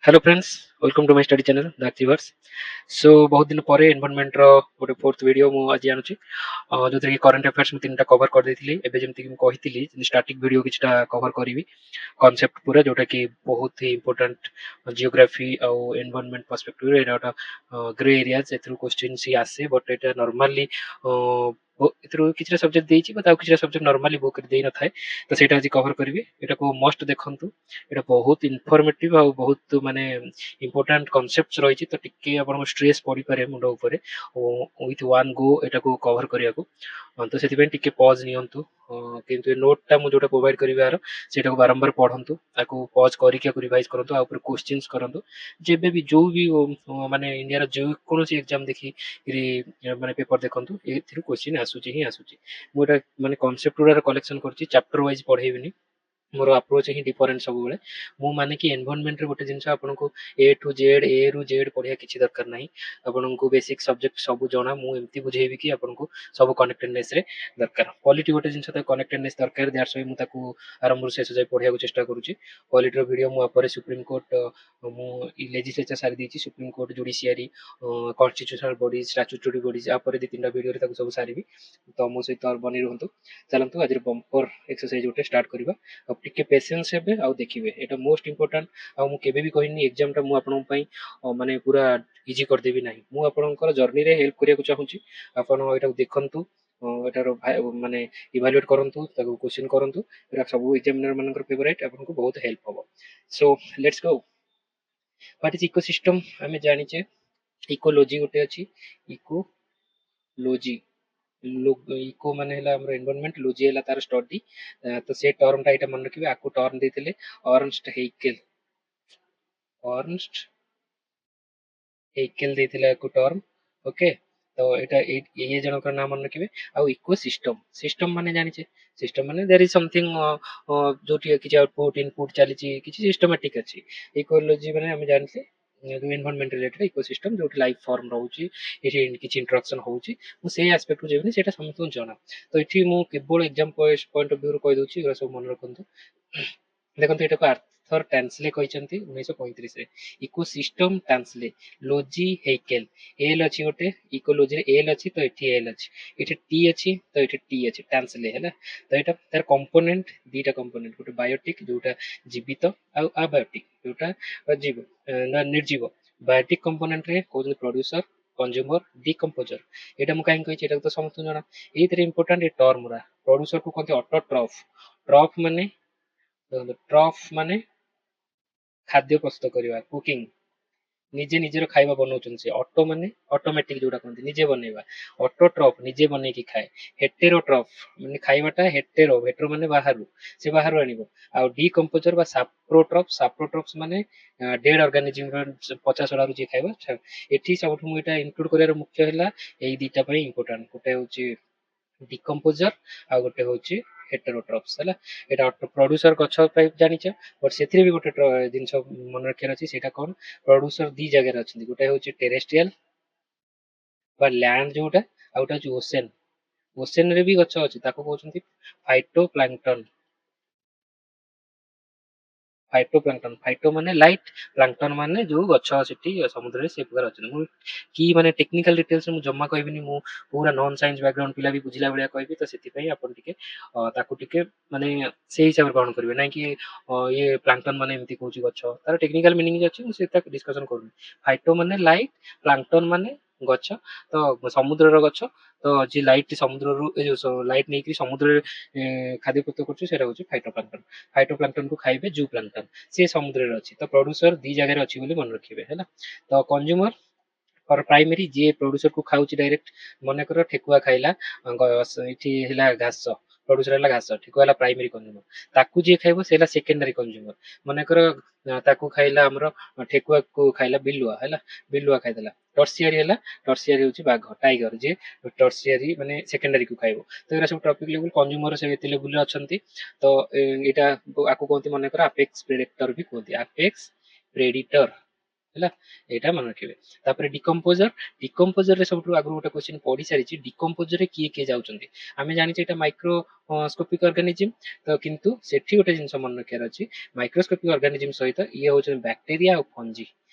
Hello friends, welcome to my study channel the achievers. So बहुत दिन पर environment रो गोटे फोर्थ वीडियो मु आज आनुची जो कि करंट अफेयर्स में तीनटा कवर कर देथिली। एबे जेमति कि मु कहिथिली स्टैटिक वीडियो किछटा कवर करिवि कांसेप्ट पूरा जोटा कि बहुत ही इंपोर्टेंट जियोग्राफी और एनवायरनमेंट पर्सपेक्टिव एटा ग्रे एरियाज एथ्रू क्वेश्चन सी आसे बट एटा नॉर्मली एथ्रू किछटा सब्जेक्ट देछि बट आउ किछटा सब्जेक्ट नॉर्मली बुक रे देइ न थाए। तो सेटा आज कवर करिवि। एटा को मस्ट देखंतु। एटा बहुत इनफॉर्मेटिव और बहुत माने इंपोर्टेंट कॉन्सेप्ट्स रही तो टिके आपन स्ट्रेस पड़ी पारे मुंड ऊपर विथ वन गो एटा को कवर करिया को। तो सेति टिके पॉज नियंतु। किंतु नोटटा मु जोटा प्रोवाइड करिवे आरो सेटा को बारंबार पढंतु, ताको पॉज करिके रिवाइज करंतु, आ ऊपर क्वेश्चंस करंतु। जेबे भी जो भी माने इंडिया रो जो कोनोसी एग्जाम देखि माने पेपर देखंतु, एथिरु क्वेश्चन आसुची ही आसुची। मु एटा माने कॉन्सेप्ट पूरा कलेक्शन करछि, चैप्टर वाइज पढेइबिनी। मोर अप्रोच ही डिफरेंट सब बेले मु माने कि एनवायरनमेंट रे गोटे जिंस आपनको ए रु जेड पढ़िया किछि दरकार नाही। आपनको बेसिक सब्जेक्ट सब जणा मु एम्ति बुझेइबि कि आपनको सब कनेक्टेडनेस रे दरकार। पॉलिटी गोटे जिंस त कनेक्टेडनेस दरकार, दैट्स व्हाई मु ताकू आरंभ ରୁ ଶେଷ ଯାଏ ପଢିବାକୁ ଚେଷ୍ଟା କରୁଛି। ପॉलिटी ର ଭିडिଓ ମୁଁ ଆପରେ ସୁପ୍ରିମ କୋର୍ଟ ମୁଁ लेजिस्लेचर सारी ଦେଇଛି, supreme court judiciary constitutional bodies statutory bodies आपर दी तीनटा वीडियो रे ताकू सब सारीबी। तो मो सहित बनी रहंतु। चलंतु आज बम्पर एक्सरसाइज गोटे स्टार्ट करबा। अब टिके पेशेंस हेबे आउ देखिबे, एटा मोस्ट इंपोर्टेंट। आ मु केबे भी कहिनी एग्जाम टा मु आपन पई माने पूरा इजी कर देबी नाही। मु आपनकर जर्नी रे हेल्प करिया को चाहूची। आपन एटा देखंतु, एटार माने इवैल्यूएट करंतु, ताको क्वेश्चन करंतु। एटा सब एग्जामिनर मानकर फेवरेट, आपनको बहुत हेल्प होबो। So let's go. What is ecosystem हमें जानिचे। इकोलॉजी गोटे अछि, इकोलॉजी इको माने हला हमर एनवायरनमेंट, लॉजी हला तार स्टडी। तो से टर्म टा एटा मन रखिबे। आकु टर्म देथिले अर्नस्ट हेइकेल। अर्नस्ट हेइकेल देथिले आकु टर्म। ओके, तो एटा ये जनकर नाम मन रखिबे। आ इकोसिस्टम, सिस्टम माने जानिचे, सिस्टम माने देयर इज समथिंग जोटी किछ आउटपुट इनपुट चलीची किछ सिस्टमैटिक अछि। इकोलॉजी माने हम जानथे एनवायरनमेंट रिलेटेड इकोसिस्टम जो लाइफ फॉर्म रहउची, एठी किछ इंटरेक्शन होउची। मु से एस्पेक्ट जेबनी सेटा समस्त जणा। तो एठी मु केवल एग्जाम पॉइंट ऑफ व्यू रो कहि दोची, एरा सब मन रखंतु। देखंतु एटा को आर्थर टैंसले कहिसंती 1935 रे। इकोसिस्टम टैंसले, लॉजी हेइकेल। एल अछि गोटे इकोलॉजी रे, एल अछि तो एठी एल अछि, एठी टी अछि तो एठी टी अछि, टैंसले हैला। तो एटा तार कंपोनेंट दीटा कंपोनेंट, गोटे बायोटिक जोटा जीवित आ अबायोटिक जोटा जीव निर्जीव। बायोटिक कंपोनेंट रे कोज प्रोड्यूसर, कंज्यूमर, डिकंपोजर। एटा मु काई कहिछि, एटा तो समस्त जणा। एथिरे इंपोर्टेंट ए टर्म रा। प्रोड्यूसर को कहते ऑटोट्रॉफ। ट्रॉफ माने ट्रॉफ माने खाद्य प्रस्तुत करवा, कुकिंग। निजे निजेर खाଇବା बनाउछन से। ऑटो माने ऑटोमेटिक जोटा कहते निजे बनेवा। ऑटोट्रॉफ निजे बने की खाए। हेटेरोट्रॉफ माने खाइबाटा हेटेरो, हेटेरो माने बाहरु, से बाहरु आनिबो। आ डिकंपोजर बा साप्रोट्रॉफ, साप्रोट्रॉफ्स माने डेड ऑर्गेनिज्म 50 अडारु जे खाइबा। एठी सबठु मु एटा इंक्लूड करियार मुख्य हैला एई दीटा पई इंपोर्टेंट। गोटे होची डिकंपोजर आ गोटे होची हेटेरोट्रॉफ्स हैला। एटा प्रोड्यूसर गछ पाई जानिଛ, बट सेथिरे भी गोटे जिंस मन रखियार अछि। सेटा कोन, प्रोड्यूसर दी जगह रे अछंती। गोटे होची टेरेस्ट्रियल बा लैंड जोटा, आ गोटे होची ओशन। ओशन रे भी गछ अछि, ताको कहउछंती फाइटोप्लैंक्टन। फाइटोप्लैंक्टन, फाइटो माने लाइट, प्लैंक्टन माने जो गछ सेठी समुद्र रे से प्रकार अछि। मु की माने टेक्निकल डिटेल्स मु जम्मा कहबिनी। मु पूरा नॉन साइंस बैकग्राउंड पिला भी बुझिला बलिया कहबी। तो सेति पई आपन टिके ताकू टिके माने से हिसाब रे ग्रहण करबे, नै कि ये प्लैंक्टन माने एम्ति कहउची गछ। तार टेक्निकल मीनिंग अछि, मु सेता डिस्कशन करबी। फाइटो माने लाइट, प्लैंक्टन माने गछ। तो समुद्र रो गछ। तो जे लाइट समुद्र रु ए जो लाइट नै कि समुद्र रे खाद्य प्रस्तुत करछ, सेटा होची फाइटोप्लैंक्टन। फाइटोप्लैंक्टन को खाइबे जू प्लैंक्टन, से समुद्र रे अछि। तो प्रोड्यूसर दी जगह रे अछि बोली मन रखिबे हैला। तो कंज्यूमर और प्राइमरी जे प्रोड्यूसर को खाउची डायरेक्ट। मने कर ठेकुआ खाइला, इठी हैला घास, प्रोड्यूसर हैला घास, ठेकुआ हैला प्राइमरी कंज्यूमर। ताकू जे खाइबो से हैला सेकेंडरी कंज्यूमर। मने कर ताकू खाइला हमरो ठेकुआ को खाइला बिलुआ हैला, बिलुआ खाइदेला। टर्शियरी हैला, टर्शियरी होची बाघ, टाइगर जे टर्शियरी माने सेकेंडरी को खाइबो। तो एरा सब टॉपिक लेवल कंज्यूमर से एते लेवल रे अछंती। तो एटा आकू कोंती मने कर अपेक्स प्रेडेटर भी कोंती, अपेक्स प्रेडिटर। ହେଲା, ଏଇଟା ମନେ ରଖିବେ। ତାପରେ ଡିକମ୍ପୋଜର ରେ ସବୁଠୁ ଆଗରୁ ଗୋଟେ କ୍ୱେଶ୍ଚିନ୍ ପଢି ସାରିଛି, ଡିକମ୍ପୋଜର ରେ କିଏ କିଏ ଯାଉଛନ୍ତି। ଆମେ ଜାଣିଛେ ଏଇଟା ମାଇକ୍ରୋସ୍କୋପିକ ଅର୍ଗାନିଜିମ୍, ତ କିନ୍ତୁ ସେଠି ଗୋଟେ ଜିନିଷ ମନେ ରଖିବାର ଅଛି, ମାଇକ୍ରୋସ୍କୋପିକ ଅର୍ଗାନିଜିମ୍ ସହିତ ଇଏ ହଉଛନ୍ତି ବ୍ୟାକ୍ଟେରିଆ ଆଉ ଫଞ୍ଜି,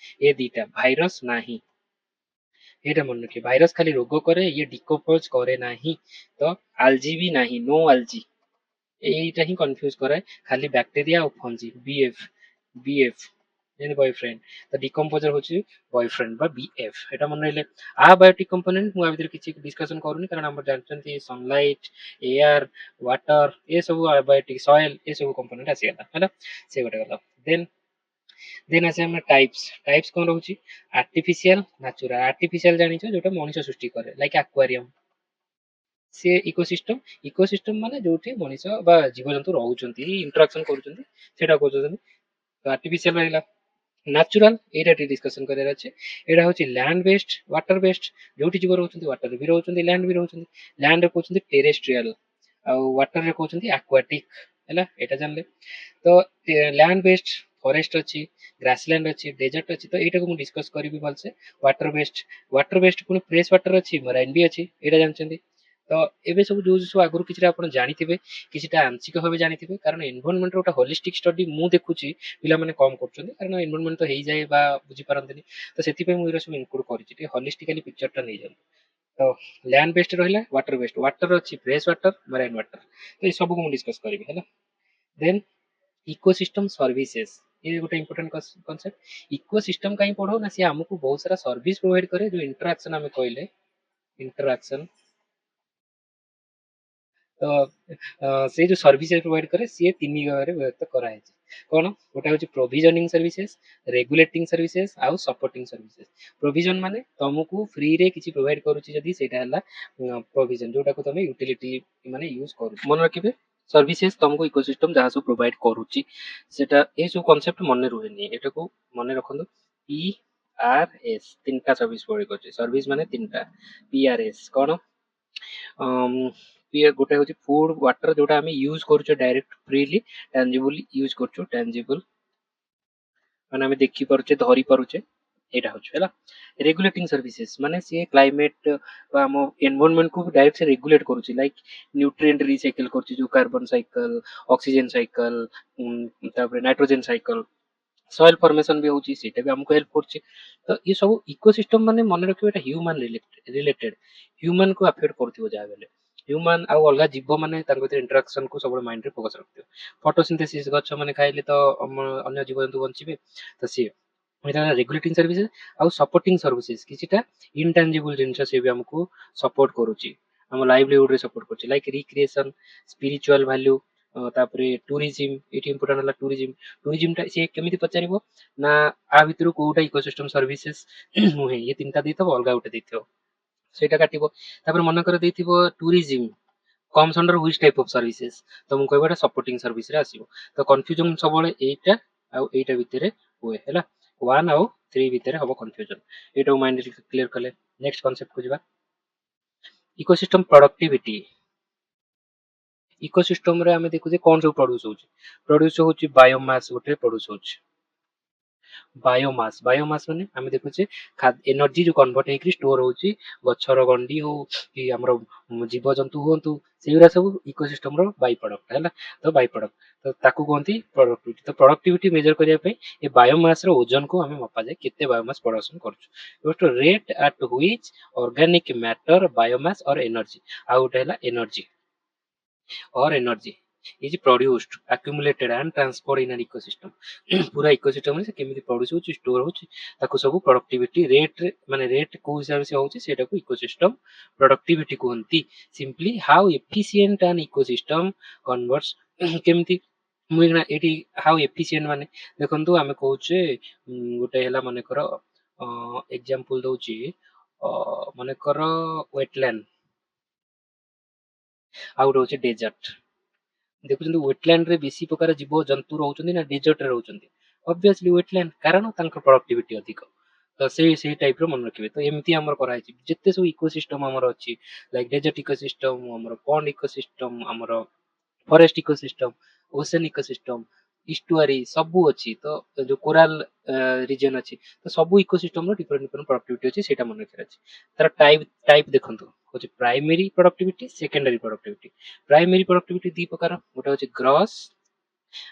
ଏ ଦିଟା, ଭାଇରସ ନାହିଁ। ଏଇଟା ମନେ ରଖିବେ, ଭାଇରସ ଖାଲି ରୋଗ କରେ, ଇଏ ଡିକମ୍ପୋଜ କରେ ନାହିଁ। ତ ଆଲଜି ବି ନାହିଁ, ନୋ ଆଲଜି, এইটা ହିଁ কনফিউজ করায়, খালি ব্যাকটেরিয়া ଆଉ ଫଞ୍ଜି, বিএফ যেন বয়ফ্রেন্ড, ତ ଡିକମ୍ପୋଜର ହଉଛି ବୟଫ୍ରେଣ୍ଡ ବା ବିଏଫ, ଏଟା ମନେ ରହିଲେ। ଆବାୟୋଟିକ କମ୍ପୋନେଣ୍ଟ ମୁଁ ଆ ଭିତରେ କିଛି ଡିସ୍କସନ କରୁନି, କାରଣ ଆମର ଜାଣିଛନ୍ତି ସନଲାଇଟ, ଏୟାର, ୱାଟର, ଏ ସବୁ ଆବାୟୋଟିକ, ସଏଲ, ଏ ସବୁ କମ୍ପୋନେଣ୍ଟ ଆସିଗଲା ହେଲା, ସେ ଗୋଟେ ଗଲା। ଦେନ୍ ଦେନ୍ ଆସେ ଆମର ଟାଇପ୍ସ କଣ ରହୁଛି, ଆର୍ଟିଫିସିଆଲ, ନାଚୁରାଲ। ଆର୍ଟିଫିସିଆଲ ଜାଣିଛ ଯୋଉଟା ମଣିଷ ସୃଷ୍ଟି କରେ, ଲାଇକ ଆକ୍ୱାରିୟମ, ସେ ଇକୋସିଷ୍ଟମ ମାନେ ଯୋଉଠି ମଣିଷ ବା ଜୀବଜନ୍ତୁ ରହୁଛନ୍ତି, ଇଣ୍ଟରାକ୍ସନ କରୁଛନ୍ତି, ସେଟା କହୁଛନ୍ତି। ତ ଆର୍ଟିଫିସିଆଲ ରହିଲା। ନ୍ୟାଚୁରାଲ, ଏଇଟା ଟିକେ ଡିସ୍କସନ କରିବାର ଅଛି। ଏଇଟା ହଉଛି ଲ୍ୟାଣ୍ଡ ବେସ୍ଡ, ୱାଟର ବେସ୍ଡ, ଯୋଉଠି ଜୀବ ରହୁଛନ୍ତି ୱାଟର ବି ରହୁଛନ୍ତି, ଲ୍ୟାଣ୍ଡ ବି ରହୁଛନ୍ତି। ଲ୍ୟାଣ୍ଡରେ କହୁଛନ୍ତି ଟେରେଷ୍ଟ୍ରିଆଲ, ଆଉ ୱାଟରରେ କହୁଛନ୍ତି ଆକ୍ୱାଟିକ, ହେଲା, ଏଇଟା ଜାଣିଲେ। ତ ଲ୍ୟାଣ୍ଡ ବେସ୍ଡ ଫରେଷ୍ଟ ଅଛି, ଗ୍ରାସଲ୍ୟାଣ୍ଡ ଅଛି, ଡେଜର୍ଟ ଅଛି, ତ ଏଇଟାକୁ ମୁଁ ଡିସ୍କସ କରିବି ଭଲସେ। ୱାଟର ବେସ୍ଡ ପୁଣି ଫ୍ରେଶ ୱାଟର ଅଛି, ମରାଇନ ବି ଅଛି, ଏଇଟା ଜାଣିଛନ୍ତି। ତ ଏବେ ସବୁ ଯୋଉ ସବୁ ଆଗରୁ କିଛିଟା ଆପଣ ଜାଣିଥିବେ, କିଛିଟା ଆଂଶିକ ଭାବେ ଜାଣିଥିବେ, କାରଣ ଏନଭାରନମେଣ୍ଟ ଗୋଟେ ହୋଲିଷ୍ଟିକ ଷ୍ଟଡି ମୁଁ ଦେଖୁଛି ପିଲାମାନେ କମ କରୁଛନ୍ତି, କାରଣ ଏନଭାରନମେଣ୍ଟ ତ ହେଇଯାଏ ବା ବୁଝିପାରନ୍ତିନି, ତ ସେଥିପାଇଁ ମୁଁ ଏଗୁରା ସବୁ ଇନକ୍ଲୁଡ କରିଛି, ଟିକେ ହୋଲିଷ୍ଟିକାଲି ପିକ୍ଚରଟା ନେଇଯାନ୍ତୁ। ତ ଲ୍ୟାଣ୍ଡ ବେସ୍ଡ ରହିଲା, ୱାଟର ଅଛି ଫ୍ରେଶ ୱାଟର, ମରାଇନ ୱାଟର, ତ ଏ ସବୁକୁ ମୁଁ ଡିସ୍କସ କରିବି ହେଲା। ଦେନ୍ ଇକୋସିଷ୍ଟମ ସର୍ଭିସେସ୍, ये ଗୋଟେ ଇମ୍ପୋର୍ଟାଣ୍ଟ କନସେପ୍ଟ। ଇକୋସିଷ୍ଟମ କାହିଁ ପଢଉ ନା, ସିଏ ଆମକୁ ବହୁତ ସାରା ସର୍ଭିସ ପ୍ରୋଭାଇଡ କରେ, ଯୋଉ ଇଣ୍ଟରାକ୍ସନ ଆମେ କହିଲେ, ଇଣ୍ଟରାକ୍ସନ। ତ ସେ ଯୋଉ ସର୍ଭିସେସ୍ ପ୍ରୋଭାଇଡ କରେ, ସିଏ ତିନି ଭାଗରେ ବିଭକ୍ତ କରାହେଇଛି। କଣ, ଗୋଟେ ହଉଛି ପ୍ରୋଭିଜନିଂ ସର୍ଭିସେସ୍, ରେଗୁଲେଟିଂ ସର୍ଭିସେସ୍ ଆଉ ସପୋର୍ଟିଂ ସର୍ଭିସେସ୍। ପ୍ରୋଭିଜନ ମାନେ ତମକୁ ଫ୍ରିରେ କିଛି ପ୍ରୋଭାଇଡ କରୁଛି ଯଦି, ସେଇଟା ହେଲା ପ୍ରୋଭିଜନ, ଯୋଉଟାକୁ ତମେ ୟୁଟିଲିଟି ମାନେ ୟୁଜ କରୁଛ। ମନେ ରଖିବେ, ସର୍ଭିସେସ୍ ତମକୁ ଇକୋସିଷ୍ଟମ ଯାହା ସବୁ ପ୍ରୋଭାଇଡ କରୁଛି, ସେଟା ଏ ସବୁ କନସେପ୍ଟ ମନେ ରୁହେନି, ଏଟାକୁ ମନେ ରଖନ୍ତୁ। PRS, ତିନିଟା ସର୍ଭିସ ପ୍ରୋଭାଇଡ କରୁଛି, ସର୍ଭିସ ମାନେ ତିନିଟା। PRS କଣ, ଗୋଟେ ହଉଛି ଫୁଡ ୱାଟର, ଯୋଉଟା ଆମେ ୟୁଜ କରୁଛେ ଡାଇରେକ୍ଟ ଫ୍ରିଲି, ଟାଞ୍ଜିବୁଲ ୟୁଜ କରୁଛୁ, ଟାଞ୍ଜିବୁଲ ମାନେ ଆମେ ଦେଖି ପାରୁଛେ, ଧରି ପାରୁଛେ, ଏଇଟା ହଉଛି ହେଲା। ରେଗୁଲେଟିଂ ସର୍ଭିସେସ୍ ମାନେ ସିଏ କ୍ଲାଇମେଟ ବା ଆମ ଏନଭାରନମେଣ୍ଟ କୁ ଡାଇରେକ୍ଟ ସେ ରେଗୁଲେଟ କରୁଛି, ଲାଇକ ନ୍ୟୁଟ୍ରିଏଣ୍ଟ ରିସାଇକେଲ କରୁଛି, ଯୋଉ କାର୍ବନ ସାଇକେଲ, ଅକ୍ସିଜେନ ସାଇକେଲ, ତାପରେ ନାଇଟ୍ରୋଜେନ ସାଇକେଲ, ସଏଲ ଫର୍ମେସନ ବି ହଉଛି, ସେଇଟା ବି ଆମକୁ ହେଲ୍ପ କରୁଛି। ତ ଏ ସବୁ ଇକୋସିଷ୍ଟମ ମାନେ ମନେ ରଖିବ, ଏଟା ହ୍ୟୁମାନ ରିଲେଟେଡ, ହ୍ୟୁମାନ କୁ ଆଫେକ୍ଟ କରୁଥିବ ଯାହା ହେଲେ। ହ୍ୟୁମାନ ଆଉ ଅଲଗା ଜୀବ ମାନେ ତାଙ୍କ ଭିତରେ ଇଣ୍ଟରାକ୍ସନ କୁ ସବୁବେଳେ ମାଇଣ୍ଡରେ ଫୋକସ ରଖିଥିବ। ଫଟୋସିନ୍ଥେସିସ୍, ଗଛ ମାନେ ଖାଇଲେ ତ ଅନ୍ୟ ଜୀବଜନ୍ତୁ ବଞ୍ଚିବେ, ତ ସିଏ ଏଇଟା ରେଗୁଲେଟିଂ ସର୍ଭିସେସ୍। ଆଉ ସପୋର୍ଟିଂ ସର୍ଭିସେସ୍, କିଛିଟା ଇନଟାଞ୍ଜିବୁଲ ଜିନିଷ ସିଏ ବି ଆମକୁ ସପୋର୍ଟ କରୁଛି, ଆମ ଲାଇଭଲିହୁଡ ରେ ସପୋର୍ଟ କରୁଛି, ଲାଇକ ରିକ୍ରିଏସନ, ସ୍ପିରିଚୁଆଲ ଭାଲ୍ୟୁ, ତାପରେ ଟୁରିଜିମ। ଏଇଠି ଇମ୍ପୋର୍ଟାଣ୍ଟ ହେଲା ଟୁରିଜିମଟା ସିଏ କେମିତି ପଚାରିବ ନା, ଆ ଭିତରୁ କୋଉଟା ଇକୋସିଷ୍ଟମ ସର୍ଭିସେସ୍ ନୁହେଁ, ଇଏ ତିନିଟା ଦେଇଥିବ, ଅଲଗା ଗୋଟେ ଦେଇଥିବ, ସେଇଟା କାଟିବ। ତାପରେ ମନେକର ଦେଇଥିବ tourism comes under which type of services, ତ ମୁଁ କହିବ ଏଟା ସପୋର୍ଟିଂ ସର୍ଭିସ ରେ ଆସିବ। ତ କନଫ୍ୟୁଜନ ସବୁବେଳେ ଏଇଟା ଆଉ ଏଇଟା ଭିତରେ ହୁଏ ହେଲା, 1 ଆଉ 3 ଭିତରେ ହବ କନଫ୍ୟୁଜନ, ଏଇଟାକୁ ମାଇଣ୍ଡରେ କ୍ଲିୟର କଲେ ନେକ୍ସଟ କନସେପ୍ଟକୁ ଯିବା। Ecosystem productivity. ଇକୋସିଷ୍ଟମରେ ଆମେ ଦେଖୁଛେ କଣ ସବୁ ପ୍ରଡ୍ୟୁସ ହଉଛି ବାୟୋମାସ, ଗୋଟେ ପ୍ରଡ୍ୟୁସ ହଉଛି ବାୟୋମାସ ମାନେ ଆମେ ଦେଖୁଛେ ଏନର୍ଜି ଯୋଉ କନଭର୍ଟ ହେଇକି ଷ୍ଟୋର ହଉଛି, ଗଛର ଗଣ୍ଡି ହଉ କି ଆମର ଜୀବଜନ୍ତୁ ହୁଅନ୍ତୁ, ସେଇଗୁରା ସବୁ ଇକୋସିଷ୍ଟମର ବାଇ ପ୍ରଡକ୍ଟ ହେଲା। ତ ବାଇ ପ୍ରଡକ୍ଟ, ତ ତାକୁ କୁହନ୍ତି ପ୍ରଡକ୍ଟିଭିଟି। ତ ପ୍ରଡକ୍ଟିଭିଟି ମେଜର କରିବା ପାଇଁ ଏ ବାୟୋମାସ ର ଓଜନକୁ ଆମେ ମପାଯାଏ, କେତେ ବାୟୋମାସ ପ୍ରଡକ୍ସନ କରୁଛୁ। Rate at which organic matter biomass or energy, ଆଉ ଗୋଟେ ହେଲା energy is produced, accumulated and transported in an ecosystem। पूरा इकोसिस्टम रे से केमिति प्रोड्यूस होची, स्टोर होची, ताको सब प्रोडक्टिविटी रेट रे, माने रेट को हिसाब से होची, सेटा को इकोसिस्टम प्रोडक्टिविटी कहंती। Simply how efficient an ecosystem converts, केमिति मुइना एटी हाउ एफिशिएंट माने देखंतु आमे कहूचे, गोटे हैला माने करो एग्जांपल दउची, माने करो वेटलैंड, ଆଉ ଗୋଟେ ହଉଛି ଡେଜର୍ଟ। ଦେଖୁଛନ୍ତି ୱେଟଲ୍ୟାଣ୍ଡ ରେ ବେଶୀ ପ୍ରକାର ଜୀବ ଜନ୍ତୁ ରହୁଛନ୍ତି ନା ଡେଜର୍ଟ ରେ ରହୁଛନ୍ତି, ଅବଭିୟସଲି ୱେଟଲ୍ୟାଣ୍ଡ, କାରଣ ତାଙ୍କର ପ୍ରଡକ୍ଟିଭିଟି ଅଧିକ। ତ ସେଇ ଟାଇପ ର ମନେ ରଖିବେ। ତ ଏମିତି ଆମର କରାହେଇଛି ଯେତେ ସବୁ ଇକୋସିଷ୍ଟମ ଆମର ଅଛି, ଲାଇକ ଡେଜର୍ଟ ଇକୋସିଷ୍ଟମ, ଆମର ପଣ୍ଡ ଇକୋସିଷ୍ଟମ, ଆମର ଫରେଷ୍ଟ ଇକୋସିଷ୍ଟମ, ଓସେନ ଇକୋସିଷ୍ଟମ, ଇଷ୍ଟୁଆରୀ ସବୁ ଅଛି। ତ ଯୋଉ କୋରାଲ ରିଜନ ଅଛି, ତ ସବୁ ଇକୋସିଷ୍ଟମ ର ଡିଫରେଣ୍ଟ ଡିଫରେଣ୍ଟ ପ୍ରଡକ୍ଟିଭିଟି ଅଛି, ସେଇଟା ମନେ ରଖିବାର ଅଛି। ତାର ଟାଇପ ଟାଇପ ଦେଖନ୍ତୁ ହଉଛି primary productivity, secondary productivity. Primary productivity ଦି ପ୍ରକାର, ଗୋଟେ ହଉଛି ଗ୍ରସ୍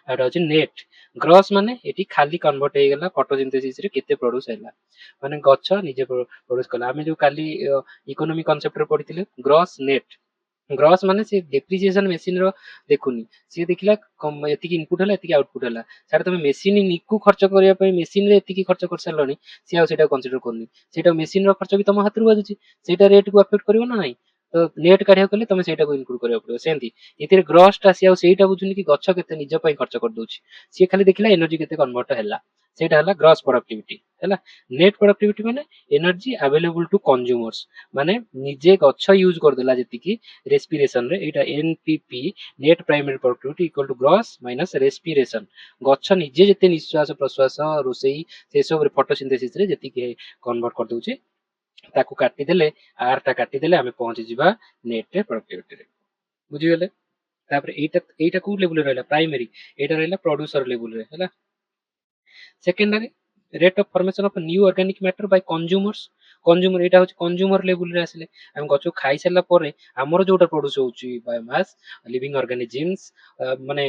ଆଉ ଗୋଟେ ହଉଛି ନେଟ୍। ଗ୍ରସ୍ ମାନେ ଏଠି ଖାଲି କନଭର୍ଟ ହେଇଗଲା ଫଟୋସିନ୍ଥେସିସ୍ ରେ କେତେ ପ୍ରଡ୍ୟୁସ ହେଲା, ମାନେ ଗଛ ନିଜେ ପ୍ରଡ୍ୟୁସ କଲା। ଆମେ ଯୋଉ କାଲି ଇକୋନୋମି କନସେପ୍ଟରେ ପଢିଥିଲେ ଗ୍ରସ୍ ନେଟ୍। ଗ୍ରସ୍ ମାନେ ସେ ଡେପ୍ରିସିଏସନ ମେସିନ ର ଦେଖୁନି, ସିଏ ଦେଖିଲା ଏତିକି ଇନପୁଟ ହେଲା ଏତିକି ଆଉଟପୁଟ ହେଲା। ସାର୍ ତମେ ମେସିନ ନିକୁ ଖର୍ଚ୍ଚ କରିବା ପାଇଁ ମେସିନ ରେ ଏତିକି ଖର୍ଚ୍ଚ କରିସାରିଲଣି, ସିଏ ଆଉ ସେଇଟା କନସିଡର କରୁନି। ସେଇଟା ମେସିନ ର ଖର୍ଚ୍ଚ ବି ତମ ହାତରୁ ବାଜୁଛି, ସେଇଟା ରେଟ୍ କୁ ଆଫେକ୍ଟ କରିବ ନା ନାହିଁ। ତ ନେଟ୍ କାଢିବାକୁ ହେଲେ ତମେ ସେଇଟାକୁ ଇନକ୍ଲୁଡ କରିବାକୁ ପଡିବ। ସେମିତି ଏଥିରେ ଗ୍ରସ୍ ଟା ସିଏ ଆଉ ସେଇଟା ବୁଝୁନି କି ଗଛ କେତେ ନିଜ ପାଇଁ ଖର୍ଚ୍ଚ କରିଦଉଛି, ସିଏ ଖାଲି ଦେଖିଲା ଏନର୍ଜି କେତେ କନଭର୍ଟ ହେଲା, ସେଇଟା ହେଲା ଗ୍ରସ୍ ପ୍ରଡକ୍ଟିଭିଟି ହେଲା। ନେଟ୍ ପ୍ରଡକ୍ଟିଭିଟି ମାନେ ଏନର୍ଜି ଆଭେଲେବୁଲ ଟୁ କନଜ୍ୟୁମର୍ସ, ମାନେ ନିଜେ ଗଛ ୟୁଜ କରିଦେଲା ଯେତିକି ରେସ୍ପିରେସନ ରେ, ଏଇଟା NPP net primary productivity equal to gross minus respiration. ଗଛ ନିଜେ ଯେତେ ନିଶ୍ୱାସ ପ୍ରଶ୍ୱାସ ରୋଷେଇ ସେସବୁରେ ଫଟୋସିନ୍ଥେସିସ୍ ରେ ଯେତିକି କନଭର୍ଟ କରିଦଉଛି, ତାକୁ କାଟିଦେଲେ ଆର ଟା କାଟିଦେଲେ ଆମେ ପହଞ୍ଚିଯିବା ନେଟ୍ ପ୍ରଡକ୍ଟିଭିଟି ରେ। ବୁଝିଗଲେ? ତାପରେ ଏଇଟା ଏଇଟା କୋଉ ଲେବୁଲରେ ରହିଲା ପ୍ରାଇମେରୀ, ଏଇଟା ରହିଲା ପ୍ରଡ୍ୟୁସର ଲେବୁଲରେ ହେଲା। Secondary rate of formation of new organic matter by consumers. Consumer ଏଇଟା ହଉଛି କନଜ୍ୟୁମର ଲେବୁଲରେ ଆସିଲେ, ଆମେ ଗଛକୁ ଖାଇସାରିଲା ପରେ ଆମର ଯୋଉଟା ପ୍ରଡ୍ୟୁସ ହଉଛି ବାୟୋମାସ, ଲିଭିଂ ଅର୍ଗାନିଜିମ୍ସ ମାନେ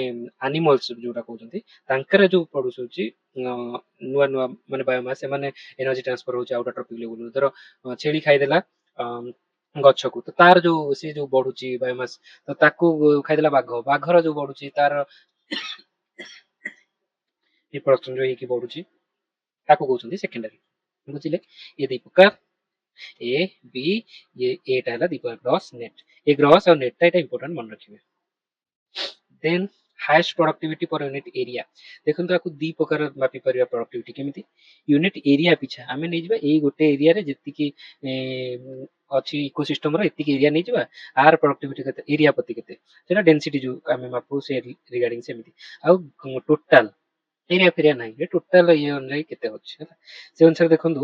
ଆନିମଲ୍ସ ଯୋଉଟା କହୁଛନ୍ତି, ତାଙ୍କର ଯୋଉ ପ୍ରଡ୍ୟୁସ ହଉଛି ନୂଆ ନୂଆ ମାନେ ବାୟୋମାସ, ସେମାନେ ଏନର୍ଜି ଟ୍ରାନ୍ସଫର ହଉଛି ଆଉଟର ଟ୍ରପିକ ଲେବୁଲ। ଧର ଛେଳି ଖାଇଦେଲା ଗଛକୁ, ତ ତାର ଯୋଉ ସେ ଯୋଉ ବଢୁଛି ବାୟୋମାସ, ତ ତାକୁ ଖାଇଦେଲା ବାଘ, ବାଘର ଯୋଉ ବଢୁଛି ତାର ରିପ୍ରଡକ୍ସନ ଯୋଉ ହେଇକି ବଢୁଛି, ତାକୁ କହୁଛନ୍ତି ସେକେଣ୍ଡାରୀ। ବୁଝିଲେ? ଏ ଦି ପ୍ରକାର ଏ ବି, ଏଟା ହେଲା ଦି ପ୍ରକାର ଗ୍ରସ୍ ନେଟ୍। ଏ ଗ୍ରସ୍ ଆଉ ନେଟ୍ ଟା ଏଟା ଇମ୍ପୋର୍ଟାଣ୍ଟ ମନେ ରଖିବେ। ଦେନ୍ ହାଏଷ୍ଟ ପ୍ରଡକ୍ଟିଭିଟି ପର ୟୁନିଟ୍ ଏରିଆ। ଦେଖନ୍ତୁ ଆକୁ ଦି ପ୍ରକାର ମାପି ପାରିବା ପ୍ରଡକ୍ଟିଭିଟି କେମିତି। ୟୁନିଟ୍ ଏରିଆ ପିଛା ଆମେ ନେଇଯିବା ଏଇ ଗୋଟେ ଏରିଆରେ ଯେତିକି ଅଛି ଇକୋସିଷ୍ଟମର ଏତିକି ଏରିଆ ନେଇଯିବା, ଆର ପ୍ରଡକ୍ଟିଭିଟି କେତେ, ଏରିଆ ପ୍ରତି କେତେ, ସେଟା ଡେନ୍ସିଟି ଯୋଉ ଆମେ ମାପୁ ସେ ରିଗାର୍ଡିଂ ସେମିତି। ଆଉ ଟୋଟାଲ ଏରିଆ ଫେରିଆ ନାହିଁ, ଟୋଟାଲ ଇଏ ଅନୁଯାୟୀ କେତେ ଅଛି ହେଲା। ସେ ଅନୁସାରେ ଦେଖନ୍ତୁ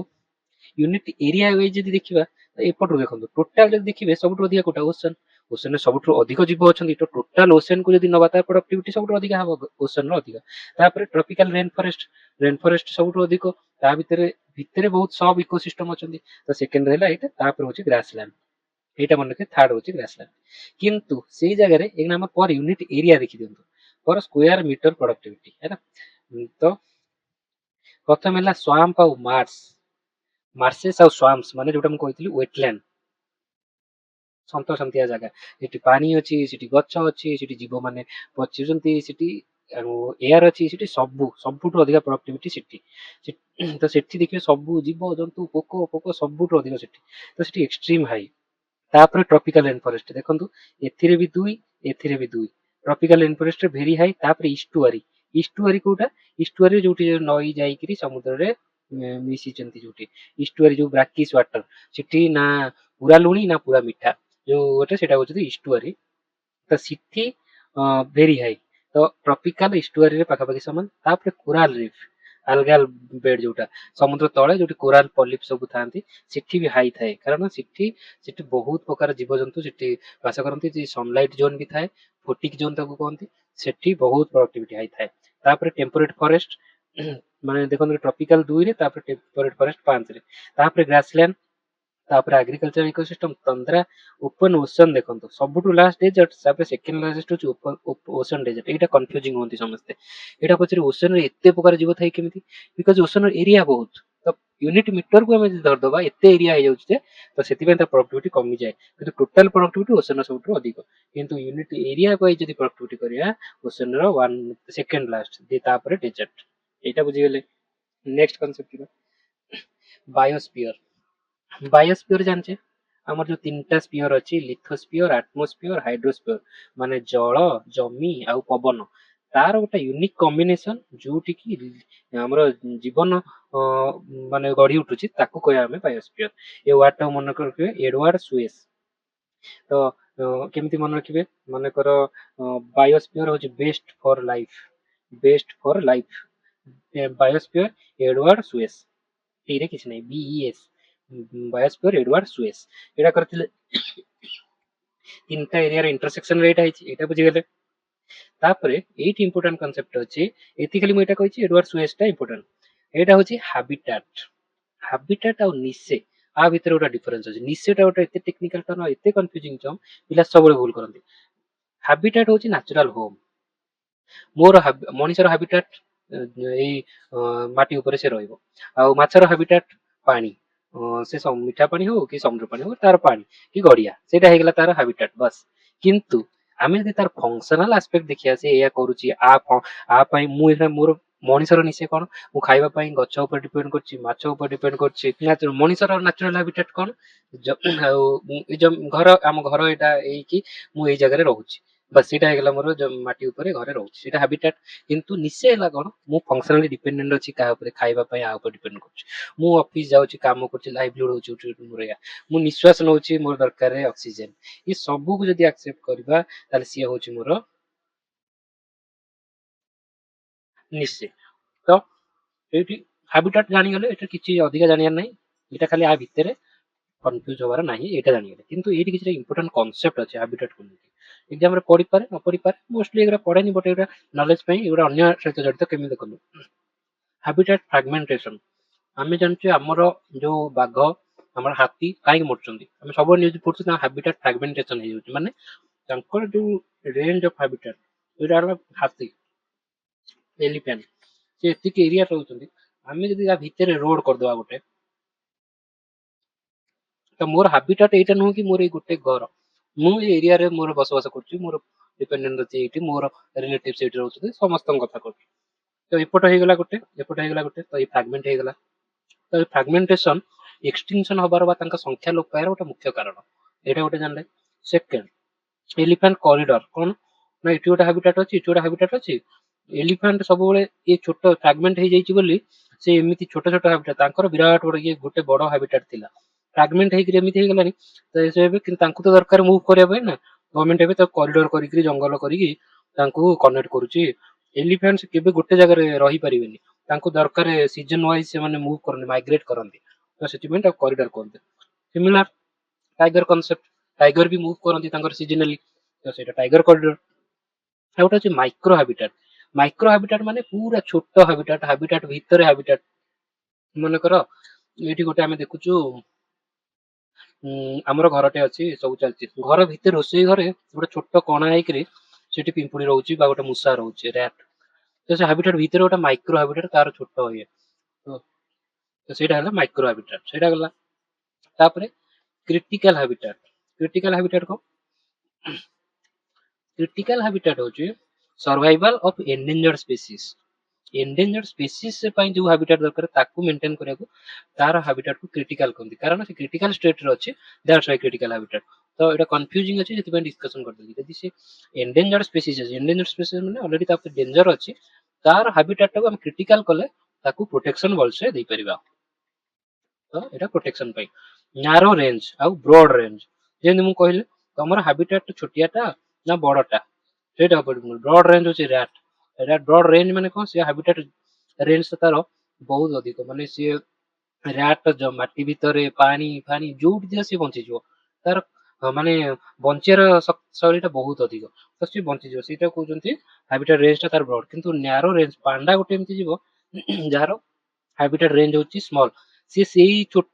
ୟୁନିଟ୍ ଏରିଆ ୱାଇଜ ଯଦି ଦେଖିବା, ଏପଟରୁ ଦେଖନ୍ତୁ ଟୋଟାଲ ଯଦି ଦେଖିବେ ସବୁଠୁ ଅଧିକା କୋଉଟା, ଓସନ। ଓସନରେ ସବୁଠୁ ଅଧିକ ଜୀବ ଅଛନ୍ତି, ତ ଟୋଟାଲ ଓସନକୁ ଯଦି ନବା ତାର ପ୍ରଡକ୍ଟିଭିଟି ସବୁଠୁ ଅଧିକା ହବ ଓସନର ଅଧିକା। ତାପରେ tropical rain forest, rain forest ସବୁଠୁ ଅଧିକ, ତା ଭିତରେ ଭିତରେ ବହୁତ ସବ ଇକୋସିଷ୍ଟମ ଅଛନ୍ତି, ତ ସେକେଣ୍ଡ ରହିଲା ଏଇଟା। ତାପରେ ହଉଛି ଗ୍ରାସଲ୍ୟାଣ୍ଡ, এইটা মনে রাখে থার্ড হচ্ছে গ্রাসল্যান্ড। কিন্তু সেই জায়গায় এখানে আমার পর यूनिट एरिया দেখি দিଅନ୍ତୁ পর স্কয়ার মিଟর প্রডক্টিভিটি ହେଲା। ତ ପ୍ରଥମେ ହେଲା ସ୍ୱାମ୍ପ ଆଉ ମାର୍ସ, ମାର୍ସେସ୍ ଆଉ ସ୍ୱାମ୍ପସ୍ ମାନେ ଯୋଉଟା ମୁଁ କହିଥିଲି ୱେଟଲ୍ୟାଣ୍ଡ, ସନ୍ତସନ୍ତିଆ ଜାଗା, ସେଠି ପାଣି ଅଛି, ସେଠି ଗଛ ଅଛି, ସେଠି ଜୀବମାନେ ବଞ୍ଚୁଛନ୍ତି, ସେଠି ଏୟାର ଅଛି, ସେଠି ସବୁ ସବୁଠୁ ଅଧିକା ପ୍ରଡକ୍ଟିଭିଟି ସେଠି। ତ ସେଠି ଦେଖିବେ ସବୁ ଜୀବ ଜନ୍ତୁ ପୋକ ପୋକ ସବୁଠୁ ଅଧିକ ସେଠି, ତ ସେଠି ଏକ୍ସଟ୍ରିମ ହାଇ। ତାପରେ ଟ୍ରପିକାଲ ରେନ୍ ଫରେଷ୍ଟ ଦେଖନ୍ତୁ, ଏଥିରେ ବି ଦୁଇ, ଏଥିରେ ବି ଦୁଇ। Tropical rain forest very high. ତାପରେ ଇଷ୍ଟୁଆରୀ, ଇଷ୍ଟୁଆରୀ କୋଉଟା, ଇଷ୍ଟୁଆରୀ ଯୋଉଠି ନଈ ଯାଇକିରି ସମୁଦ୍ରରେ ମିଶିଛନ୍ତି ଯୋଉଠି, ଇଷ୍ଟୁଆରୀ ଯୋଉ ବ୍ରାକିସ୍ ୱାଟର, ସେଠି ନା ପୁରା ଲୁଣି ନା ପୁରା ମିଠା, ଯୋଉ ଗୋଟେ ସେଟା ହଉଛି ଇଷ୍ଟୁଆରୀ। ତ ସେଠି ଭେରି ହାଇ, ତ ଟ୍ରପିକାଲ ଇଷ୍ଟୁଆରୀରେ ପାଖାପାଖି ସମାନ। ତାପରେ କୋରାଲ ରିଫ୍, ଆଲଗାଲ ବେଡ୍ ଯୋଉଟା ସମୁଦ୍ର ତଳେ ଯୋଉଠି କୋରାଲ ପଲିପ ସବୁ ଥାନ୍ତି, ସେଠି ବି ହାଇ ଥାଏ, କାରଣ ସେଠି ସେଠି ବହୁତ ପ୍ରକାର ଜୀବଜନ୍ତୁ ସେଠି ବାସ କରନ୍ତି। ସନଲାଇଟ ଜୋନ ବି ଥାଏ, ଫୋଟିକ ଜୋନ ତାକୁ କହନ୍ତି, ସେଠି ବହୁତ ପ୍ରଡକ୍ଟିଭିଟି ହାଇ ଥାଏ। ତାପରେ ଟେମ୍ପରେଟ ଫରେଷ୍ଟ ମାନେ ଦେଖନ୍ତୁ ଟ୍ରପିକାଲ 2 ରେ, ତାପରେ ଟେମ୍ପରେଟ ଫରେଷ୍ଟ 5 ରେ, ତାପରେ ଗ୍ରାସଲ୍ୟାଣ୍ଡ, ତାପରେ agriculture ecosystem, Tandra, open ocean ଦେଖନ୍ତୁ ସବୁଠୁ ଲାଷ୍ଟ ଡେଜର୍ଟ, ତାପରେ ସେକେଣ୍ଡ ଲାର୍ଜେଷ୍ଟ ହଉଛି ଓସନ ଡେଜର୍ଟ। ଏଇଟା କନଫ୍ୟୁଜିଂ ହୁଅନ୍ତି ସମସ୍ତେ, ଏଇଟା ପଛରେ ଓସନରେ ଏତେ ପ୍ରକାର ଜୀବ ଥାଏ କେମିତି, ବିକଜ ଓସନର ଏରିଆ ବହୁତ। ତ ୟୁନିଟ ମିଟରକୁ ଆମେ ଯଦି ଧରିଦବା ଏତେ ଏରିଆ ହେଇଯାଉଛି ଯେ, ତ ସେଥିପାଇଁ ତା ପ୍ରଡକ୍ଟିଭିଟି କମିଯାଏ, କିନ୍ତୁ ଟୋଟାଲ ପ୍ରଡକ୍ଟିଭିଟି ଓସନର ସବୁଠୁ ଅଧିକ। କିନ୍ତୁ ୟୁନିଟ ଏରିଆ ୱାଇଜ ଯଦି ପ୍ରଡକ୍ଟିଭିଟି କରିବା, ଓସନର ସେକେଣ୍ଡ ଲାଷ୍ଟ, ତାପରେ ଡେଜର୍ଟ। এইটা বুঝিগেলে। নেক্সট কনসেপ্ট কি বায়োস্ফিয়র। বায়োস্ফিয়র জানছে আমার ଯୋଉ ତିନିଟା ସ୍ପିୟର ଅଛି, ଲିଥୋସ୍ଫିୟର, ଆଟମୋସ୍ଫିୟର, ହାଇଡ୍ରୋସ୍ଫିୟର, ମାନେ ଜଳ, ଜମି ଆଉ ପବନ, ତାର ଗୋଟେ ୟୁନିକ୍ କମ୍ବିନେସନ ଯୋଉଠି କି ଆମର ଜୀବନ ମାନେ ଗଢି ଉଠୁଛି, ତାକୁ କହିବା ଆମେ ବାୟୋସ୍ଫିୟର। ଏ ୱାର୍ଡ ଟାକୁ ମନେ ରଖିବେ, ଏଡୱାର୍ଡ ସୁଏସ। ତ କେମିତି ମନେ ରଖିବେ, ମନେକର ବାୟୋସ୍ଫିୟର ହଉଛି ବେଷ୍ଟ ଫର ଲାଇଫ, ବେଷ୍ଟ ଫର ଲାଇଫ ବାୟୋସ୍ଫିୟର ଏଡୱାର୍ଡ ସୁଏସ, ଏଇରେ କିଛି ନାହିଁ, ବିଇଏସ୍ ବାୟୋସ୍ଫିୟର ଏଡୱାର୍ଡ ସୁଏସ। ଏଇଟା କରିଥିଲେ ତିନିଟା ଏରିଆର ଇଣ୍ଟରସେକ୍ସନ ରେ ଏଇଟା ହେଇଛି, ଏଇଟା ବୁଝିଗଲେ। तापरे एट इंपोर्टेंट कांसेप्ट अछि एति खाली म एटा कहिछि एडवर्ड सुएसटा इंपोर्टेंट एटा होछि हाबिटाट आ निशे आ भितर गोटा डिफरेंस अछि निशेटा गोटा एते टेक्निकल टर्म एते कंफ्यूजिंग टर्म पिला सबले भूल करନ୍ତି हाबिटाट होछि नेचुरल होम मोर मनीषर हाबिटाट एई माटी ऊपर से रहइबो आ माछर हाबिटाट पानी से मिठा पानी हो कि समुद्र पानी हो तार पानी कि गड़िया सेटा हे गेला तार हाबिटाट बस किंतु आमे जदि तार फंक्शनल एस्पेक्ट देखिया से एया करूची आ पई मु एटा मोर मनीषर निसे कोन मु खाइबा पई गछ ऊपर डिपेंड करची माछ ऊपर डिपेंड करची मनीषर नेचुरल हाबिटाट कोन ए जो घर आम घर एटा एई कि मु एई जगह रे रहूची बस सीटा हे गेला मोर माटी ऊपर घरे रहूची सीटा हाबिटाट किंतु निश्चय ହେଲା କଣ ମୁଁ ଫଙ୍କସନାଲି ଡିପେଣ୍ଡେଣ୍ଟ ଅଛି କାହା ଉପରେ ଖାଇବା ପାଇଁ ଆ ଉପରେ ଡିପେଣ୍ଡ କରୁଛି ମୁଁ ଅଫିସ ଯାଉଛି କାମ କରୁଛି ଲାଇଭଲିହୁଡ ହଉଛି ମୋର ଏଇଆ ମୁଁ ନିଶ୍ୱାସ ନଉଛି ମୋର ଦରକାର ଅକ୍ସିଜେନ ଏ ସବୁକୁ ଯଦି ଆକ୍ସେପ୍ଟ କରିବା ତାହେଲେ ସିଏ ହଉଛି ମୋର ନିଶ୍ଚୟ ତ ଏଇଠି ହାବିଟାଟ ଜାଣିଗଲେ ଏଟା କିଛି ଅଧିକା ଜାଣିବାର ନାହିଁ ଏଇଟା ଖାଲି ଆ ଭିତରେ କନଫ୍ୟୁଜ ହବାର ନାହିଁ ଏଇଟା ଜାଣିଗଲେ କିନ୍ତୁ ଏଇଠି କିଛି ଇମ୍ପୋର୍ଟାଣ୍ଟ କନସେପ୍ଟ ଅଛି ହାବିଟାଟ କୁ ନେଇକି ଏକ୍ଜାମ ରେ ପଢିପାରେ ନ ପଢିପାରେ ମୋଷ୍ଟଲି ଏଗୁରା ପଢେନି ବଟ୍ ଏଗୁରା ନଲେଜ ପାଇଁ ଏଗୁରା ଅନ୍ୟ ସହିତ ଜଡିତ କେମିତି ଦେଖନ୍ତୁ ହାବିଟାଟ ଫ୍ରାଗମେଣ୍ଟେସନ ଆମେ ଜାଣିଛୁ ଆମର ଯୋଉ ବାଘ ଆମର ହାତୀ କାହିଁକି ମରୁଛନ୍ତି ଆମେ ସବୁବେଳେ ନ୍ୟୁଜ ପଢୁଛୁ ତାଙ୍କ ହାବିଟାଟ ଫ୍ରାଗମେଣ୍ଟେସନ ହେଇଯାଉଛି ମାନେ ତାଙ୍କର ଯୋଉ ରେଞ୍ଜ ଅଫ ହାବିଟାଟ ଏଇଟା ହେଲା ହାତୀ ଏଲିଫ୍ୟାଣ୍ଟ ସେ ଏତିକି ଏରିଆ ରହୁଛନ୍ତି ଆମେ ଯଦି ତା ଭିତରେ ରୋଡ କରିଦବା ଗୋଟେ ତ ମୋର ହାବିଟାଟ ଏଇଟା ନୁହଁ କି ମୋର ଏଇ ଗୋଟେ ଘର ମୁଁ ଏ ଏରିଆରେ ମୋର ବସବାସ କରୁଛି ମୋର ଡିପେଣ୍ଡେଣ୍ଟ ଅଛି ଏଇଠି ମୋର ରିଲେଟିଭ ଏଇଠି ରହୁଛନ୍ତି ସମସ୍ତଙ୍କ କଥା କରୁଛି ତ ଏପଟ ହେଇଗଲା ଗୋଟେ ଏପଟ ହେଇଗଲା ଗୋଟେ ତ ଏଇ ଫ୍ରାଗମେଣ୍ଟ ହେଇଗଲା ତ ଏଇ ଫ୍ରାଗମେଣ୍ଟେସନ ଏକ୍ସଟିଂସନ ହବାର ବା ତାଙ୍କ ସଂଖ୍ୟା ଲୋପ ପାଇବାର ଗୋଟେ ମୁଖ୍ୟ କାରଣ ଏଇଟା ଗୋଟେ ଜାଣିଲେ ସେକେଣ୍ଡ ଏଲିଫାଣ୍ଟ କରିଡର କଣ ନା ଏଠି ଗୋଟେ ହାବିଟାଟ ଅଛି ଏଠି ଗୋଟେ ହାବିଟାଟ ଅଛି ଏଲିଫାଣ୍ଟ ସବୁବେଳେ ଏ ଛୋଟ ଫ୍ରାଗମେଣ୍ଟ ହେଇଯାଇଛି ବୋଲି ସେ ଏମିତି ଛୋଟ ଛୋଟ ହାବିଟାଟ ତାଙ୍କର ବିରାଟ ବଡ ଇଏ ଗୋଟେ ବଡ ହାବିଟାଟ ଥିଲା ଫ୍ରାଗମେଣ୍ଟ ହେଇକି ଏମିତି ହେଇଗଲାଣି ତ ସେ ଏବେ କିନ୍ତୁ ତାଙ୍କୁ ତ ଦରକାର ମୁଭ କରିବା ପାଇଁ ନା ଗଭର୍ଣ୍ଣମେଣ୍ଟ ଏବେ ତ କରିଡର କରିକି ଜଙ୍ଗଲ କରିକି ତାଙ୍କୁ କନେକ୍ଟ କରୁଛି ଏଲିଫ୍ୟାଣ୍ଟ କେବେ ଗୋଟେ ଜାଗାରେ ରହିପାରିବେନି ତାଙ୍କୁ ଦରକାର ସିଜନ ୱାଇଜ ସେମାନେ ମୁଭ କରନ୍ତି ମାଇଗ୍ରେଟ କରନ୍ତି ତ ସେଥିପାଇଁ ତାକୁ କରିଡର କୁହନ୍ତି ସିମିଲାର टाइगर कॉन्सेप्ट टाइगर भी मूव करती सीजनाली तो सेटा टाइगर कॉरिडोर ଆଉ ଗୋଟେ ଅଛି ମାଇକ୍ରୋ ହାବିଟାଟ ମାନେ ପୁରା ଛୋଟ ହାବିଟାଟ ଭିତରେ ହାବିଟାଟ ମନେକର ଏଇଠି ଗୋଟେ ଆମେ ଦେଖୁଛୁ ଆମର ଘରଟେ ଅଛି ସବୁ ଚାଲିଛି ଘର ଭିତରେ ରୋଷେଇ ଘରେ ଗୋଟେ ଛୋଟ କଣା ହେଇକିରି ସେଠି ପିମ୍ପୁଡି ରହୁଛି ବା ଗୋଟେ ମୂଷା ରହୁଛି ର୍ୟାଟ ତ ସେ ହାବିଟାଟ ଭିତରେ ଗୋଟେ ମାଇକ୍ରୋ ହାବିଟାଟ ତାର ଛୋଟ ଇଏ ତ ସେଇଟା ହେଲା ମାଇକ୍ରୋ ହାବିଟାଟ ସେଇଟା ଗଲା ତାପରେ क्रिटिकल हाबिटाट को क्रिटिकल हाबिटाट होची सर्वाइवल ऑफ एंडेंजर्ड स्पीसीज से पई जो हाबिटाट दरकार ताकू मेंटेन करिया को तार हाबिटाट को क्रिटिकल कहंती कारण से क्रिटिकल स्टेट रे अछि दैट्स व्हाई क्रिटिकल हाबिटाट तो एटा कंफ्यूजिंग अछि जति पई डिस्कशन कर देली यदि से एंडेंजर्ड स्पीसीज माने ऑलरेडी ता डेंजर अछि तार हाबिटाट को हम क्रिटिकल कले ताकू प्रोटेक्शन बोलसे दे परिबा तो एटा प्रोटेक्शन पई नारो रेंज आउ ब्रॉड रेंज जेन मु कहले तमर हाबिटाट छोटियाटा ना बड़टा सेटा ब्रॉड रेंज होची रैट ब्रॉड रेंज माने कोन से हाबिटाट रेंज तार बहुत अधिक माने से रैट जो माटी भितरे पानी पानी जोट दिया से बंची जो तार माने बंचियार शैलीटा बहुत अधिक तो से बंची जो सेटा कहउचंती हाबिटाट रेंजटा तार ब्रॉड किंतु नैरो रेंज पांडा गोटे एमती जीवो जार हाबिटाट रेंज होची स्मॉल सी सेई छोट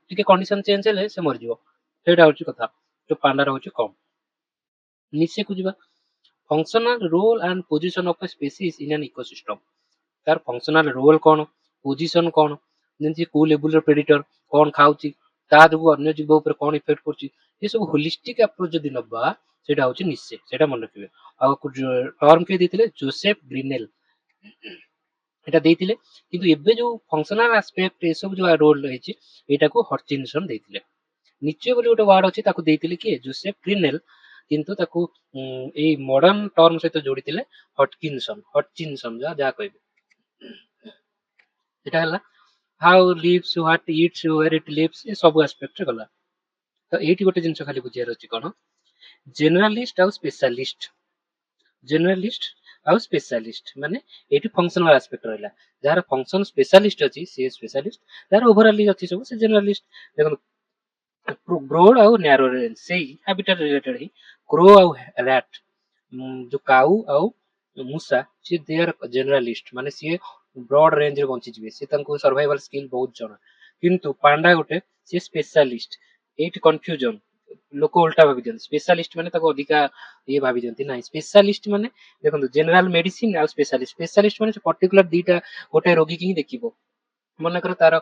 टिके कंडीशन चेंज हेले से मर जीवो सेटा होची कथा तो पांडा होची कम नीचे को जीवा functional role and position of a species in an ecosystem तार फंक्शनल रोल कोन पोजीशन कोन जेंति को लेवल रो प्रेडिटर कोन खाउची ता जो अन्य जीव ऊपर कोन इफेक्ट करची ये सब होलिस्टिक अप्रोच जदी नबा सेटा होची निश्चय सेटा मन रखिबे आ टर्म के दिथिले जोसेफ ग्रीनेल এটা ଦେଇଥିଲେ କିନ୍ତୁ ଏବେ ଯୋଉ ଫଙ୍କସନାଲ ଆସ୍ପେକ୍ଟ ଏ ସବୁ ଯୋଉ ରୋଲ ରହିଛି ଏଇଟାକୁ ହଟଚିନସନ ଦେଇଥିଲେ ନିଚେ ବୋଲି ଗୋଟେ ୱାର୍ଡ ଅଛି ତାକୁ ଦେଇଥିଲେ କିଏ ଯୋସେଫ ଗ୍ରିନେଲ କିନ୍ତୁ ତାକୁ ଏଇ ମଡର୍ନ ଟର୍ମ ସହିତ ଯୋଡ଼ିଥିଲେ ହଟଚିନସନ ଯାହା କହିବେ ଏଟା ହେଲା how lives what eats where it lives ଏ ସବୁ ଆସ୍ପେକ୍ଟ ଗଲା ତ ଏଇଠି ଗୋଟେ ଜିନିଷ ଖାଲି ବୁଝିବାର ଅଛି କଣ ଜେନେରାଲିଷ୍ଟ ଆଉ स्पेशलिस्ट माने एटी फंक्शनल एस्पेक्ट रहला जार फंक्शन स्पेशलिस्ट अछि से स्पेशलिस्ट जार ओवरऑल अछि सब से जनरलिस्ट देखो ब्रॉड और नैरो रेंज से हैबिटेट रिलेटेड ही क्रो और रैट जो काऊ और ମୂଷା ସିଏ ଦେ ଆର୍ ଜେନେରାଲିଷ୍ଟ, ମାନେ ସିଏ ବ୍ରଡ ରେଞ୍ଜ ରେ ବଞ୍ଚିଯିବେ, ସିଏ ତାଙ୍କୁ ସର୍ଭାଇଭାଲ ସ୍କିଲ୍ ବହୁତ ଜଣା। କିନ୍ତୁ ପାଣ୍ଡା ଗୋଟେ ସିଏ ସ୍ପେଶାଲିଷ୍ଟ। ଏଇଠି କନଫ୍ୟୁଜନ, ଲୋକ ଓଲଟା ଭାବି ଦିଅନ୍ତି ସ୍ପେଶାଲିଷ୍ଟ ମାନେ ତାକୁ ଅଧିକା ଇଏ ଭାବି ଦିଅନ୍ତି। ନାହିଁ, ସ୍ପେଶାଲିଷ୍ଟ ମାନେ ଦେଖନ୍ତୁ ଜେନେରାଲ ମେଡିସିନ ଆଉ ସ୍ପେଶାଲିଷ୍ଟ। ସ୍ପେଶାଲିଷ୍ଟ ମାନେ ପର୍ଟିକୁଲାର ଦିଟା ଗୋଟେ ରୋଗୀ କି ହିଁ ଦେଖିବ। ମନେକର ତାର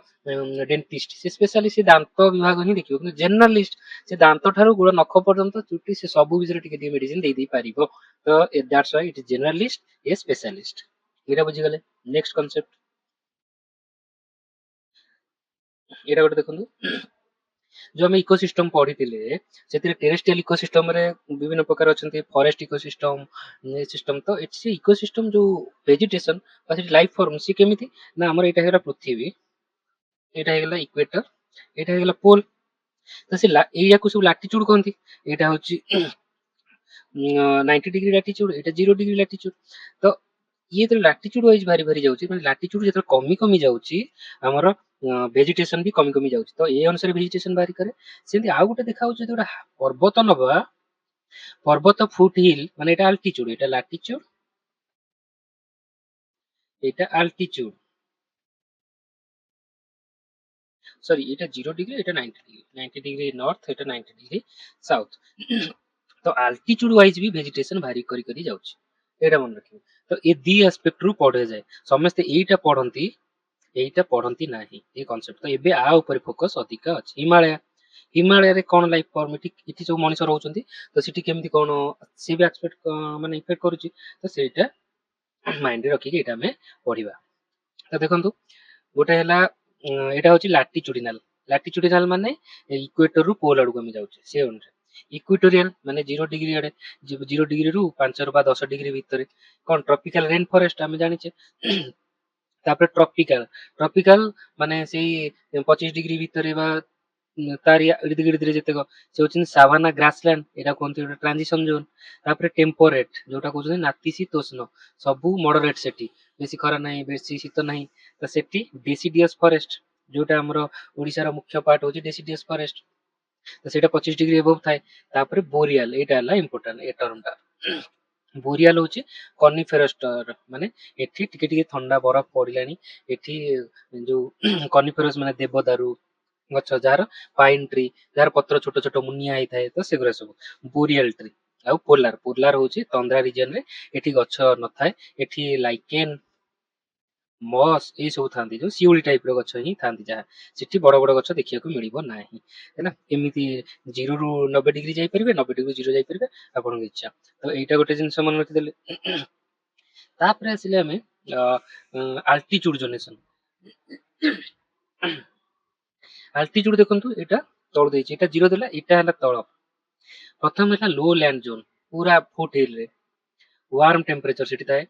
ଡେଣ୍ଟିଷ୍ଟ, ସେ ସ୍ପେଶାଲିଷ୍ଟ, ସେ ଦାନ୍ତ ବିଭାଗ ହିଁ ଦେଖିବ। କିନ୍ତୁ ଜେନେରାଲିଷ୍ଟ ସେ ଦାନ୍ତ ଠାରୁ ଗୋଡ ନଖ ପର୍ଯ୍ୟନ୍ତ ଚୁଟି ସେ ସବୁ ବିଷୟରେ ଟିକେ ଟିକେ ମେଡିସିନ ଦେଇ ପାରିବ। ତ that's why it is generalist ଏ ସ୍ପେଶାଲିଷ୍ଟ। ଏଇଟା ବୁଝିଗଲେ। ନେକ୍ସଟ କନସେପ୍ଟ, ଏଇଟା ଗୋଟେ ଦେଖନ୍ତୁ, ଯୋଉ ଆମେ ଇକୋସିଷ୍ଟମ ପଢିଥିଲେ ସେଥିରେ ଟେରେଷ୍ଟ୍ରିଆଲ ଇକୋସିଷ୍ଟମ ରେ ବିଭିନ୍ନ ପ୍ରକାର ଅଛନ୍ତି, ଫରେଷ୍ଟ ଇକୋସିଷ୍ଟମ ସିଷ୍ଟମ। ତ ଏଠି ଇକୋସିଷ୍ଟମ ଯୋଉ ଭେଜିଟେସନ ବା ସେଠି ଲାଇଫ ଫର୍ମ ସିଏ କେମିତି ନା, ଆମର ଏଇଟା ହେଲା ପୃଥିବୀ, ଏଇଟା ହେଇଗଲା ଇକ୍ୱେଟର, ଏଇଟା ହେଇଗଲା ପୋଲ। ତ ସେ ଏଇଆକୁ ସବୁ ଲାଟିଚ୍ୟୁଡ କହନ୍ତି। ଏଇଟା ହଉଛି 90 ଡିଗ୍ରୀ ଲାଟିଚ୍ୟୁଡ, ଏଇଟା 0 ଡିଗ୍ରୀ ଲାଟିଚ୍ୟୁଡ। ତ ଇଏ ଯେତେବେଳେ ଲାଟିଚ୍ୟୁଡ ୱାଇଜ ଭାରି ଭାରି ଯାଉଛି, ମାନେ ଲାଟିଚ୍ୟୁଡ ଯେତେବେଳେ କମି କମି ଯାଉଛି, ଆମର ଭେଜିଟେସନ ବି କମି କମି ଯାଉଛି। ତ ଏ ଅନୁସାରେ ଭେଜିଟେସନ ବାହାରି କରେ। ସେମିତି ଆଉ ଗୋଟେ ଦେଖା ହଉଛି, ଯଦି ଗୋଟେ ପର୍ବତ ନବା, ପର୍ବତ ଫୁଟ ହିଲ, ମାନେ ଏଇଟା ଆଲ୍ଟିଚ୍ୟୁଡ, ଏଇଟା ଲାଟିଚ୍ୟୁଡ, ଏଇଟା ଆଲ୍ଟିଚ୍ୟୁଡ, ସରି ଏଇଟା 0 ଡିଗ୍ରୀ, ଏଇଟା 90 ଡିଗ୍ରୀ, 90 ଡିଗ୍ରୀ ନର୍ଥ, ଏଇଟା 90 ଡିଗ୍ରୀ ସାଉଥ। ତ ଆଲ୍ଟିଚ୍ୟୁଡ ୱାଇଜ ବି ଭେଜିଟେସନ ଭାରି କରି କରି ଯାଉଛି, ଏଇଟା ମନେ ରଖିବ। ତ ଏ ଦି ଆସ୍ପେକ୍ଟ ରୁ ପଢାଯାଏ। ସମସ୍ତେ ଏଇଟା ପଢନ୍ତି ନାହିଁ ଏ କନସେପ୍ଟ। ତ ଏବେ ଆ ଉପରେ ଫୋକସ ଅଧିକା ଅଛି। ହିମାଳୟରେ କଣ ଲାଇଫ ଫର୍ମ, ଏଠି ସବୁ ମଣିଷ ରହୁଛନ୍ତି। ତ ସେଠି କେମିତି କଣ ସେ ବି ଆସ୍ପେକ୍ଟ ମାନେ ଇଫେକ୍ଟ କରୁଛି। ତ ସେଇଟା ମାଇଣ୍ଡରେ ରଖିକି ଏଇଟା ଆମେ ପଢିବା। ତ ଦେଖନ୍ତୁ, ଗୋଟେ ହେଲା ଏଇଟା ହଉଛି ଲାଟିଚୁଡିନାଲ। ଲାଟିଚୁଡିନାଲ ମାନେ ଇକ୍ୱେଟର ରୁ ପୋଲ ଆଡକୁ ଆମେ ଯାଉଛେ, ସେ ଅନୁସାରେ। ଇକ୍ୱିଟୋରିଆଲ ମାନେ 0 ଡିଗ୍ରୀ ଆଡେ, 0 ଡିଗ୍ରୀରୁ 5 ବା 10 ଡିଗ୍ରୀ ଭିତରେ। କଣ ଟ୍ରପିକାଲ ରେନ ଫରେଷ୍ଟ ଆମେ ଜାଣିଛେ। ତାପରେ ଟ୍ରପିକାଲ, ଟ୍ରପିକାଲ ମାନେ ସେଇ 25 ଡିଗ୍ରୀ ଭିତରେ ବା ତାରି ଇର୍ଦ गिर्द ଯେତେକ ସେ ହଉଛନ୍ତି ସାଭାନା ଗ୍ରାସଲ୍ୟାଣ୍ଡ, ଏଇଟା କୁହନ୍ତି ଗୋଟେ ଟ୍ରାନଜିସନ ଜୋନ। ତାପରେ ଟେମ୍ପରେଟ, ଯୋଉଟା କହୁଛନ୍ତି ନାତିଶୀତୋଷ୍ଣ, ସବୁ ମଡରେଟ ସେଠି, ବେଶୀ ଖରା ନାହିଁ ବେଶୀ ଶୀତ ନାହିଁ। ତ ସେଠି ଡେସିଡିୟସ ଫରେଷ୍ଟ, ଯୋଉଟା ଆମର ଓଡିଶାର ମୁଖ୍ୟ ପାର୍ଟ ହଉଛି ଡେସିଡିୟସ ଫରେଷ୍ଟ। ତ ସେଇଟା 25 ଡିଗ୍ରୀ ଏଭବ ଥାଏ। ତାପରେ ବୋରିଆଲ, ଏଇଟା ହେଲା ଇମ୍ପୋର୍ଟାଣ୍ଟ ଏ ଟର୍ମଟା। ବୋରିଆଲ ହଉଛି କନିଫେରସ ଷ୍ଟର, ମାନେ ଏଠି ଟିକେ ଟିକେ ଥଣ୍ଡା ବରଫ ପଡିଲାଣି। ଏଠି ଯୋଉ କନିଫେରସ ମାନେ ଦେବଦାରୁ ଗଛ, ଯାହାର ପାଇନ ଟ୍ରି, ଯାହାର ପତ୍ର ଛୋଟ ଛୋଟ ମୁନିଆ ହେଇଥାଏ, ତ ସେଗୁଡା ସବୁ ବୋରିଆଲ ଟ୍ରି। ଆଉ ପୋଲାର, ପୋଲାର ହଉଛି ତନ୍ଦ୍ରା ରିଜନ ରେ, ଏଠି ଗଛ ନଥାଏ। ଏଠି ଲାଇକେନ, ମସ୍ ଏଇ ସବୁ ଥାନ୍ତି, ଯୋଉ ଶିଉଳି ଟାଇପ ର ଗଛ ହିଁ ଥାନ୍ତି, ଯାହା ସେଠି ବଡ ବଡ ଗଛ ଦେଖିବାକୁ ମିଳିବ ନାହିଁ। ହେଲା, ଏମିତି 0 ରୁ 90 ଡିଗ୍ରୀ ଯାଇପାରିବେ, 90 ଡିଗ୍ରୀ 0 ଯାଇପାରିବେ, ଆପଣଙ୍କ ଇଚ୍ଛା। ତ ଏଇଟା ଗୋଟେ ଜିନିଷ ମନେ ରଖିଦେଲେ। ତାପରେ ଆସିଲେ ଆମେ ଆଲ୍ଟିଚ୍ୟୁଡ ଜୋନେସନ। ଆଲ୍ଟିଚ୍ୟୁଡ ଦେଖନ୍ତୁ, ଏଇଟା ତଳ ଦେଇଛି, ଏଇଟା 0 ଦେଲା, ଏଇଟା ହେଲା ତଳ। ପ୍ରଥମ ହେଲା ଲୋ ଲ୍ୟାଣ୍ଡ ଜୋନ, ପୁରା ଫୁଟ ହିଲ ରେ ୱାର୍ମ ଟେମ୍ପରେଚର ସେଠି ଥାଏ।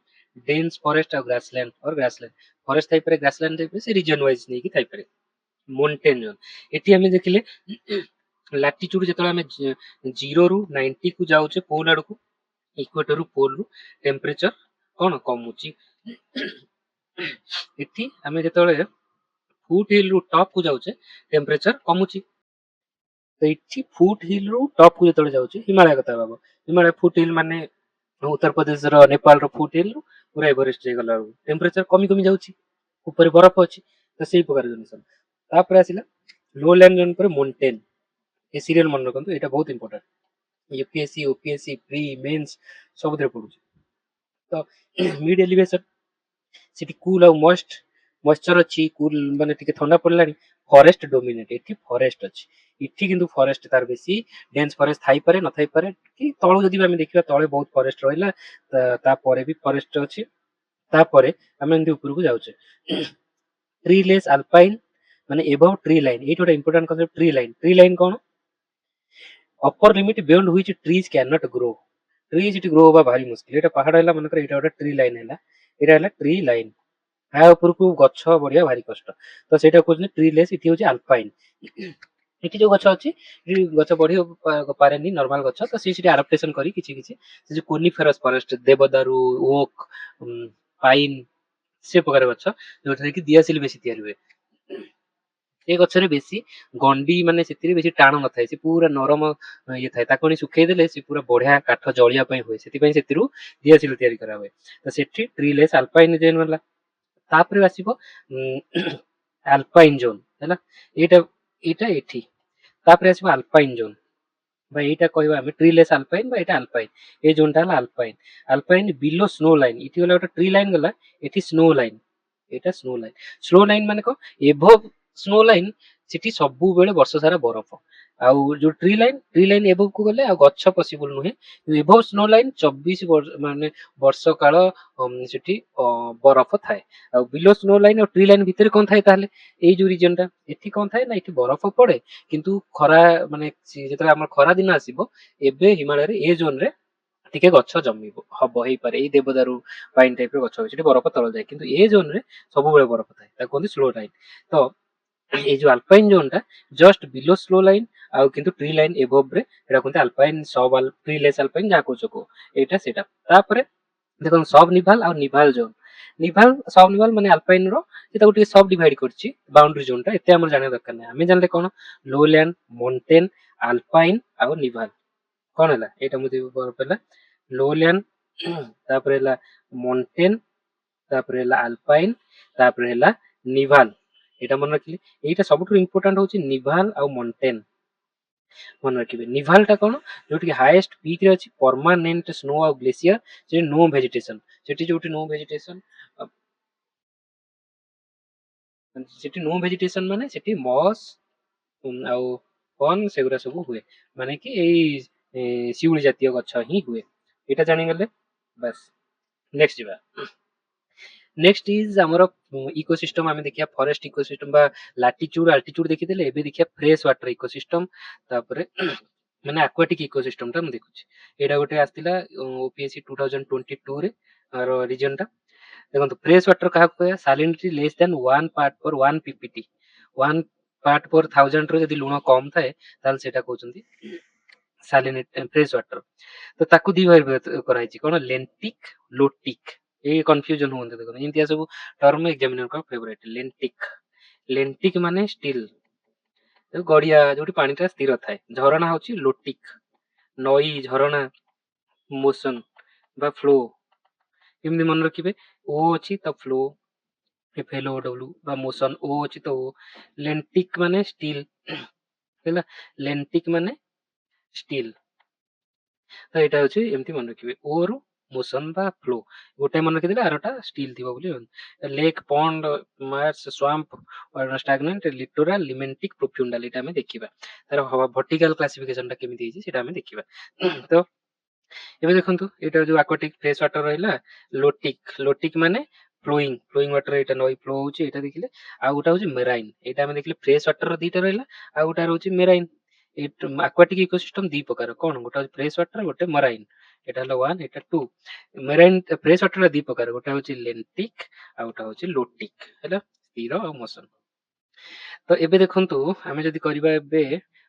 ଡେନ୍ସ ଫରେଷ୍ଟ ଆଉ ଗ୍ରାସଲ୍ୟାଣ୍ଡ ଅର ଗ୍ରାସଲ୍ୟାଣ୍ଡ, ଫରେଷ୍ଟ ଥାଇପାରେ, ଗ୍ରାସଲ୍ୟାଣ୍ଡ ଥାଇପାରେ, ସେ ରିଜନ ୱାଇଜ ନେଇକି ଥାଇପାରେ। ମୋଣ୍ଟେନ ଜୋନ, ଏଠି ଆମେ ଦେଖିଲେ ଲାଟିଚ୍ୟୁଡ ଯେତେବେଳେ ଆମେ 0 ରୁ 90 କୁ ଯାଉଛେ ପୋଲ ଆଡକୁ, ଇକ୍ୱେଟର ରୁ ପୋଲ ରୁ ଟେମ୍ପରେଚର କଣ କମୁଛି। ଏଠି ଆମେ ଯେତେବେଳେ ଫୁଟ ହିଲ ରୁ ଟପ କୁ ଯାଉଛେ, ଟେମ୍ପରେଚର କମୁଛି। ତ ଏଠି ଫୁଟ ହିଲ ରୁ ଟପ କୁ ଯେତେବେଳେ ଯାଉଛି, ହିମାଳୟ କଥା ଭାବ, ହିମାଳୟ ଫୁଟ ହିଲ ମାନେ ଉତ୍ତରପ୍ରଦେଶର, ନେପାଳର ଫୁଟ ହିଲ ରୁ ପୁରା ଏଭରେଷ୍ଟ ହେଇଗଲା ବେଳକୁ ଟେମ୍ପରେଚର କମି କମି ଯାଉଛି, ଉପରେ ବରଫ ଅଛି। ତ ସେଇ ପ୍ରକାର ଜିନିଷ। ତାପରେ ଆସିଲା ଲୋ ଲ୍ୟାଣ୍ଡ ଜୋନ ପରେ ମୋଣ୍ଟେନ। ଏ ସିରିଏଲ ମନେ ରଖନ୍ତୁ, ଏଇଟା ବହୁତ important. UPSC, OPSC, pre mains ସବୁଥିରେ ପଡୁଛି। ତ ମିଡ ଏଲିଭେସନ, ସେଠି କୁଲ ଆଉ ମଏଶ୍ଚର ଅଛି, କୁଲ ମାନେ ଟିକେ ଥଣ୍ଡା ପଡିଲାଣି। ଫରେଷ୍ଟ ଡୋମିନେଟ, ଏଠି ଫରେଷ୍ଟ ଅଛି। ଏଠି କିନ୍ତୁ ଫରେଷ୍ଟ ତାର ବେଶୀ ଡେନ୍ସ ଫରେଷ୍ଟ ଥାଇପାରେ ନଥାଇପାରେ, କି ତଳୁ ଯଦି ବି ଆମେ ଦେଖିବା ତଳେ ବହୁତ ଫରେଷ୍ଟ ରହିଲା, ତାପରେ ବି ଫରେଷ୍ଟ ଅଛି। ତାପରେ ଆମେ ଏମିତି ଉପରକୁ ଯାଉଛେ। ଟ୍ରି ଲେସ୍ ଆଲପାଇନ, ମାନେ ଏଭବ ଟ୍ରି ଲାଇନ, ଏଇଠି ଗୋଟେ important concept. Tree line, tree line କଣ? Upper limit beyond which trees can not grow. Tree ସେଠି ଗ୍ରୋ ହବା ଭାରି ମୁସ୍କିଲ। ଏଇଟା ପାହାଡ ହେଲା, ମନେକର ଏଇଟା ଗୋଟେ ଟ୍ରି ଲାଇନ ହେଲା, ଏଇଟା ହେଲା ଟ୍ରି ଲାଇନ। ଆ ଉପରକୁ ଗଛ ବଢିଆ ଭାରି କଷ୍ଟ। ତ ସେଇଟା କହୁଛନ୍ତି ଟ୍ରି ଲେସ୍, ଏଠି ହଉଛି ଆଲପାଇନ। ଏଠି ଯୋଉ ଗଛ ଅଛି, ଏଠି ଗଛ ବଢି ପାରେନି ନର୍ମାଲ ଗଛ, ତ ସେ ସେଠି ଆଡାପ୍ଟେସନ କରି କିଛି କିଛି ସେ ଯୋଉ କୋନିଫେରସ ଫରେଷ୍ଟ, ଦେବଦାରୁ, ଓକ୍, ପାଇନ, ସେ ପ୍ରକାର ଗଛ, ଯୋଉଥିରେ କି ଦିଆସିଲି ବେଶୀ ତିଆରି ହୁଏ। ଏ ଗଛରେ ବେଶୀ ଗଣ୍ଡି ମାନେ ସେଥିରେ ବେଶୀ ଟାଣ ନଥାଏ, ସେ ପୁରା ନରମ ଇଏ ଥାଏ, ତାକୁ ଆଣି ଶୁଖେଇ ଦେଲେ ସେ ପୁରା ବଢିଆ କାଠ ଜଳିବା ପାଇଁ ହୁଏ, ସେଥିପାଇଁ ସେଥିରୁ ଦିଆସିଲି ତିଆରି କରା ହୁଏ। ତ ସେଠି ଟ୍ରିଲେସ୍ ଆଲପାଇନ ଜୋନ୍ ଗଲା। ତାପରେ ଆସିବ ଆଲପାଇନ ଜୋନ୍ ହେଲା, ଏଇଟା ଏଇଟା ଏଠି। ତାପରେ ଆସିବ ଆଲପାଇନ ଜୋନ୍, ବା ଏଇଟା କହିବା ଆମେ ଟ୍ରିଲେସ୍ ଆଲପାଇନ ବା ଏଇଟା ଆଲପାଇନ। ଏ ଜୋନଟା ହେଲା alpine. Alpine below snow line, ଏଠି ଗଲା ଗୋଟେ ଟ୍ରି ଲାଇନ ଗଲା, ଏଠି ସ୍ନୋ ଲାଇନ, ଏଇଟା ସ୍ନୋ ଲାଇନ। ସ୍ନୋ ଲାଇନ ମାନେ କଣ, ଏଭବ ସ୍ନୋ ଲାଇନ ସେଠି ସବୁବେଳେ ବର୍ଷ ସାରା ବରଫ। ଆଉ ଯୋଉ ଟ୍ରି ଲାଇନ ଏଭବ କୁ ଗଲେ ଆଉ ଗଛ ପସିବଲ ନୁହେଁ। ଏଭବ ସ୍ନୋ ଲାଇନ 24 ମାନେ ବର୍ଷ କାଳ ସେଠି ବରଫ ଥାଏ। ଆଉ ବିଲୋ ସ୍ନୋ ଲାଇନ ଆଉ ଟ୍ରି ଲାଇନ ଭିତରେ କଣ ଥାଏ ତାହେଲେ, ଏଇ ଯୋଉ ରିଜନ ଟା ଏଠି କଣ ଥାଏ ନା, ଏଠି ବରଫ ପଡେ କିନ୍ତୁ ଖରା ମାନେ ଯେତେବେଳେ ଆମର ଖରା ଦିନ ଆସିବ, ଏବେ ହିମାଳୟରେ ଏ ଜୋନ ରେ ଟିକେ ଗଛ ଜମିବ, ହବ ହେଇପାରେ, ଏଇ ଦେବଦାରୁ ପାଇନ ଟାଇପ ର ଗଛ ସେଠି ବରଫ ତଳ ଯାଏ, କିନ୍ତୁ ଏ ଜୋନ ରେ ସବୁବେଳେ ବରଫ ଥାଏ, ତାକୁ କୁହନ୍ତି ସ୍ଲୋ ଲାଇନ। ତ ଏଇ ଯୋଉ ଆଲପାଇନ ଜୋନ ଟା ଜଷ୍ଟ ବିଲୋ ସ୍ଲୋ ଲାଇନ, ଆଉ କିନ୍ତୁ ଟ୍ରି ଲାଇନ ଏଭବ ରେ ଏଟା କୁହନ୍ତି ଆଲପାଇନ ସବ ଟ୍ରିଲେସ୍ ଆଲପାଇନ, ଯାହା କହୁଛ କୁହ, ଏଇଟା ସେଇଟା। ତାପରେ ଦେଖନ୍ତୁ ସବ ନିଭାଲ ଆଉ ନିଭାଲ ଜୋନ। ନିଭାଲ ସବ ନିଭାଲ ମାନେ ଆଲପାଇନ ର ତାକୁ ଟିକେ ସବ ଡିଭାଇଡ କରିଛି ବାଉଣ୍ଡରୀ ଜୋନ ଟା, ଏତେ ଆମର ଜାଣିବା ଦରକାର ନାହିଁ। ଆମେ ଜାଣିଲେ କଣ, ଲୋ ଲ୍ୟାଣ୍ଡ, ମଣ୍ଟେନ, ଆଲପାଇନ ଆଉ ନିଭାଲ। କଣ ହେଲା ଏଇଟା ମୁଁ ହେଲା ଲୋ ଲ୍ୟାଣ୍ଡ, ତାପରେ ହେଲା ମଣ୍ଟେନ, ତାପରେ ହେଲା ଆଲପାଇନ, ତାପରେ ହେଲା ନିଭାଲ। ଏଇଟା ମନେ ରଖିଲେ। ଏଇଟା ସବୁଠୁ ଇମ୍ପୋର୍ଟାଣ୍ଟ ହଉଛି ନିଭାଲ ଆଉ ମଣ୍ଟେନ, ମନେ ରଖିବେ। ନିଭାଲ ଟା କଣ, ଯୋଉଠି ହାଇଏଷ୍ଟ ପିକ୍ ରେ ଅଛି ପରମାନେଣ୍ଟ ସ୍ନୋ ଆଉ ଗ୍ଲେସିୟର, ସେଠି ନୋ ଭେଜିଟେସନ, ସେଠି ଯୋଉଠି ନୋ ଭେଜିଟେସନ, ସେଠି ନୋ ଭେଜିଟେସନ ମାନେ ସେଠି ମସ୍ ଆଉ କଣ ସେଗୁରା ସବୁ ହୁଏ, ମାନେ କି ଏଇ ଶିଉଳି ଜାତୀୟ ଗଛ ହିଁ ହୁଏ। ଏଇଟା ଜାଣିଗଲେ ବାସ୍। ନେକ୍ସଟ ଯିବା। ନେକ୍ସଟ ଇଜ ଆମର ଇକୋସିଷ୍ଟମ। ଆମେ ଦେଖିବା ଫରେଷ୍ଟ ଇକୋସିଷ୍ଟମ ବା ଲାଟିଚ୍ୟୁଡ ଆଲ୍ଟିଚ୍ୟୁଡ ଦେଖିଦେଲେ, ଏବେ ଦେଖିବା ଫ୍ରେଶ ୱାଟର ଇକୋସିଷ୍ଟମ। ତାପରେ ମାନେ ଆକ୍ୱାଟିକ ଇକୋସିଷ୍ଟମ ଟା ମୁଁ ଦେଖୁଛି, ଏଇଟା ଗୋଟେ ଆସିଥିଲା ଓପିଏସସି 2022 ରେ ଆର ରିଜନ ଟା। ଦେଖନ୍ତୁ ଫ୍ରେଶ ୱାଟର କାହାକୁ କହିବା, ସାଲିନିଟି ଲେସ୍ ଦ୍ୟାନ 1 ପାର୍ଟ ପର 1 ppt, 1 ପାର୍ଟ ପର 1000 ର ଯଦି ଲୁଣ କମ ଥାଏ ତାହେଲେ ସେଟା କହୁଛନ୍ତି ସାଲିନିଟି ଫ୍ରେଶ ୱାଟର। ତ ତାକୁ ଦି ଭାଗ କରାଯାଇଛି, କଣ ଲେଣ୍ଟିକ ଲୋଟିକ। ଏଇ କନଫ୍ୟୁଜନ ହୁଅନ୍ତି, ଦେଖନ୍ତୁ ଏମିତିଆ ସବୁ ଟର୍ମ ଏକ୍ସାମିନରଙ୍କ ଫେଭରାଇଟ। ଲେଣ୍ଟିକ, ଲେଣ୍ଟିକ ମାନେ ଷ୍ଟିଲ, ଗଡିଆ ଯୋଉଠି ପାଣିଟା ସ୍ଥିର ଥାଏ। ଝରଣା ହଉଛି ଲୋଟିକ, ନଈ ଝରଣା, ମୋସନ ବା ଫ୍ଲୋ। କେମିତି ମନେ ରଖିବେ, ଓ ଅଛି ତ ଫ୍ଲୋ, FLOW ବା ମୋସନ, ଓ ଅଛି ତ ଓ। ଲେଣ୍ଟିକ ମାନେ ଷ୍ଟିଲ ହେଲା, ଲେଣ୍ଟିକ ମାନେ ଷ୍ଟିଲ। ତ ଏଇଟା ହଉଛି ଏମିତି ମନେ ରଖିବେ, ଓ ରୁ ମୋସନ ବା ଫ୍ଲୋ, ଗୋଟେ ମନେ ରଖିଦେଲେ ଆରଟା ଷ୍ଟିଲ ଥିବ ବୋଲି। ଲେକ୍, ପଣ୍ଡ, ମାର୍ସ, ସ୍ୱାମ୍ପ, ଷ୍ଟାଗନାଣ୍ଟ, ଲିଟୋରାଲ, ଲିମେଣ୍ଟିକ, ପ୍ରୋଫ୍ୟୁଣ୍ଡାଲ, ଏଇଟା ଆମେ ଦେଖିବା। ତାର ଭର୍ଟିକାଲ କ୍ଲାସିଫିକେସନ ଟା କେମିତି ହେଇଛି ସେଇଟା ଆମେ ଦେଖିବା। ତ ଏବେ ଦେଖନ୍ତୁ ଏଇଟା ଯୋଉ ଆକ୍ୱାଟିକ ଫ୍ରେଶ ୱାଟର ରହିଲା, ଲୋଟିକ, ଲୋଟିକ ମାନେ ଫ୍ଲୋଇଂ, ଫ୍ଲୋଇଂ ୱାଟର, ଏଇଟା ନଈ ଫ୍ଲୋ ହଉଛି, ଏଇଟା ଦେଖିଲେ। ଆଉ ଗୋଟେ ହଉଛି ମେରାଇନ, ଏଇଟା ଆମେ ଦେଖିଲେ ଫ୍ରେଶ ୱାଟର ଦିଟା ରହିଲା, ଆଉ ଗୋଟେ ରହୁଛି ମେରାଇନ। ଆକ୍ୱାଟିକ ଇକୋସିଷ୍ଟମ ଦି ପ୍ରକାର, କଣ, ଗୋଟେ ହଉଛି ଫ୍ରେଶ ୱାଟର, ଗୋଟେ ମରାଇନ। ଏଟା ହେଲା 1, ଏଟା 2। ମେରାଇନ ଫ୍ରେଶ ୱାଟର ଦି ପ୍ରକାର, ଗୋଟେ ହଉଛି ଲେଣ୍ଟିକ ଆଉ ଗୋଟେ ହଉଛି ଲୋଟିକ, ହେଲା ସ୍ଥିର ଆଉ ମୋସନ। ତ ଏବେ ଦେଖନ୍ତୁ ଆମେ ଯଦି କରିବା ଏବେ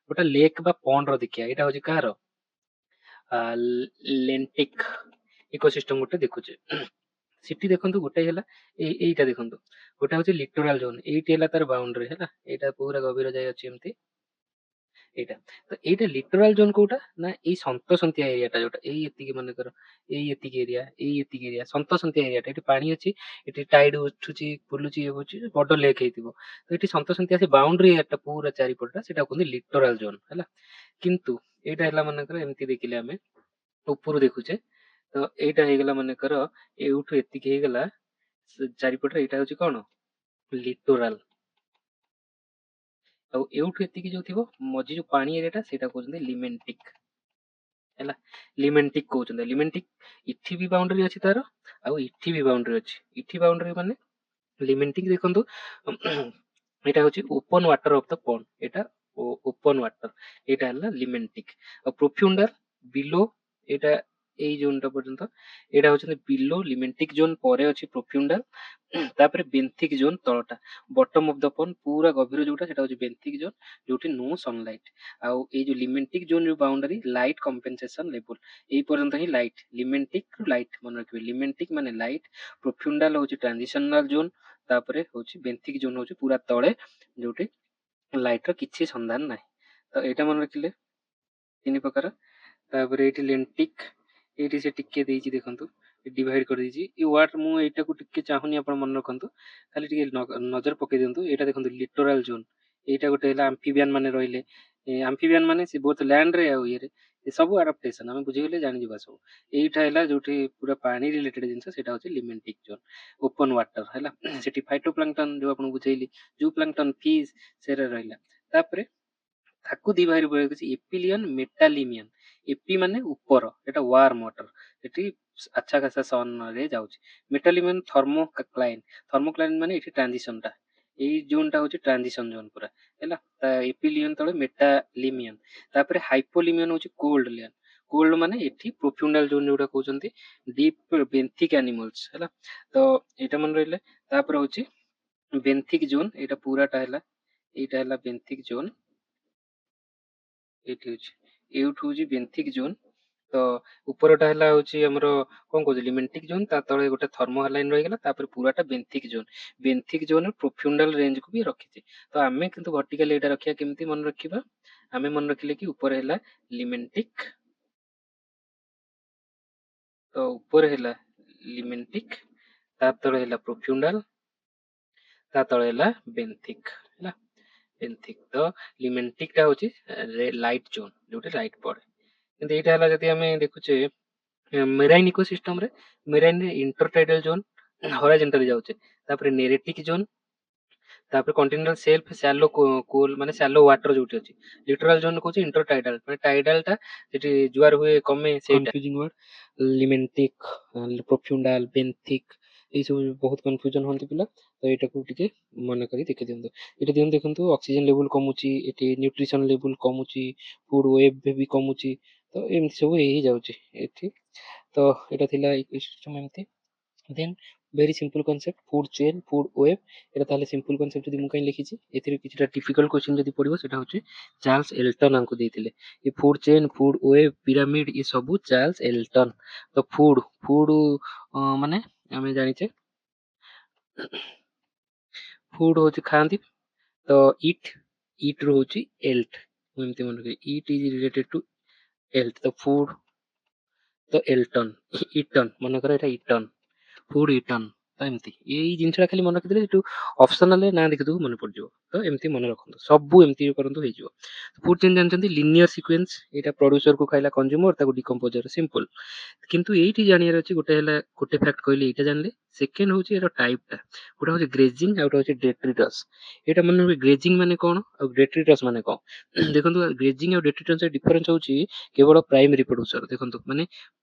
ଗୋଟେ ଲେକ୍ ବା ପଣ୍ଡ ର ଦେଖିବା, ଏଇଟା ହଉଛି କାହାର, ଲେଣ୍ଟିକ ଇକୋସିଷ୍ଟମ ଗୋଟେ ଦେଖୁଛେ। ସେଠି ଦେଖନ୍ତୁ ଗୋଟେ ହେଲା ଏଇଟା ଦେଖନ୍ତୁ, ଗୋଟେ ହଉଛି ଲିଟୋରାଲ ଜୋନ, ଏଇଟି ହେଲା ତାର ବାଉଣ୍ଡରୀ ହେଲା, ଏଇଟା ପୁରା ଗଭୀର ଯାଇ ଅଛି ଏମିତି ଏଇଟା। ତ ଏଇଟା ଲିଟୋରାଲ ଜୋନ କୋଉଟା ନା, ଏଇ ସନ୍ତସନ୍ତିଆ ଏରିଆଟା ଯୋଉଟା, ଏଇ ଏତିକି ମନେକର, ଏଇ ଏତିକି ଏରିଆ, ଏଇ ଏତିକି ଏରିଆ ସନ୍ତସନ୍ତିଆ ଏରିଆଟା, ଏଠି ପାଣି ଅଛି, ଏଠି ଟାଇଡ ଉଠୁଛି ବୁଲୁଛି ଇଏ ହଉଛି, ବଡ ଲେକ୍ ହେଇଥିବ। ତ ଏଠି ସନ୍ତସନ୍ତିଆ ସେ ବାଉଣ୍ଡରୀ ଏରିଆଟା ପୁରା ଚାରିପଟଟା, ସେଟା କୁହନ୍ତି ଲିଟୋରାଲ ଜୋନ ହେଲା। କିନ୍ତୁ ଏଇଟା ହେଲା ମନେକର ଏମିତି ଦେଖିଲେ ଆମେ ଉପରୁ ଦେଖୁଛେ, ତ ଏଇଟା ହେଇଗଲା ମନେକର ଏଇଠୁ ଏତିକି ହେଇଗଲା ଚାରିପଟରେ, ଏଇଟା ହଉଛି କଣ, ଲିଟୋରାଲ। ଆଉ ଏଇଠୁ ଏତିକି ଯୋଉ ଥିବ ମଝି ଯୋଉ ପାଣି ଏରିଆଟା, ସେଇଟା କହୁଛନ୍ତି ଲିମେଣ୍ଟିକ ହେଲା। ଲିମେଣ୍ଟିକ କହୁଛନ୍ତି, ଲିମେଣ୍ଟିକ ଏଠି ବି ବାଉଣ୍ଡରୀ ଅଛି ତାର, ଆଉ ଏଠି ବି ବାଉଣ୍ଡରୀ ଅଛି। ଏଠି ବାଉଣ୍ଡରୀ ମାନେ ଲିମେଣ୍ଟିକ ଦେଖନ୍ତୁ ଏଇଟା ହଉଛି ଓପନ ୱାଟର ଅଫ ଦ ପଣ୍ଡ, ଏଇଟା ଓପନ ୱାଟର, ଏଇଟା ହେଲା ଲିମେଣ୍ଟିକ। ଆଉ ପ୍ରୋଫ୍ୟୁଣ୍ଡାଲ ବିଲୋ, ଏଇଟା ଏଇ ଜୋନଟା ପର୍ଯ୍ୟନ୍ତ, ଏଇଟା ହଉଛନ୍ତି ବିଲୋ ଲିମେଣ୍ଟିକ ଜୋନ, ପରେ ଅଛି ପ୍ରୋଫ୍ୟୁଣ୍ଡାଲ, ତାପରେ ବେନ୍ଥିକ ଜୋନ ତଳଟା, ବଟମ ଅଫ ଦ ପଣ୍ଡ ପୁରା ଗଭୀର ଯୋଉଟା, ସେଟା ହଉଛି ବେନ୍ଥିକ ଜୋନ, ଯୋଉଠି ନୋ ସନଲାଇଟ। ଆଉ ଏଇ ଯୋଉ ଲିମେଣ୍ଟିକ ଜୋନ ଯୋଉ ବାଉଣ୍ଡରୀ, ଲାଇଟ କମ୍ପେନସେସନ ଲେବୁଲ, ଏଇ ପର୍ଯ୍ୟନ୍ତ ହିଁ ଲାଇଟ, ଲିମେଣ୍ଟିକ ରୁ ଲାଇଟ ମନେ ରଖିବେ। ଲିମେଣ୍ଟିକ ମାନେ ଲାଇଟ, ପ୍ରୋଫ୍ୟୁଣ୍ଡାଲ ହଉଛି ଟ୍ରାନଜିସନାଲ ଜୋନ, ତାପରେ ହଉଛି ବେନ୍ଥିକ ଜୋନ ହଉଛି ପୁରା ତଳେ, ଯୋଉଠି ଲାଇଟ୍ର କିଛି ସନ୍ଧାନ ନାହିଁ। ତ ଏଇଟା ମନେ ରଖିଲେ 3 ପ୍ରକାର। ତାପରେ ଏଇଠି ଲେଣ୍ଟିକ୍, ଏଇଠି ସେ ଟିକେ ଦେଇଛି ଦେଖନ୍ତୁ, ଡିଭାଇଡ୍ କରିଦେଇଛି। ଏ ୱାର୍ଡ ମୁଁ ଏଇଟାକୁ ଟିକେ ଚାହୁଁନି ଆପଣ ମନେ ରଖନ୍ତୁ, ଖାଲି ଟିକେ ନଜର ପକେଇ ଦିଅନ୍ତୁ। ଏଇଟା ଦେଖନ୍ତୁ ଲିଟୋରାଲ ଜୋନ୍, ଏଇଟା ଗୋଟେ ହେଲା ଆମ୍ଫିବିଆନ୍ ମାନେ ରହିଲେ। ଆମ୍ଫିବିଆନ୍ ମାନେ ସେ ବୋଥ ଲ୍ୟାଣ୍ଡରେ ଆଉ ଇଏରେ ସବୁ ଆଡାପ୍ଟେସନ ଆମେ ବୁଝିଗଲେ ଜାଣିଯିବା ସବୁ। ଏଇଟା ହେଲା ଯୋଉଠି ପୁରା ପାଣି ରିଲେଟେଡ୍ ଜିନିଷ, ସେଇଟା ହଉଛି ଲିମେଣ୍ଟିକ୍ ଜୋନ୍, ଓପନ ୱାଟର ହେଲା। ସେଠି ଫାଇଟୋପ୍ଲାଙ୍କଟନ ଯୋଉ ଆପଣଙ୍କୁ ବୁଝେଇଲି, ଜୁ ପ୍ଲାଙ୍କଟନ, ଫିସ୍ ସେରା ରହିଲା। ତାପରେ ତାକୁ ଦି ଭାଗରେ ଭଗାଯାଇଛି, ଏପିଲିୟନ ମେଟାଲିମିୟନ। ଏପି ମାନେ ଉପର, ଏଟା ୱାର୍ମ ୱାଟର, ସେଠି ଆଚ୍ଛା ଖାସା ସନ୍ ରେ ଯାଉଛି। ମେଟାଲିମିୟନ ଥର୍ମୋକ୍ଲାଇନ, ଥର୍ମୋକ୍ଲାଇନ ମାନେ ଏଠି ଟ୍ରାନଜିସନ ଟା, ଏଇ ଜୋନ୍ ଟା ହଉଛି ଟ୍ରାନଜିସନ ଜୋନ୍ ପୁରା ହେଲା। ଏପିଲିୟନ ତଳେ ମେଟାଲିମିୟନ। ତାପରେ ହାଇପୋଲିମିୟନ ହଉଛି କୋଲ୍ଡ ଲିୟନ। କୋଲ୍ଡ ମାନେ ଏଠି ପ୍ରୋଫ୍ୟୁଣ୍ଡାଲ ଜୋନ୍ ଯୋଉଟା କହୁଛନ୍ତି, ଡିପ୍ ବେନ୍ଥିକ୍ ଆନିମଲ୍ସ ହେଲା। ତ ଏଇଟା ମନେ ରହିଲେ। ତାପରେ ହଉଛି ବେନ୍ଥିକ୍ ଜୋନ୍, ଏଇଟା ପୁରାଟା ହେଲା, ଏଇଟା ହେଲା ବେନ୍ଥିକ୍ ଜୋନ୍। ଏଇଠି ହଉଛି, ଏଇଠୁ ହଉଛି ବେନ୍ଥିକ୍ ଜୋନ୍। ତ ଉପରଟା ହେଲା ହଉଛି ଆମର କଣ କହୁଥିଲି ଲିମେଣ୍ଟିକ୍ ଜୋନ୍, ତା ତଳେ ଗୋଟେ ଥର୍ମୋ ଲାଇନ୍ ରହିଗଲା, ତାପରେ ପୁରାଟା ବେନ୍ଥିକ୍ ଜୋନ୍। ବେନ୍ଥିକ୍ ଜୋନ୍ ପ୍ରୋଫ୍ୟୁଣ୍ଡାଲ ରେଞ୍ଜକୁ ବି ରଖିଛି। ତ ଆମେ କିନ୍ତୁ ଭର୍ଟିକାଲି ଏଇଟା ରଖିବା, କେମିତି ମନେ ରଖିବା? ଆମେ ମନେ ରଖିଲେ କି ଉପରେ ହେଲା ଲିମେଣ୍ଟିକ୍, ତ ଉପରେ ହେଲା ଲିମେଣ୍ଟିକ୍, ତା ତଳେ ହେଲା ପ୍ରୋଫ୍ୟୁଣ୍ଡାଲ, ତା ତଳେ ହେଲା ବେନ୍ଥିକ୍ ହେଲା। ବେନ୍ଥିକ୍ ତ ଲିମେଣ୍ଟିକ୍ ଟା ହଉଛି ଲାଇଟ୍ ଜୋନ୍, ଯୋଉଠି ଲାଇଟ୍ ପଡେ। କିନ୍ତୁ ଏଇଟା ହେଲା ଯଦି ଆମେ ଦେଖୁଛେ ମେରାଇନ୍ ଇକୋସିଷ୍ଟମ ରେ, ମେରାଇନ୍ ରେ ଇଣ୍ଟରଟାଇଡାଲ ଜୋନ୍ ହରାଇଜଣ୍ଟାଲି ଯାଉଛି, ତାପରେ ନେରେଟିକ୍ ଜୋନ୍, ତାପରେ କଣ୍ଟିନେଣ୍ଟାଲ ସେଲ୍ଫ ସାଲୋ କୋଲ ମାନେ ସାଲୋ ୱାଟର ଯୋଉଠି ଅଛି। ଲିଟରାଲ ଜୋନ୍ କହୁଛି ଇଣ୍ଟରଟାଇଡାଲ, ମାନେ ଟାଇଡାଲ ଟା ସେଠି ଜୁଆର ହୁଏ କମେ, ସେଇଟା କନଫ୍ୟୁଜିଂ ୱାର୍ଡ। ଲିମେଣ୍ଟିକ୍, ପ୍ରୋଫ୍ୟୁଣ୍ଡାଲ, ବେନ୍ଥିକ୍, ଏଇ ସବୁ ବହୁତ କନଫ୍ୟୁଜନ ହୁଅନ୍ତି ପିଲା। ତ ଏଇଟାକୁ ଟିକେ ମନେ କରି ଦେଖି ଦିଅନ୍ତୁ। ଏଠି ଦିଅନ୍ତୁ ଦେଖନ୍ତୁ, ଅକ୍ସିଜେନ ଲେବୁଲ କମୁଛି, ଏଠି ନ୍ୟୁଟ୍ରିସନ ଲେବୁଲ କମୁଛି, ଫୁଡ ୱେବ ବି କମୁଛି। ତ ଏମିତି ସବୁ ହେଇଯାଉଛି ଏଠି। ତ ଏଇଟା ଥିଲା ଇକୋସିଷ୍ଟମ ଏମିତି। Then very simple concept, food chain, food web. ଏଇଟା ତାହେଲେ ସିମ୍ପଲ କନସେପ୍ଟ ଯଦି ମୁଁ କାହିଁ ଲେଖିଛି, ଏଥିରେ କିଛିଟା ଡିଫିକଲ୍ଟ କ୍ୱେଶ୍ଚିନ୍ ଯଦି ପଡିବ, ସେଟା ହଉଛି ଚାର୍ଲସ ଏଲଟନ ଆମକୁ ଦେଇଥିଲେ। ଏ food chain, food web, pyramid, ଏ ସବୁ ଚାର୍ଲସ ଏଲଟନ। ତ ଫୁଡ ଫୁଡ ମାନେ ଆମେ ଜାଣିଛେ ଫୁଡ ହଉଛି ଖାଆନ୍ତି, ତ ଇଟ୍, ଇଟ୍ ରୁ ହଉଛି ଏଲ୍ଟ, ମୁଁ ଏମିତି ମନେ ରଖିବି, ଇଟ୍ ଇଜ ରିଲେଟେଡ ଟୁ ଏଲ୍ଟ। ତ ଫୁଡ, ତ ଏଲ୍ଟନ, ଇଟନ, ମନେକର ଏଇଟା ଇଟନ, ଫୁଡ ଇଟନ। ତ ଏମିତି ଏଇ ଜିନିଷଟା ଖାଲି ମନେ ରଖିଦେଲେ, ସେଠୁ ଅପସନାଲରେ ନା ଦେଖିଦେବୁ ମନେ ପଡିଯିବ। ତ ଏମିତି ମନେ ରଖନ୍ତୁ, ସବୁ ଏମିତି କରନ୍ତୁ ହେଇଯିବ। ଫୁଡ ଚେନ୍ ଜାଣିଛନ୍ତି ଲିନିୟର ସିକ୍ୱେନ୍ସ, ଏଇଟା ପ୍ରଡ୍ୟୁସର କୁ ଖାଇଲା କନଜ୍ୟୁମର, ତାକୁ ଡିକମ୍ପୋଜର, ସିମ୍ପଲ। କିନ୍ତୁ ଏଇଠି ଜାଣିବାର ଅଛି, ଗୋଟେ ହେଲା ଗୋଟେ ଫ୍ୟାକ୍ଟ କହିଲି, ଏଇଟା ଜାଣିଲେ। ସେକେଣ୍ଡ ହଉଛି ଏର ଟାଇପଟା, ଗୋଟେ ହଉଛି ଗ୍ରେଜିଂ ଆଉ ଗୋଟେ ହଉଛି ଡେଟ୍ରିଟସ୍। ଏଇଟା ମନେ ରଖିବେ, ଗ୍ରେଜିଂ ମାନେ କଣ ଆଉ ଡେଟ୍ରିଟସ୍ ମାନେ କଣ। ଦେଖନ୍ତୁ ଗ୍ରେଜିଂ ଆଉ ଡେଟ୍ରିଟସ୍ ଡିଫରେନ୍ସ ହଉଛି କେବଳ ପ୍ରାଇମେରୀ ପ୍ରଡ୍ୟୁସର। ଦେଖନ୍ତୁ ମାନେ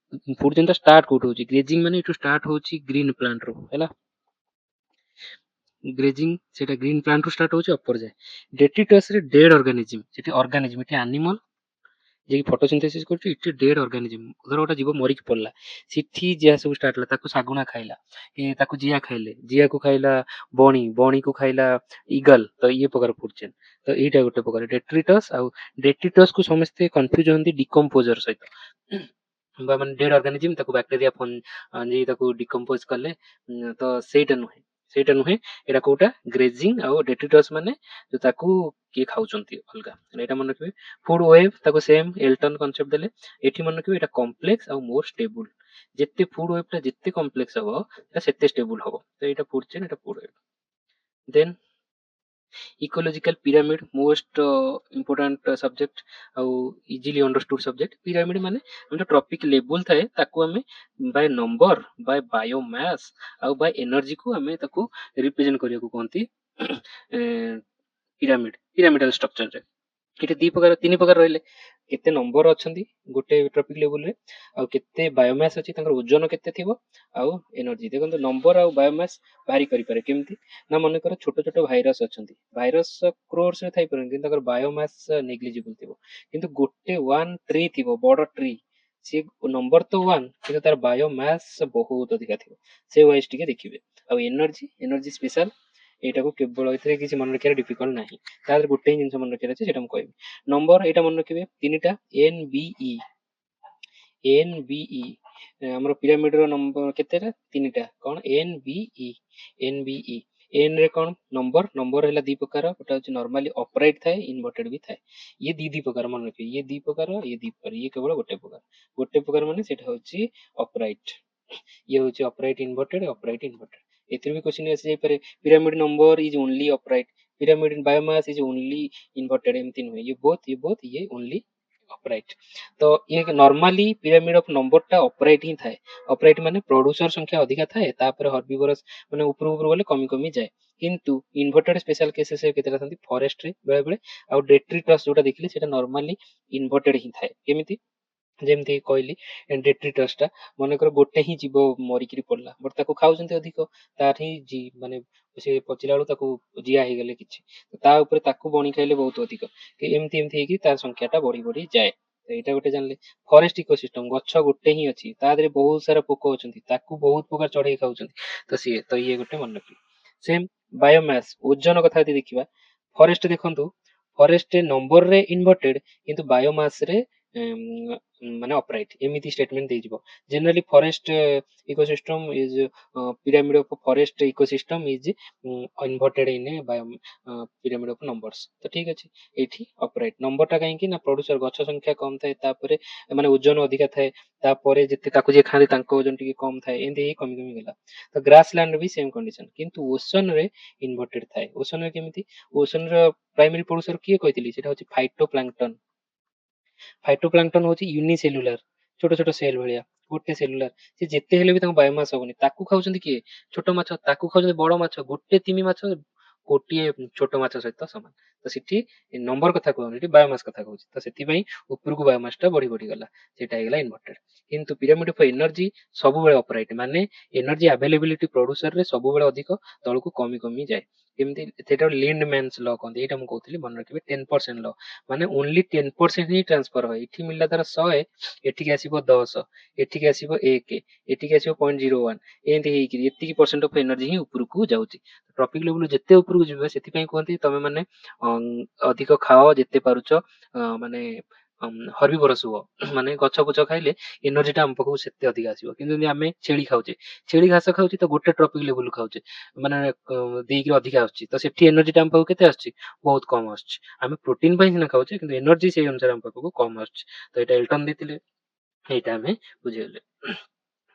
ଫୁଡ ଚେନ୍ ଟା ଷ୍ଟାର୍ଟ କୋଉଠି ହଉଛି, ଗ୍ରେଜିଂ ମାନେ ଏଠୁ ଷ୍ଟାର୍ଟ ହଉଛି ଗ୍ରୀନ ପ୍ଲାଣ୍ଟ ରୁ ହେଲା। ଗ୍ରେଜିଂ ସେଟା ଗ୍ରୀନ ପ୍ଲାଣ୍ଟ ରୁ ଷ୍ଟାର୍ଟ ହଉଛି ଅପର ଯାଏ। ଡେଟ୍ରିଟସ୍ ରେ ଡେଡ ଅର୍ଗାନିଜିମ, ସେଠି ଅର୍ଗାନିଜିମ, ଏଠି ଆନିମଲ ଯିଏ ଫଟୋସିନ୍ଥେସିସ୍ କରୁଛି, ଏଠି ଡେଡ ଅର୍ଗାନିଜିମ। ଧର ଗୋଟେ ଜୀବ ମରିକି ପଡିଲା, ସେଠି ଜିଆ ସବୁ ଷ୍ଟାର୍ଟ ହେଲା, ତାକୁ ଶାଗୁଣା ଖାଇଲା, ତାକୁ ଜିଆ ଖାଇଲେ, ଜିଆକୁ ଖାଇଲା ବଣି, ବଣିକୁ ଖାଇଲା ଇଗଲ। ତ ଇଏ ପ୍ରକାର ଫୁଡ ଚେନ୍। ତ ଏଇଟା ଗୋଟେ ପ୍ରକାର ଡେଟ୍ରିଟସ୍। ଆଉ ଡେଟ୍ରିଟସ୍ କୁ ସମସ୍ତେ କନଫ୍ୟୁଜ ହୁଅନ୍ତି ଡିକମ୍ପୋଜର ସହିତ, ବା ମାନେ ଡେଡ ଅର୍ଗାନିଜିମ, ତାକୁ ବ୍ୟାକ୍ଟେରିଆ ତାକୁ ଡିକମ୍ପୋଜ କଲେ। ତ ସେଇଟା ନୁହେଁ, ସେଇଟା ନୁହେଁ। ଏଇଟା କୋଉଟା ଗ୍ରେଜିଂ ଆଉ ଡେଟ୍ରିଟସ୍ ମାନେ ତାକୁ କିଏ ଖାଉଛନ୍ତି ଅଲଗା, ଏଇଟା ମନେ ରଖିବେ। ଫୁଡ ୱେଭ ତାକୁ ସେମ୍ ଏଲଟନ କନସେପ୍ଟ ଦେଲେ। ଏଠି ମନେ ରଖିବେ ଏଇଟା କମ୍ପ୍ଲେକ୍ସ ଆଉ ମୋର ଷ୍ଟେବୁଲ। ଯେତେ ଫୁଡ ୱେଭ ଟା ଯେତେ କମ୍ପ୍ଲେକ୍ସ ହବ, ଏଟା ସେତେ ଷ୍ଟେବୁଲ ହବ। ତ ଏଇଟା ଫୁଡ ଚେନ୍, ଏଟା food web. Then ecological pyramid, most important subject ଆଉ ଇଜିଲି ଅଣ୍ଡରଷ୍ଟୁଡ ସବଜେକ୍ଟ। ପିରାମିଡ ମାନେ ଆମର ଟ୍ରପିକ ଲେବୁଲ ଥାଏ, ତାକୁ ଆମେ ବାଇ ନମ୍ବର, ବାଇ ବାୟୋମାସ୍ ଆଉ ବାଇ ଏନର୍ଜିକୁ ଆମେ ତାକୁ ରିପ୍ରେଜେଣ୍ଟ କରିବାକୁ କୁହନ୍ତି ପିରାମିଡ, ପିରାମିଡାଲ ଷ୍ଟ୍ରକ୍ଚରରେ। ଏଠି ତିନି ପ୍ରକାର ରହିଲେ, କେତେ ନମ୍ବର ଅଛନ୍ତି ଗୋଟେ ଟ୍ରପିକ ଲେବୁଲରେ, ଆଉ କେତେ ବାୟୋମାସ୍ ଅଛି, ତାଙ୍କର ଓଜନ କେତେ ଥିବ, ଆଉ ଏନର୍ଜି। ଦେଖନ୍ତୁ ନମ୍ବର ଆଉ ବାୟୋମାସ୍ ଭାରି କରିପାରେ, କେମିତି ନା ମନେକର ଛୋଟ ଛୋଟ ଭାଇରସ ଅଛନ୍ତି, ଭାଇରସ କ୍ରୋର୍ସ ରେ ଥାଇପାରନ୍ତି, କିନ୍ତୁ ତାଙ୍କର ବାୟୋମାସ୍ ନେଗ୍ଲିଜିବୁଲ ଥିବ। କିନ୍ତୁ ଗୋଟେ ୱାନ୍ ଟ୍ରି ଥିବ, ବଡ ଟ୍ରି, ସେ ନମ୍ବର ତ ୱାନ୍, କିନ୍ତୁ ତାର ବାୟୋମାସ୍ ବହୁତ ଅଧିକା ଥିବ। ସେ ୱାଇଜ ଟିକେ ଦେଖିବେ। ଆଉ ଏନର୍ଜି, ଏନର୍ଜି ସ୍ପେଶାଲ, ଏଇଟାକୁ କେବଳ ଏଥିରେ କିଛି ମନେ ରଖିବାର ଡିଫିକଲ୍ଟ ନାହିଁ। ତା ଦେହରେ ଗୋଟେ ହିଁ ଜିନିଷ ମନେ ରଖିବାର ଅଛି, ସେଟା ମୁଁ କହିବି। ନମ୍ବର ଏଇଟା ମନେ ରଖିବେ ତିନିଟା, ଏନ୍ ବି ଇ, ଏନ୍ ବି ଇ। ଆମର ପିରାମିଡ ର ନମ୍ବର କେତେଟା? ତିନିଟା। କଣ? ଏନ୍ ବି ଇ, ଏନ୍ ବି ଇ। एन रे कौन नंबर नंबर है दी प्रकार गोटे हूँ नॉर्मली अपराइट थाए इनवर्टेड भी थाए ये दी प्रकार मन रखिए ये दी प्रकार ये केवल गोटे प्रकार माने सेटा होची अपराइट ये होची अपराइट इनवर्टेड एथिर भी क्वेश्चन आसी जाई पारे pyramid number is only upright pyramid biomass is only inverted एमती नुहे ये ओनली अपराइट तो ये नॉर्मली पिरामिड ऑफ नंबर टा अपराइट ही थाए अपराइट माने प्रोड्यूसर संख्या अधिका थाए तापर हर्बिवरस माने ऊपर ऊपर गले कमी कमी जाए किंतु इन्वर्टेड स्पेशल केसेस केतेटा थांती फॉरेस्ट रे बेले बेले आ डेट्रिटस जोटा देखिले सेटा नॉर्मली इन्वर्टेड ही थाए केमिति ଯେମିତି କହିଲି ଡେଟ୍ରିଟସ୍ ଟା ମନେକର ଗୋଟେ ହିଁ ଜୀବ ମରିକିରି ପଡିଲା ବଟ୍ ତାକୁ ଖାଉଛନ୍ତି ଅଧିକ ତାର ହିଁ ମାନେ ସେ ପଚିଲା ବେଳୁ ତାକୁ ଜିଆ ହେଇଗଲେ କିଛି ତା ଉପରେ ତାକୁ ବଣି ଖାଇଲେ ବହୁତ ଅଧିକ ଏମିତି ଏମିତି ହେଇକି ତାର ସଂଖ୍ୟା ଟା ବଢି ବଢି ଯାଏ ତ ଏଇଟା ଗୋଟେ ଜାଣିଲେ ଫରେଷ୍ଟ ଇକୋସିଷ୍ଟମ ଗଛ ଗୋଟେ ହିଁ ଅଛି ତା ଦେହରେ ବହୁତ ସାରା ପୋକ ଅଛନ୍ତି ତାକୁ ବହୁତ ପ୍ରକାର ଚଢେଇ ଖାଉଛନ୍ତି ତ ଇଏ ଗୋଟେ ମନେ ରଖିବେ ସେମ୍ ବାୟୋମାସ ଓଜନ କଥା ଯଦି ଦେଖିବା ଫରେଷ୍ଟ ଦେଖନ୍ତୁ ଫରେଷ୍ଟ ନମ୍ବରରେ ଇନଭର୍ଟେଡ କିନ୍ତୁ ବାୟୋମାସ ରେ ମାନେ ଅପରାଇଟ ଏମିତି ଷ୍ଟେଟମେଣ୍ଟ ଦେଇଯିବ generally forest ecosystem is pyramid of forest ecosystem is inverted in pyramid of numbers ତ ଠିକ ଅଛି ଏଇଠି ଅପରାଇଟ ନମ୍ବରଟା କାହିଁକି ନା ପ୍ରଡ୍ୟୁସର ଗଛ ସଂଖ୍ୟା କମ ଥାଏ ତାପରେ ମାନେ ଓଜନ ଅଧିକା ଥାଏ ତାପରେ ଯେତେ ତାକୁ ଯିଏ ଖାଆନ୍ତି ତାଙ୍କ ଓଜନ ଟିକେ କମ ଥାଏ ଏମିତି ହେଇ କମି କମି ଗଲା ତ ଗ୍ରାସ ଲ୍ୟାଣ୍ଡ ବି ସେମ କଣ୍ଡିସନ କିନ୍ତୁ ଓସନ ରେ ଇନଭର୍ଟେଡ ଥାଏ ଓସନ ରେ କେମିତି ଓସନ ର ପ୍ରାଇମେରୀ ପ୍ରଡ୍ୟୁସର କିଏ କହିଥିଲି ସେଟା ହଉଛି ଫାଇଟୋପ୍ଲାଙ୍କଟନ फाइटोप्लांक्टन होची यूनिसेलुलर छोट छोट सेल भलिया गोटे सेलुलर से जेते हेले भी ताको बायोमास होबनी ताकू खाउछंती किए छोट माछ ताकू खाउछंती बड़ माछ गोटे तिमी माछ गोटे छोट माछ सहित समान तो सेठी नंबर कथा कहूनी एठी बायोमास कथा कहूची तो सेति पई उपरकू बायोमास टा बढ़ी बढ़ी गला सेटा हेगला इन्वर्टेड किंतु पिरामिड ऑफ एनर्जी सब बेले ऑपरेट माने एनर्जी अवेलेबिलिटी प्रोड्यूसर रे सब बेले अधिक तळकू कमी कमी जाए एमती सेटा लिंड मैन्स लॉ कहते एटा हम कहउतली मन रखिबे 10% लॉ माने ओनली 10% ही ट्रांसफर हो एठी मिलला तार 100 एठी के आसीबो 10 एठी के आसीबो 1 एठी के आसीबो 0.01 एंती हेकि एतिकी परसेंट ऑफ एनर्जी ही उपरकू जाउची ट्रॉपिक लेवल जेते उपरकू जिबे सेति पई कहंती तमे माने अधिक खाओ जेते पारुच माने हर्बिवरस हुओ माने गछ पुछ खाइले एनर्जी टा हम पकू सेते अधिक आसीबो किंतु यदि आमे छेली खाउचे छेली घास खाउचे तो गोटे ट्रॉपिक लेवल खाउचे माने देइकी अधिक आछी तो सेठी एनर्जी टा हम पकू केते आछी बहुत कम आछी आमे प्रोटीन पई सिना खाउचे किंतु एनर्जी से अनुसार हम पकू कम आछी तो एटा एल्टन देतिले एटा हमें बुझेले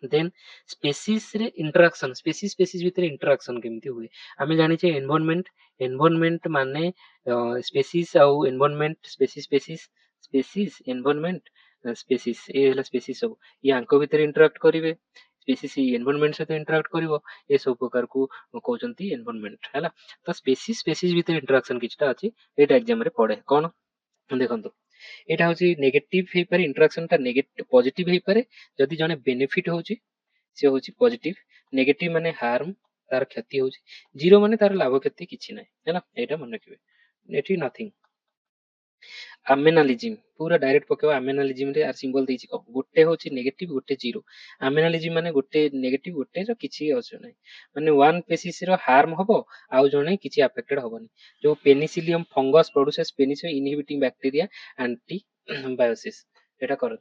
देन स्पेसीज रे इंटरेक्शन स्पेसीज भितर इंटरेक्शन केमती हुए आमे जानि छे एनवायरनमेंट माने स्पेसीज आउ एनवायरनमेंट स्पेसीज एनवायरनमेंट स्पेसीज ए हला स्पेसीज सब ये आंको भितर इंटरेक्ट करिवे स्पेसीज एनवायरनमेंट सहित इंटरेक्ट करिवो ए सब प्रकार को कहउचंती एनवायरनमेंट हैला तो स्पेसीज भितर इंटरेक्शन किछटा अछि एटा एग्जाम रे पड़े कोन देखंतु एटा होची नेगेटिव हे पारे इंटरेक्शन ता नेगेटिव पॉजिटिव हे पारे जदि जने बेनिफिट होची से होची पॉजिटिव नेगेटिव माने हार्म तार क्षति होची जीरो माने तार लाभ क्षति किछि नै हैना एटा मन रखिबे एठी नथिंग आमेनालिज्म पूरा डायरेक्ट पकेबा आमेनालिज्म रे आर सिंबल देछि क गोटे होची नेगेटिव गोटे जीरो आमेनालिज्म माने गोटे नेगेटिव गोटे रो किछि असो नै माने वन पेसिस रो हार्म हबो आउ जने किछि अफेक्टेड हबोनी जो Penicillium fungus produces Penicillium inhibiting bacteria anti Biosys एटा कर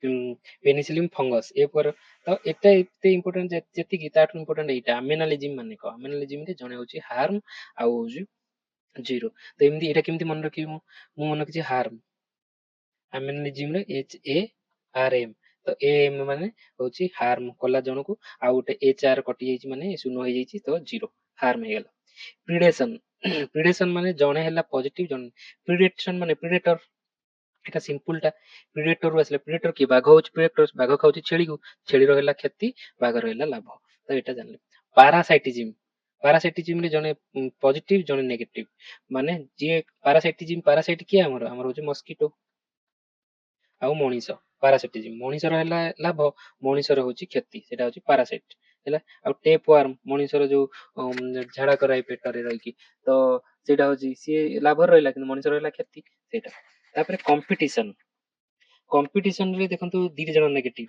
पेनिसिलियम फंगस ए पर तो एटा एते इंपोर्टेंट जेति की ताठ इंपोर्टेंट एटा आमेनालिज्म माने क आमेनालिज्म रे जने होची हार्म आउ जीरो तो एमती एटा केमती मन रखिबे मु मन रखिछि हार्म आमेनालिज्म रे एच ए आर एम तो ए एम माने होची हार्म कला जणको आ गोटे एच आर कटि जाइछि माने शून्य हो जाइछि तो जीरो हार्म हे गेला प्रिडेशन प्रिडेशन माने जणे हैला पॉजिटिव जण प्रिडेशन माने प्रिडेटर एटा सिंपल टा प्रिडेटर आसले प्रिडेटर की बाघ होची प्रिडेटर बाघ खाउची छेली को छेली रहला क्षति बाघ रहला लाभ तो एटा जानले पारासाइटिज्म रे जने पॉजिटिव जने नेगेटिव माने जे पारासाइट किए हमर हमर होची मस्किटो आउ मनीष पारासाइटिज्म मनीषर हैला लाभ मनीषर होची क्षति सेटा होची पारासाइट हैला आउ टेप वर्म मनीषर जो झाड़ा कराई पेटरे रही की तो सेटा होची सी लाभ रहला कि मनीषर हैला क्षति सेटा तापर कंपटीशन रे देखंतु दीट जन नेगेटिव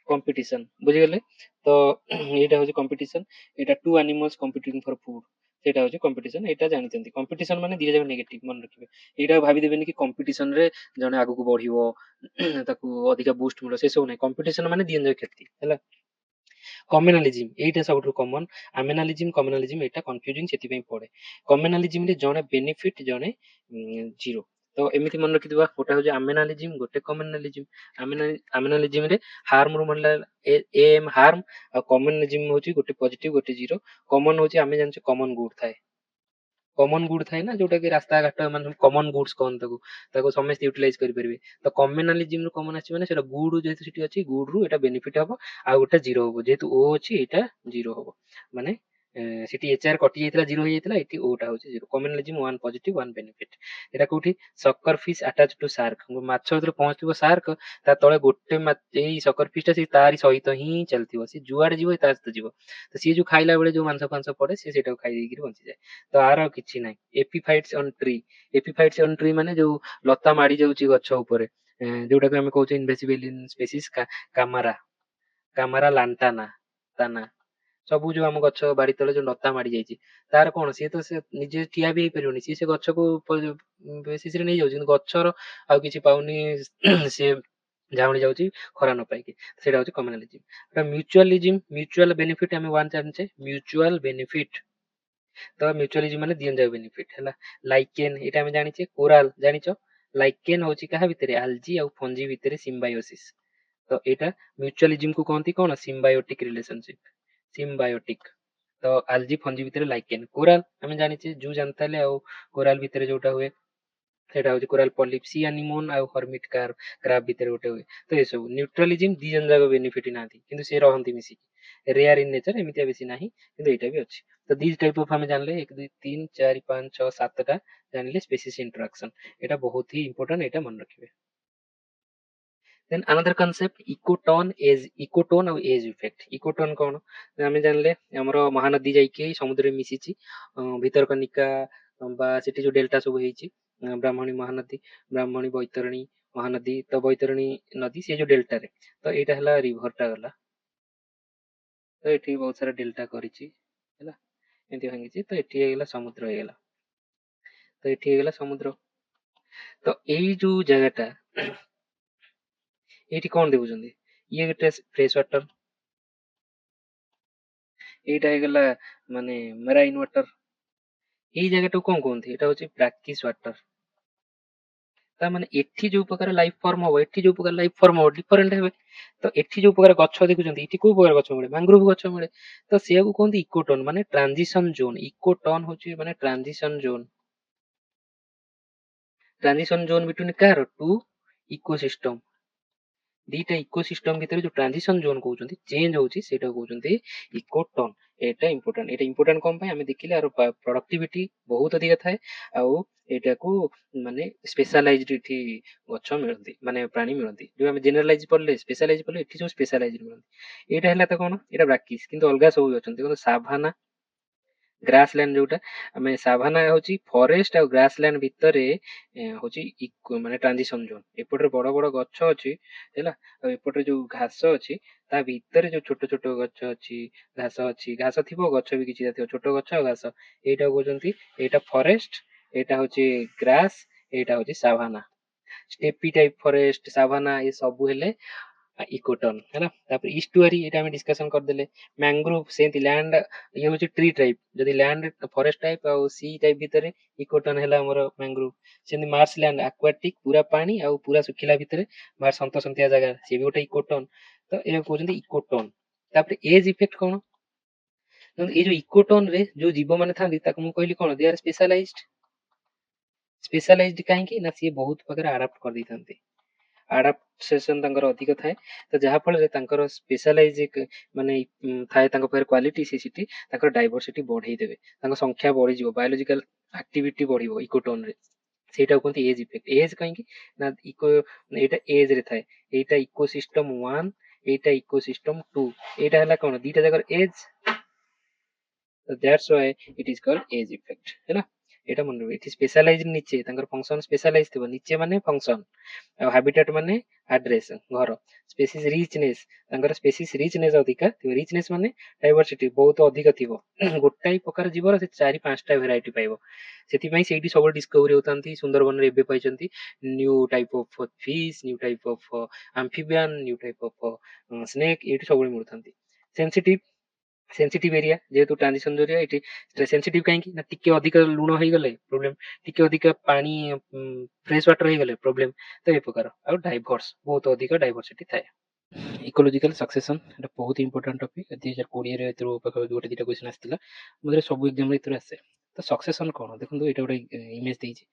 कंपटीशन बुझी गले तो एटा होची कंपटीशन एटा two animals competing for food सेटा होची कंपटीशन एटा जानिचंती कंपटीशन माने दीटा जन नेगेटिव मन रखिबे एटा भाबी देबेनी कि कंपटीशन रे जने आगु को बढ़िवो ताकू अधिका बूस्ट मिलो से सब नै कंपटीशन माने दियन जय क्षति हैला କମ୍ୟୁନାଲିଜିମ୍ ଏଇଟା ସବୁଠୁ କମନ୍। ଆମିନାଲିଜିମ୍ କମ୍ୟୁନାଲିଜିମ୍ ଏଇଟା କନଫ୍ୟୁଜିଂ ସେଥିପାଇଁ ପଡେ। କମ୍ୟୁନାଲିଜିମ୍ ରେ ଜଣେ ବେନିଫିଟ ଜଣେ ଜିରୋ। ତ ଏମିତି ମନେ ରଖିଥିବା, ଗୋଟେ ହଉଛି ଆମିନାଲିଜିମ୍, ଗୋଟେ କମ୍ୟୁନାଲିଜିମ୍। ଆମିନାଲିଜିମ୍ ରେ ହାର୍ମ ରୁ ମନେ ଏମ୍ ହାର୍ମ, ଆଉ କମ୍ୟୁନାଲିଜିମ୍ ହଉଛି ଗୋଟେ ପଜିଟିଭ ଗୋଟେ ଜିରୋ। କମନ ହଉଛି ଆମେ ଜାଣିଛୁ କମନ ଗୁଡ ଥାଏ, କମନ ଗୁଡ ଥାଏ ନା, ଯୋଉଟା କି ରାସ୍ତାଘାଟ ମାନେ କମନ ଗୁଡସ୍ କହନ୍ତି ତାକୁ, ତାକୁ ସମସ୍ତେ ୟୁଟିଲାଇଜ କରିପାରିବେ। ତ କମ୍ୟୁନାଲିଜିମ୍ ରୁ କମନ ଆସିଛି ମାନେ ସେଟା ଗୁଡ ଯେହେତୁ ସେଠି ଅଛି, ଗୁଡ ରୁ ଏଟା ବେନିଫିଟ ହବ, ଆଉ ଗୋଟେ ଜିରୋ ହବ, ଯେହେତୁ ଓ ଅଛି ଏଇଟା ଜିରୋ ହବ। ମାନେ ସେଠି ଏଚଆର କଟି ଯାଇଥିଲା, ଜିରୋ ହେଇଯାଇଥିଲା, ଏଠି ଓଟା ହଉଛି zero. Communalism one positive one benefit. ଏଟା କୋଉଠି sucker fish attach to shark, ମାଛ ଯେତେବେଳେ ପହଞ୍ଚିବ ସାର୍କ ତା ତଳେ ଗୋଟେ ଏଇ ସକର ଫିସ୍ ଟା ସେ ତାରି ସହିତ ହିଁ ଚାଲିଥିବ, ସେ ଯୁଆଡେ ଯିବ ତା ସହିତ ଯିବ। ତ ସିଏ ଯୋଉ ଖାଇଲା ବେଳେ ଯୋଉ ମାଂସ ଫାଂସ ପଡେ ସେ ସେଇଟାକୁ ଖାଇ ଦେଇକିରି ବଞ୍ଚିଯାଏ। ତ ଆର କିଛି ନାହିଁ। ଏପିଫାଇଟ୍ସ ଅନ୍ ଟ୍ରି, ଏପିଫାଇଟ୍ସ ଅନ୍ ଟ୍ରି ମାନେ ଯୋଉ ଲତା ମାଡି ଯାଉଛି ଗଛ ଉପରେ, ଯୋଉଟାକୁ ଆମେ କହୁଛେ ଇନଭେସିବଲ ସ୍ପେସିସ୍ କାମାରା, କାମାରା ଲାଣ୍ଟାନା ତା ନା। ସବୁ ଯୋଉ ଆମ ଗଛ ବାଡି ତଳେ ଯୋଉ ଲତା ମାଡି ଯାଇଛି, ତାର କଣ, ସିଏ ତ ସେ ନିଜେ ଠିଆ ବି ହେଇପାରିବନି, ସିଏ ସେ ଗଛକୁ ବେସିସ୍ ରେ ନେଇଯାଉଛି, କିନ୍ତୁ ଗଛର ଆଉ କିଛି ପାଉନି ସିଏ ଝାଉଁଳି ଯାଉଛି ଖରା ନ ପାଇକି। ସେଇଟା ହଉଛି କମ୍ୟୁନାଲିଜିମ୍। ମ୍ୟୁଚୁଆଲିଜିମ୍, ମ୍ୟୁଚୁଆଲ ବେନିଫିଟ ଆମେ ୱାନ୍ ଜାଣିଛେ, ମ୍ୟୁଚୁଆଲ ବେନିଫିଟ। ତ ମ୍ୟୁଚୁଆଲିଜିମ୍ ମାନେ ଦିଅଁ ଯାକ ବେନିଫିଟ ହେଲା। ଲାଇକେନ୍ ଏଇଟା ଆମେ ଜାଣିଛେ, କୋରାଲ ଜାଣିଛ, ଲାଇକେନ୍ ହଉଛି କାହା ଭିତରେ, ଆଲଜି ଆଉ ଫଞ୍ଜି ଭିତରେ ସିମ୍ବାୟୋସିସ୍। ତ ଏଇଟା ମ୍ୟୁଚୁଆଲିଜିମ୍ କୁ କହନ୍ତି କଣ, ସିମ୍ବାୟୋଟିକ ରିଲେସନସିପ, ସିମ୍ବାୟୋଟିକ। ତ ଆଲଜି ଫଞ୍ଜି ଭିତରେ ଲାଇକେନ୍। କୋରାଲ ଆମେ ଜାଣିଛେ, ଜୁ ଜାଣିତାଲେ ଆଉ କୋରାଲ ଭିତରେ ଯୋଉଟା ହୁଏ ସେଇଟା ହଉଛି କୋରାଲ ପଲିପ। ସି ଆନିମୋନ ଆଉ ହର୍ମିଟ କ୍ରାବ ଭିତରେ ଗୋଟେ ହୁଏ। ତ ଏସବୁ ନ୍ୟୁଟ୍ରାଲିଜିମ୍, ଦି ଜଣ ଯାକ ବେନିଫିଟ ନାହାନ୍ତି କିନ୍ତୁ ସେ ରହନ୍ତି ମିଶିକି, ରେୟାର ଇନ୍ ନେଚର, ଏମିତିଆ ବେଶୀ ନାହିଁ, କିନ୍ତୁ ଏଇଟା ବି ଅଛି। ତ ଦି ଟାଇପ ଅଫ ଆମେ ଜାଣିଲେ, 1 2 3 4 5 6 7ଟା ଜାଣିଲେ ସ୍ପେସିସ୍ ଇଣ୍ଟରାକ୍ସନ। ଏଇଟା ବହୁତ ହି ଇମ୍ପୋର୍ଟାଣ୍ଟ, ଏଇଟା ମନେ ରଖିବେ। ଦେନ୍ another concept ଇକୋଟୋନ ଏଜ୍, ଇକୋଟୋନ ଆଉ ଏଜ୍ ଇଫେକ୍ଟ। ଇକୋଟୋନ କଣ ଆମେ ଜାଣିଲେ, ଆମର ମହାନଦୀ ଯାଇକି ସମୁଦ୍ରରେ ମିଶିଛି, ଭିତରକନିକା ବା ସେଠି ଯୋଉ ଡେଲ୍ଟା ସବୁ ହେଇଛି, ବ୍ରାହ୍ମଣୀ ମହାନଦୀ, ବ୍ରାହ୍ମଣୀ ବୈତରଣୀ ମହାନଦୀ, ତ ବୈତରଣୀ ନଦୀ ସେ ଯୋଉ ଡେଲ୍ଟାରେ, ତ ଏଇଟା ହେଲା ରିଭରଟା ଗଲା, ତ ଏଠି ବହୁତ ସାରା ଡେଲ୍ଟା କରିଛି ହେଲା, ଏମିତି ଭାଙ୍ଗିଛି, ତ ଏଠି ହେଇଗଲା ସମୁଦ୍ର ହେଇଗଲା, ତ ଏଠି ହେଇଗଲା ସମୁଦ୍ର। ତ ଏଇ ଯୋଉ ଜାଗାଟା ଏଇଠି କଣ ଦେଖୁଛନ୍ତି, ଇଏ ଗୋଟେ ଫ୍ରେଶ ୱାଟର, ଏଇଟା ହେଇଗଲା ମାନେ ମେରାଇନ୍ ୱାଟର। ଏଇ ଜାଗାଟାକୁ କଣ କୁହନ୍ତି, ଏଇଟା ହଉଛି ବ୍ରାକିସ୍ ୱାଟର। ତା ମାନେ ଏଠି ଯୋଉ ପ୍ରକାର ଲାଇଫ ଫର୍ମ ହବ, ଏଠି ଯୋଉ ପ୍ରକାର ଲାଇଫ ଫର୍ମ ହବ ଡିଫରେଣ୍ଟ ହେବେ। ତ ଏଠି ଯୋଉ ପ୍ରକାର ଗଛ ଦେଖୁଛନ୍ତି, ଏଠି କୋଉ ପ୍ରକାର ଗଛ ମିଳେ, ମାଙ୍ଗ୍ରୋଭ ଗଛ ମିଳେ। ତ ସେଇଆକୁ କୁହନ୍ତି ଇକୋଟୋନ, ମାନେ ଟ୍ରାନଜିସନ ଜୋନ। ଇକୋଟୋନ ହଉଛି ମାନେ transition zone, transition zone between କାହାର, ଟୁ ଇକୋସିଷ୍ଟମ। ଦିଟା ଇକୋସିଷ୍ଟମ ଭିତରେ ଯୋଉ ଟ୍ରାନଜିସନ ଜୋନ କହୁଛନ୍ତି, ଚେଞ୍ଜ ହଉଛି, ସେଇଟା କହୁଛନ୍ତି ଇକୋଟୋନ। ଏଇଟା ଇମ୍ପୋର୍ଟାଣ୍ଟ। ଏଇଟା ଇମ୍ପୋର୍ଟାଣ୍ଟ କଣ ପାଇଁ, ଆମେ ଦେଖିଲେ ଆର ପ୍ରଡକ୍ଟିଭିଟି ବହୁତ ଅଧିକା ଥାଏ, ଆଉ ଏଇଟାକୁ ମାନେ ସ୍ପେଶାଲାଇଜଡ ଏଠି ଗଛ ମିଳନ୍ତି, ମାନେ ପ୍ରାଣୀ ମିଳନ୍ତି। ଯୋଉ ଆମେ ଜେନେରାଲାଇଜ ପଢିଲେ ସ୍ପେଶାଲାଇଜ ପଢିଲେ, ଏଠି ସବୁ ସ୍ପେଶାଲାଇଜ ମିଳନ୍ତି। ଏଇଟା ହେଲା ତ କଣ, ଏଇଟା ବ୍ରାକିସ୍, କିନ୍ତୁ ଅଲଗା ସବୁ ଅଛନ୍ତି। କିନ୍ତୁ ସାଭାନା, ଗ୍ରାସ ଲ୍ୟାଣ୍ଡ ଯୋଉଟା, ଆମେ ସାଭାନା ହଉଛି ଫରେଷ୍ଟ ଆଉ ଗ୍ରାସ ଲ୍ୟାଣ୍ଡ ଭିତରେ ହଉଛି ମାନେ ଟ୍ରାନଜିସନ ଜୋନ। ଏପଟରେ ବଡ ବଡ ଗଛ ଅଛି ହେଲା, ଆଉ ଏପଟରେ ଯୋଉ ଘାସ ଅଛି, ତା ଭିତରେ ଯୋଉ ଛୋଟ ଛୋଟ ଗଛ ଅଛି, ଘାସ ଅଛି, ଘାସ ଥିବ, ଗଛ ବି କିଛି ଥିବ, ଛୋଟ ଗଛ ଆଉ ଘାସ, ଏଇଟା କହୁଛନ୍ତି, ଏଇଟା ଫରେଷ୍ଟ, ଏଇଟା ହଉଛି ଗ୍ରାସ, ଏଇଟା ହଉଛି ସାଭାନା। ସ୍ଟେପି ଟାଇପ ଫରେଷ୍ଟ, ସାଭାନା, ଏ ସବୁ ହେଲେ ଇକୋଟନ ହେଲା। ତାପରେ ଇଷ୍ଟୁଆରୀ, ଏଇଟା ଆମେ ଡିସ୍କସନ କରିଦେଲେ। ମ୍ୟାଙ୍ଗ୍ରୋଭ ସେମିତି ଲ୍ୟାଣ୍ଡ, ଇଏ ହଉଛି ଟ୍ରି ଟାଇପ, ଯଦି ଲ୍ୟାଣ୍ଡ ଫରେଷ୍ଟ ଟାଇପ ଆଉ ସି ଟାଇପ ଭିତରେ ଇକୋଟନ ହେଲା ଆମର ମ୍ୟାଙ୍ଗ୍ରୋଭ। ସେମିତି ମାର୍ସ ଲ୍ୟାଣ୍ଡ ଆକ୍ୱାଟିକ, ପୁରା ପାଣି ଆଉ ପୁରା ଶୁଖିଲା ଭିତରେ ସନ୍ତସନ୍ତିଆ ଜାଗା, ସିଏ ବି ଗୋଟେ ଇକୋଟୋନ। ତ ଏହା କହୁଛନ୍ତି ଇକୋଟୋନ। ତାପରେ ଏଜ ଇଫେକ୍ଟ କଣ, ଏଇ ଯୋଉ ଇକୋଟୋନ ରେ ଯୋଉ ଜୀବ ମାନେ ଥାନ୍ତି, ତାକୁ ମୁଁ କହିଲି କଣ, ଦେ ଆର ସ୍ପେଶାଲାଇଜଡ। ସ୍ପେଶାଲାଇଜଡ କାହିଁକି ନା, ସିଏ ବହୁତ ପ୍ରକାର ଆଡାପ୍ଟ କରିଦେଇଥାନ୍ତି, ଆଡାପ୍ଟେସନ ତାଙ୍କର ଅଧିକ ଥାଏ। ତ ଯାହା ଫଳରେ ତାଙ୍କର ସ୍ପେଶାଲାଇଜ ମାନେ ଥାଏ ତାଙ୍କ ପାଖରେ କ୍ୱାଲିଟି, ସେ ସେଠି ତାଙ୍କର ଡାଇଭରସିଟି ବଢେଇ ଦେବେ, ତାଙ୍କ ସଂଖ୍ୟା ବଢିଯିବ, ବାୟୋଲୋଜିକାଲ ଆକ୍ଟିଭିଟି ବଢିବ ଇକୋଟୋନ ରେ। ସେଇଟାକୁ କୁହନ୍ତି ଏଜ ଇଫେକ୍ଟ। ଏଜ କାହିଁକି ନା, ଏଇଟା ଏଜ ରେ ଥାଏ, ଏଇଟା ଇକୋସିଷ୍ଟମ 1, ଏଇଟା ଇକୋସିଷ୍ଟମ 2, ଏଇଟା ହେଲା କଣ, ଦିଟା ଜାଗାର edge, that's why it is called edge effect ହେଲା। ଏଇଟା ମନେ ରଖିବେ। ଏଠି ସ୍ପେଶାଲାଇଜ ନିଚେ, ତାଙ୍କର ଫଙ୍କସନ ସ୍ପେଶାଲାଇଜ ଥିବ, ନିଚେ ମାନେ ଫଙ୍କସନ, ଆଉ ହାବିଟାଟ ମାନେ ଆଡ୍ରେସ, ଘର। ସ୍ପେସିସ୍ ରିଚନେସ, ତାଙ୍କର ସ୍ପେସିସ୍ ରିଚନେସ ଅଧିକା ଥିବ, ରିଚନେସ ମାନେ ଡାଇଭରସିଟି ବହୁତ ଅଧିକ ଥିବ। ଗୋଟାଏ ପ୍ରକାର ଜୀବର ସେ 4 5ଟା ଭେରାଇଟି ପାଇବ। ସେଥିପାଇଁ ସେଇଠି ସବୁବେଳେ ଡିସ୍କଭରି ହଉଥାନ୍ତି। ସୁନ୍ଦରବନରେ ଏବେ ପାଇଛନ୍ତି new type of fish, new type of amphibian, new type of snake, ଏଇଠି ସବୁବେଳେ ମିଳୁଥାନ୍ତି। सेंसिटिव सेंसिटिव एरिया जेहेतु ट्रांजिशन एरिया ये सेंसिटिव कहीं ना टिके अधिक लुण हो गले प्रोब्लेम टिके अधिक पानी फ्रेश वाटर हो गले प्रोब्लेम तो ये प्रकार आ डाइवर्स बहुत अधिक डाइवर्सिटी थाए इकोलॉजिकल सक्सेशन এটা ବହୁତ ইম্পর্টাଣ୍ଟ ଟପିକ 2020 ରେ ଏଥିରୁ ପାଖାପାଖି ଗୋଟେ ଦିଟା କ୍ୱେଶ୍ଚନ ଆସିଥିଲା ମଝିରେ ସବୁ ଏକ୍ସାମ ରେ ଏଥିରୁ ଆସେ ତ ସକ୍ସେସନ କଣ ଦେଖନ୍ତୁ ଏଇଟା ଗୋଟେ ଇମେଜ ଦେଇଛି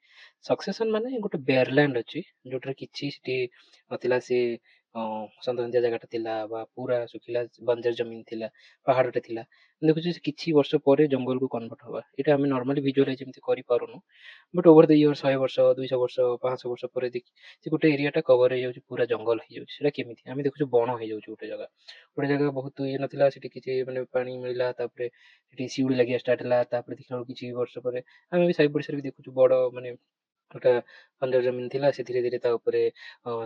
ସକ୍ସେସନ ମାନେ ଗୋଟେ ବେୟାରଲ୍ୟାଣ୍ଡ ଅଛି ଯୋଉଟାରେ କିଛି ସେଠି ନଥିଲା ସେ ସନ୍ଦନ୍ତିଆ ଜାଗାଟା ଥିଲା ବା ପୁରା ଶୁଖିଲା ବଞ୍ଜର ଜମିନ ଥିଲା ପାହାଡଟେ ଥିଲା ଦେଖୁଛୁ ସେ କିଛି ବର୍ଷ ପରେ ଜଙ୍ଗଲକୁ କନଭର୍ଟ ହବା ଏଇଟା ଆମେ ନର୍ମାଲି ଭିଜୁଆଲାଇଜ ଏମିତି କରିପାରୁନୁ ବଟ୍ ଓଭର ଦ ଇୟର 100 ବର୍ଷ 200 ବର୍ଷ 500 ବର୍ଷ ପରେ ଦେଖି ସେ ଗୋଟେ ଏରିଆଟା କଭର ହେଇଯାଉଛି ପୁରା ଜଙ୍ଗଲ ହେଇଯାଉଛି ସେଟା କେମିତି ଆମେ ଦେଖୁଛୁ ବଣ ହେଇଯାଉଛି ଗୋଟେ ଜାଗା ବହୁତ ଇଏ ନଥିଲା ସେଠି କିଛି ମାନେ ପାଣି ମିଳିଲା ତାପରେ ସେଠି ଶିଉଳି ଲାଗିବା ଷ୍ଟାର୍ଟ ହେଲା ତାପରେ ଦେଖିଲା ବେଳକୁ କିଛି ବର୍ଷ ପରେ ଆମେ ବି ସାଇ ପଡ଼ିଶାରେ ବି ଦେଖୁଛୁ ବଡ ମାନେ ଗୋଟେ ବଞ୍ଜର ଜମିନ ଥିଲା ସେ ଧୀରେ ଧୀରେ ତା ଉପରେ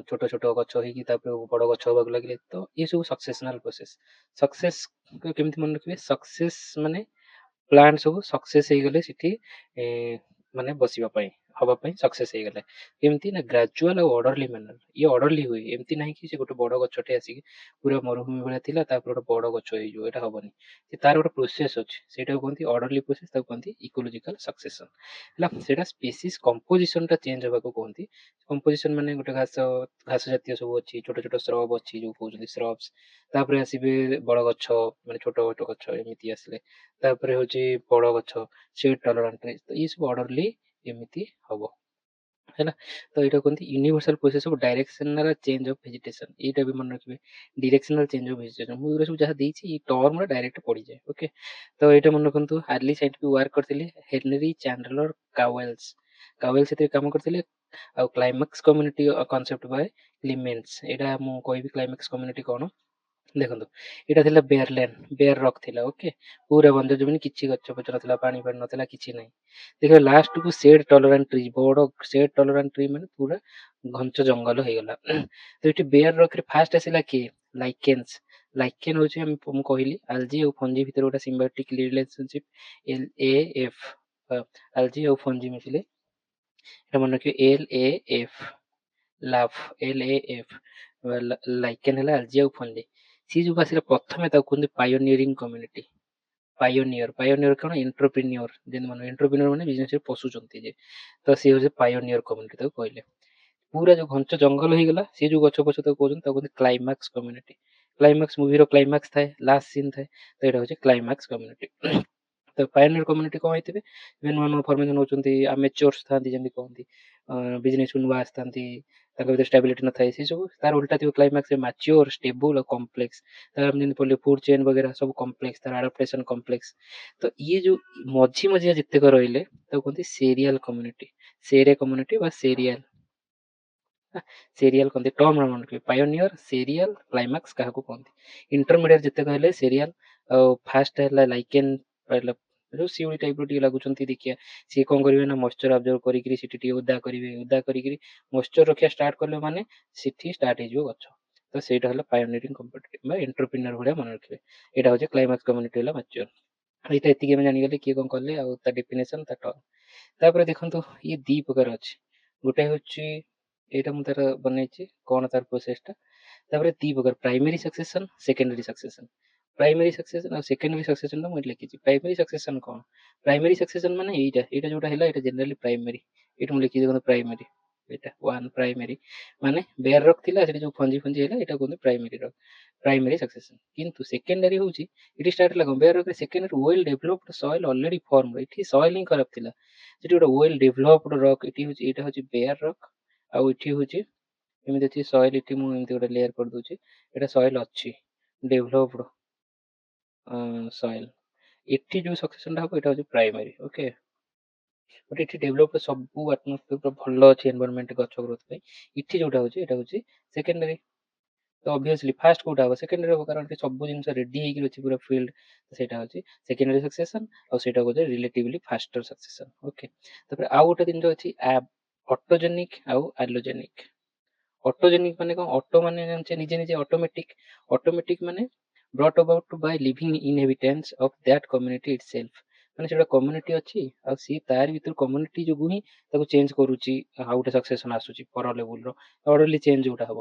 ଛୋଟ ଛୋଟ ଗଛ ହେଇକି ତାପରେ ବଡ ଗଛ ହବାକୁ ଲାଗିଲେ ତ ଏ ସବୁ ସକ୍ସେସନାଲ ପ୍ରୋସେସ ସକ୍ସେସ କେମିତି ମନେ ରଖିବେ ସକ୍ସେସ ମାନେ ପ୍ଲାଣ୍ଟ ସବୁ ସକ୍ସେସ ହେଇଗଲେ ସେଠି ଏ, ମାନେ ବସିବା ପାଇଁ ହବା ପାଇଁ ସକ୍ସେସ ହେଇଗଲେ କେମିତି ନା ଗ୍ରାଜୁଆଲ ଆଉ ଅର୍ଡରଲି ମ୍ୟାନର ଇଏ ଅର୍ଡରଲି ହୁଏ ଏମିତି ନାହିଁ କି ସେ ଗୋଟେ ବଡ ଗଛଟେ ଆସିକି ପୁରା ମରୁଭୂମି ଭଳିଆ ଥିଲା ତାପରେ ଗୋଟେ ବଡ ଗଛ ହେଇଯିବ ଏଇଟା ହବନି ସେ ତାର ଗୋଟେ ପ୍ରୋସେସ ଅଛି ସେଇଟାକୁ କୁହନ୍ତି ଅର୍ଡରଲି ପ୍ରୋସେସ ତାକୁ କୁହନ୍ତି ଇକୋଲୋଜିକାଲ ସକ୍ସେସନ ହେଲା ସେଇଟା ସ୍ପେସିସ୍ କମ୍ପୋଜିସନ ଟା ଚେଞ୍ଜ ହବାକୁ କୁହନ୍ତି କମ୍ପୋଜିସନ ମାନେ ଗୋଟେ ଘାସ ଜାତୀୟ ସବୁ ଅଛି ଛୋଟ ଛୋଟ ସ୍ରବ ଅଛି ଯୋଉ କହୁଛନ୍ତି ସ୍ରବ୍ସ ତାପରେ ଆସିବେ ବଡ ଗଛ ମାନେ ଛୋଟ ଛୋଟ ଗଛ ଏମିତି ଆସିଲେ ତାପରେ ହଉଛି ବଡ ଗଛ शेड टॉलरेंट तो ये सब ऑर्डरली एमती हबो है तो ये कहते universal process of directional change of vegetation ये भी मन रखिए डायरेक्शनल चेंज ऑफ वेजिटेशन मुझे सब जहाँ देती टर्म डायरेक्ट पड़ी जाए ओके तो ये मन रखु अर्ली साइंटिफिक वर्क करते हेनरी चैंडलर कावेल्स कावेल्स से काम करते क्लाइमैक्स कम्युनिटी कॉन्सेप्ट बाय लिमेंस यहाँ मुझे कहि क्लाइमैक्स कम्युनिटी कौन ଦେଖନ୍ତୁ ଏଇଟା ଥିଲା ବେୟାରଲ୍ୟାଣ୍ଡ ବେୟାର ରକ୍ ଥିଲା ଓକେ ପୁରା ବନ୍ଜର ଜମିନ କିଛି ଗଛ ଫଛ ନଥିଲା ପାଣି ଫାଣି ନଥିଲା କିଛି ନାହିଁ ଦେଖିବ ଲାଷ୍ଟକୁ ସେଡ୍ ଟଲରାଣ୍ଟ ଟ୍ରି ବଡ ସେଡ୍ ଟଲରାଣ୍ଟ ଟ୍ରି ମାନେ ପୁରା ଘଞ୍ଚ ଜଙ୍ଗଲ ହେଇଗଲା ତ ଏଠି ବେୟାର ରକ୍ ରେ ଫାଷ୍ଟ ଆସିଲା କିଏ ଲାଇକେନ୍ସ ଲାଇକେନ୍ ହଉଛି ମୁଁ କହିଲି ଆଲଜି ଆଉ ଫଞ୍ଜି ଭିତରେ ଗୋଟେ symbiotic relationship L A F algae ଆଉ ଫଞ୍ଜି ମିଶିଲେ এটা ମନେ ରଖିବେ L A F love L A F lichen ହେଲା ଆଲଜି ଆଉ ଫଞ୍ଜି ସିଏ ଯୋଉ ଆସିଲା ପ୍ରଥମେ ତାକୁ କୁହନ୍ତି ପାୟୋନିୟରିଂ କମ୍ୟୁନିଟି ପାୟୋନିୟର କଣ ଏଣ୍ଟରପ୍ରିନିୟର ଯେମିତି ମାନେ ଏଣ୍ଟରପ୍ରିନିୟର ମାନେ ବିଜନେସରେ ପଶୁଛନ୍ତି ଯେ ତ ସିଏ ହଉଛି ପାୟୋନିୟର କମ୍ୟୁନିଟି ତାକୁ କହିଲେ ପୁରା ଯୋଉ ଘଞ୍ଚ ଜଙ୍ଗଲ ହେଇଗଲା ସେ ଯୋଉ ଗଛ ପଛ ତାକୁ କହୁଛନ୍ତି ତାକୁ କୁହନ୍ତି କ୍ଲାଇମାକ୍ସ କମ୍ୟୁନିଟି କ୍ଲାଇମାକ୍ସ ମୁଭିର କ୍ଲାଇମାକ୍ସ ଥାଏ ଲାଷ୍ଟ ସିନ୍ ଥାଏ ତ ଏଇଟା ହଉଛି କ୍ଲାଇମାକ୍ସ କମ୍ୟୁନିଟି ତ ପାୟୋନିୟର କମ୍ୟୁନିଟି କଣ ହେଇଥିବେ ଏବେ ନୂଆ ନୂଆ ଫର୍ମେସନ ହଉଛନ୍ତି ଆମେଚୋର୍ସ ଥାନ୍ତି ଯେମିତି କହନ୍ତି ବିଜନେସକୁ ନୂଆ ଆସିଥାନ୍ତି ତାଙ୍କ ଭିତରେ ଷ୍ଟାବିଲିଟି ନଥାଏ ସେ ସବୁ ତାର ଉଲ୍ଟା ଥିବ କ୍ଲାଇମାକ୍ସରେ ମାଚ୍ୟୋର ଷ୍ଟେବୁଲ ଆଉ କମ୍ପ୍ଲେକ୍ସ ତାର ଆମେ ଯେମିତି ପଢିଲେ ଫୁଡ ଚେନ୍ ବଗେରା ସବୁ କମ୍ପ୍ଲେକ୍ସ ତାର ଆଡାପ୍ଟେସନ କମ୍ପ୍ଲେକ୍ସ ତ ଇଏ ଯୋଉ ମଝି ମଝିଆ ଯେତେକ ରହିଲେ ତାକୁ କୁହନ୍ତି ସେରିଆଲ କମ୍ୟୁନିଟି ସେରେ କମ୍ୟୁନିଟି ବା ସେରିଆଲ ସେରିଆଲ କହନ୍ତି ଟର୍ମ ମନେ ରଖିବେ ପାୟୋନିୟର ସେରିଆଲ କ୍ଲାଇମାକ୍ସ କାହାକୁ କହନ୍ତି ଇଣ୍ଟରମିଡିଏଟ ଯେତେ କହିଲେ ସେରିଆଲ ଆଉ ଫାଷ୍ଟ ହେଲା ଲାଇକେନ୍ ଯୋଉ ଶିଉଳି ଟାଇପ ର ଟିକେ ଲାଗୁଛନ୍ତି ଦେଖିଆ ସିଏ କଣ କରିବେ ନା ମଏଶ୍ଚର ଆବଜର୍ଭ କରିକିରି ସେଠି ଟିକେ ଓଦା କରିବେ ଓଦା କରିକିରି ମଏଶ୍ଚର ରଖିବା ଷ୍ଟାର୍ଟ କଲେ ମାନେ ସେଠି ଷ୍ଟାର୍ଟ ହେଇଯିବ ଗଛ ତ ସେଇଟା ହେଲା ପାୟୋନିୟରିଂ କମ୍ୟୁନିଟି ବା ଏଣ୍ଟରପ୍ରିନର ଭଳିଆ ମନେ ରଖିବେ ଏଇଟା ହଉଛି କ୍ଲାଇମାକ୍ସ କମ୍ୟୁନିଟି ହେଲା ମ୍ୟାଚୁର ଏଇଟା ଏତିକି ଆମେ ଜାଣିଗଲେ କିଏ କଣ କଲେ ଆଉ ତା ଡେଫିନେସନ ତା ଟର୍ମ ତାପରେ ଦେଖନ୍ତୁ ଇଏ ଦି ପ୍ରକାର ଅଛି ଗୋଟେ ହଉଛି ଏଇଟା ମୁଁ ତାର ବନେଇଛି କଣ ତାର ପ୍ରୋସେସଟା ତାପରେ ଦି ପ୍ରକାର ପ୍ରାଇମେରୀ ସକ୍ସେସନ ସେକେଣ୍ଡାରୀ ସକ୍ସେସନ ପ୍ରାଇମେରୀ ସକ୍ସେସନ ଆଉ ସେକେଣ୍ଡାରୀ ସକ୍ସେସନ ମୁଁ ଏଠି ଲେଖିଛି ପ୍ରାଇମେରୀ ସକ୍ସେସନ କଣ ପ୍ରାଇମେରୀ ସକ୍ସେସନ ମାନେ ଏଇଟା ଯୋଉଟା ହେଲା ଏଇଟା ଜେନେରାଲି ପ୍ରାଇମେରୀ ଏଇଠି ମୁଁ ଲେଖିଛି ଦେଖନ୍ତୁ ପ୍ରାଇମେରୀ ଏଇଟା ୱାନ୍ ପ୍ରାଇମେରୀ ମାନେ ବେୟାର ରକ୍ ଥିଲା ସେଠି ଯୋଉ ଫଞ୍ଜି ଫଞ୍ଜି ହେଲା ଏଇଟା କୁହନ୍ତି ପ୍ରାଇମେରୀ ରକ୍ ପ୍ରାଇମେରୀ ସକ୍ସେସନ କିନ୍ତୁ ସେକେଣ୍ଡାରୀ ହଉଛି ଏଠି ଷ୍ଟାର୍ଟ ହେଲା କଣ ବେୟାର ରକ୍ ରେ secondary well developed soil already form ଏଠି ସଏଲ ହିଁ ଖରାପ ଥିଲା ସେଠି ଗୋଟେ ୱେଲ୍ ଡେଭଲପଡ ରକ୍ ଏଠି ହଉଛି ଏଇଟା ହଉଛି ବେୟାର ରକ୍ ଆଉ ଏଠି ହଉଛି ଏମିତି ଅଛି ସଏଲ ଏଠି ମୁଁ ଏମିତି ଗୋଟେ ଲେୟାର କରିଦଉଛି ଏଇଟା ସଏଲ ଅଛି ଡେଭଲପଡ ସଏଲ ଏଠି ଯୋଉ ସକ୍ସେସନ ଟା ହବ ଏଇଟା ହଉଛି ପ୍ରାଇମେରୀ ଓକେ ବଟ୍ ଏଠି ଡେଭଲପ ସବୁ ଆଟମୋସ୍ଫିୟର ପୁରା ଭଲ ଅଛି ଏନଭାରନମେଣ୍ଟ ଗଛ ଗ୍ରୋଥ ପାଇଁ ଏଠି ଯୋଉଟା ହଉଛି ଏଇଟା ହଉଛି ସେକେଣ୍ଡାରୀ ତ ଅବଭିୟସଲି ଫାଷ୍ଟ କୋଉଟା ହବ ସେକେଣ୍ଡାରୀ ହବ କାରଣ ଏଠି ସବୁ ଜିନିଷ ରେଡି ହେଇକି ଅଛି ପୁରା ଫିଲ୍ଡ ସେଇଟା ହଉଛି ସେକେଣ୍ଡାରୀ ସକ୍ସେସନ ଆଉ ସେଇଟା ହଉଛି ରିଲେଟିଭଲି ଫାଷ୍ଟର ସକ୍ସେସନ ଓକେ ତାପରେ ଆଉ ଗୋଟେ ଜିନିଷ ଅଛି ଅଟୋଜେନିକ ଆଉ ଆଲୋଜେନିକ ଅଟୋଜେନିକ ମାନେ କଣ ଅଟୋ ମାନେ ଜାଣିଛେ ନିଜେ ନିଜେ ଅଟୋମେଟିକ ମାନେ brought about by living inhabitants of that community itself ମାନେ ସେଟା କମ୍ୟୁନିଟି ଅଛି ଆଉ ସିଏ ତାରି ଭିତରୁ କମ୍ୟୁନିଟି ଯୋଗୁ ହିଁ ତାକୁ ଚେଞ୍ଜ କରୁଛି ଆଉ ଗୋଟେ ସକ୍ସେସନ ଆସୁଛି ପର ଲେବୁଲର ଅର୍ଡରଲି ଚେଞ୍ଜ ଯୋଉଟା ହବ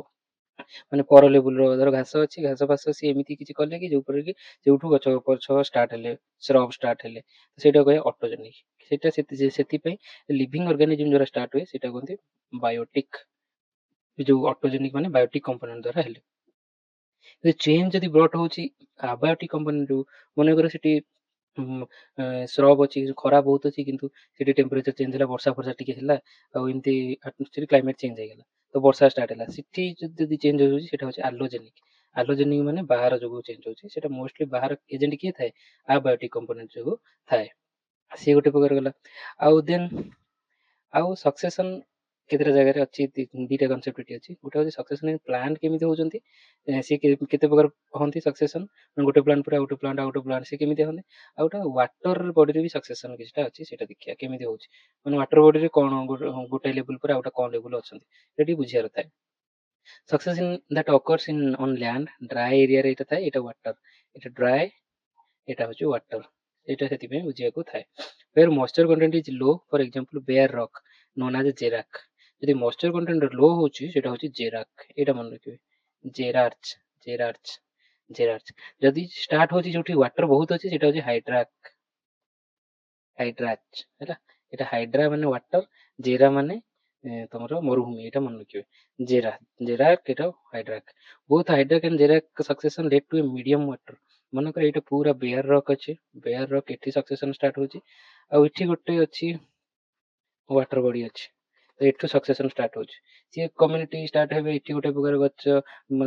ମାନେ ପର ଲେବୁଲ୍‌ର ଧର ଘାସ ଅଛି, ଘାସ ଫାସ ସିଏ ଏମିତି କିଛି କଲେ କି ଯୋଉପରେ କି ଯୋଉଠୁ ଗଛ ପଛ ଷ୍ଟାର୍ଟ ହେଲେ, ଶ୍ରବ୍ ଷ୍ଟାର୍ଟ ହେଲେ ସେଇଟାକୁ କହିବା ଅଟୋଜେନିକ୍। ସେଇଟା ସେଥିପାଇଁ ଲିଭିଂ ଅର୍ଗାନିଜମ୍ ଯୋଉରା ଷ୍ଟାର୍ଟ ହୁଏ ସେଇଟା କୁହନ୍ତି ବାୟୋଟିକ୍। ଯୋଉ ଅଟୋଜେନିକ୍ ମାନେ ବାୟୋଟିକ୍ କମ୍ପୋନେଣ୍ଟ ଦ୍ୱାରା ହେଲେ। ଚେଞ୍ଜ ଯଦି ବ୍ରଟ୍ ହଉଛି ଆବାୟୋଟିକ୍ କମ୍ପୋନେଣ୍ଟ ଯୋଉ, ମନେକର ସେଠି ଶ୍ରବ୍ ଅଛି, ଖରା ବହୁତ ଅଛି କିନ୍ତୁ ସେଠି ଟେମ୍ପରେଚର ଚେଞ୍ଜ ହେଲା, ବର୍ଷା ଫର୍ଷା ଟିକେ ହେଲା, ଆଉ ଏମିତି ଆଟମୋସ୍ଫିୟର କ୍ଲାଇମେଟ ଚେଞ୍ଜ ହେଇଗଲା, ତ ବର୍ଷା ଷ୍ଟାର୍ଟ ହେଲା, ସେଠି ଯଦି ଚେଞ୍ଜ ହଉଛି ସେଟା ହଉଛି ଆଲୋଜେନିକ୍। ଆଲୋଜେନିକ୍ ମାନେ ବାହାର ଯୋଗୁ ଚେଞ୍ଜ ହଉଛି, ସେଟା ମୋଷ୍ଟଲି ବାହାର ଏଜେଣ୍ଟ କିଏ ଥାଏ? ଆବାୟୋଟିକ୍ କମ୍ପୋନେଣ୍ଟ ଯୋଗୁ ଥାଏ। ସିଏ ଗୋଟେ ପ୍ରକାର ଗଲା। ଆଉ ଦେନ୍ ଆଉ ସକ୍ସେସନ୍ କେତେଟା ଜାଗାରେ ଅଛି, ଦିଟା କନସେପ୍ଟ ଏଠି ଅଛି। ଗୋଟେ ହଉଛି ସକ୍ସେସନ୍ ଇନ୍ ପ୍ଲାଣ୍ଟ କେମିତି ହଉଛନ୍ତି, ସିଏ କେତେ ପ୍ରକାର ହନ୍ତି ସକ୍ସେସନ୍, ଗୋଟେ ପ୍ଲାଣ୍ଟ ପରେ ଆଉ ଗୋଟେ ପ୍ଲାଣ୍ଟ, ଆଉ ଗୋଟେ ପ୍ଲାଣ୍ଟ, ସିଏ କେମିତି ହନ୍ତି। ଆଉ ଗୋଟେ ୱାଟର ବଡିରେ ବି ସକ୍ସେସନ୍ କିଛିଟା ଅଛି, ସେଇଟା ଦେଖିବା କେମିତି ହଉଛି। ମାନେ ୱାଟର ବଡିରେ କଣ ଗୋଟେ ଲେବୁଲ ପରେ ଆଉ ଗୋଟେ କଣ ଲେବୁଲ ଅଛନ୍ତି, ସେଠି ବୁଝିବାର ଥାଏ। Success in that occurs in on land, dry ଏରିଆରେ ଏଇଟା ଥାଏ, ଏଇଟା ୱାଟର, ଏଇଟା ଡ୍ରାଏ, ଏଇଟା ହଉଛି ୱାଟର, ଏଇଟା ସେଥିପାଇଁ ବୁଝିବାକୁ ଥାଏ। where moisture content is low, for example bare rock known as ଜେରାକ୍। ଯଦି moisture content low ହଉଛି ସେଇଟା ହଉଛି ଜେରାକ୍, ଏଇଟା ମନେ ରଖିବେ, ଜେରାର୍ଚ, ଜେରାର୍ଚ, ଜେରାର୍ଚ। ଯଦି ଷ୍ଟାର୍ଟ ହଉଛି ଯୋଉଠି ୱାଟର ବହୁତ ଅଛି ସେଇଟା ହଉଛି ହାଇଡ୍ରାକ୍, ହାଇଡ୍ରାଚ ହେଲା। ଏଇଟା ହାଇଡ୍ରା ମାନେ ୱାଟର, ଜେରା ମାନେ ତମର ମରୁଭୂମି, ଏଇଟା ମନେ ରଖିବେ। ଜେରା, ଜେରାକ୍, ଏଇଟା hydrarch. Both hydrarch and xerarch succession lead to a medium water. ମନେକର ଏଇଟା ପୁରା ବେୟାର ରକ୍ ଅଛି, ବେୟାର ରକ୍, ଏଠି ସକ୍ସେସନ୍ ଷ୍ଟାର୍ଟ ହଉଛି, ଆଉ ଏଠି ଗୋଟେ ଅଛି ୱାଟର ବଡି ଅଛି, ତ ଏଠୁ ସକ୍ସେସନ୍ ଷ୍ଟାର୍ଟ ହଉଛି। ସିଏ କମ୍ୟୁନିଟି ଷ୍ଟାର୍ଟ ହେବେ, ଏଠି ଗୋଟେ ପ୍ରକାର ଗଛ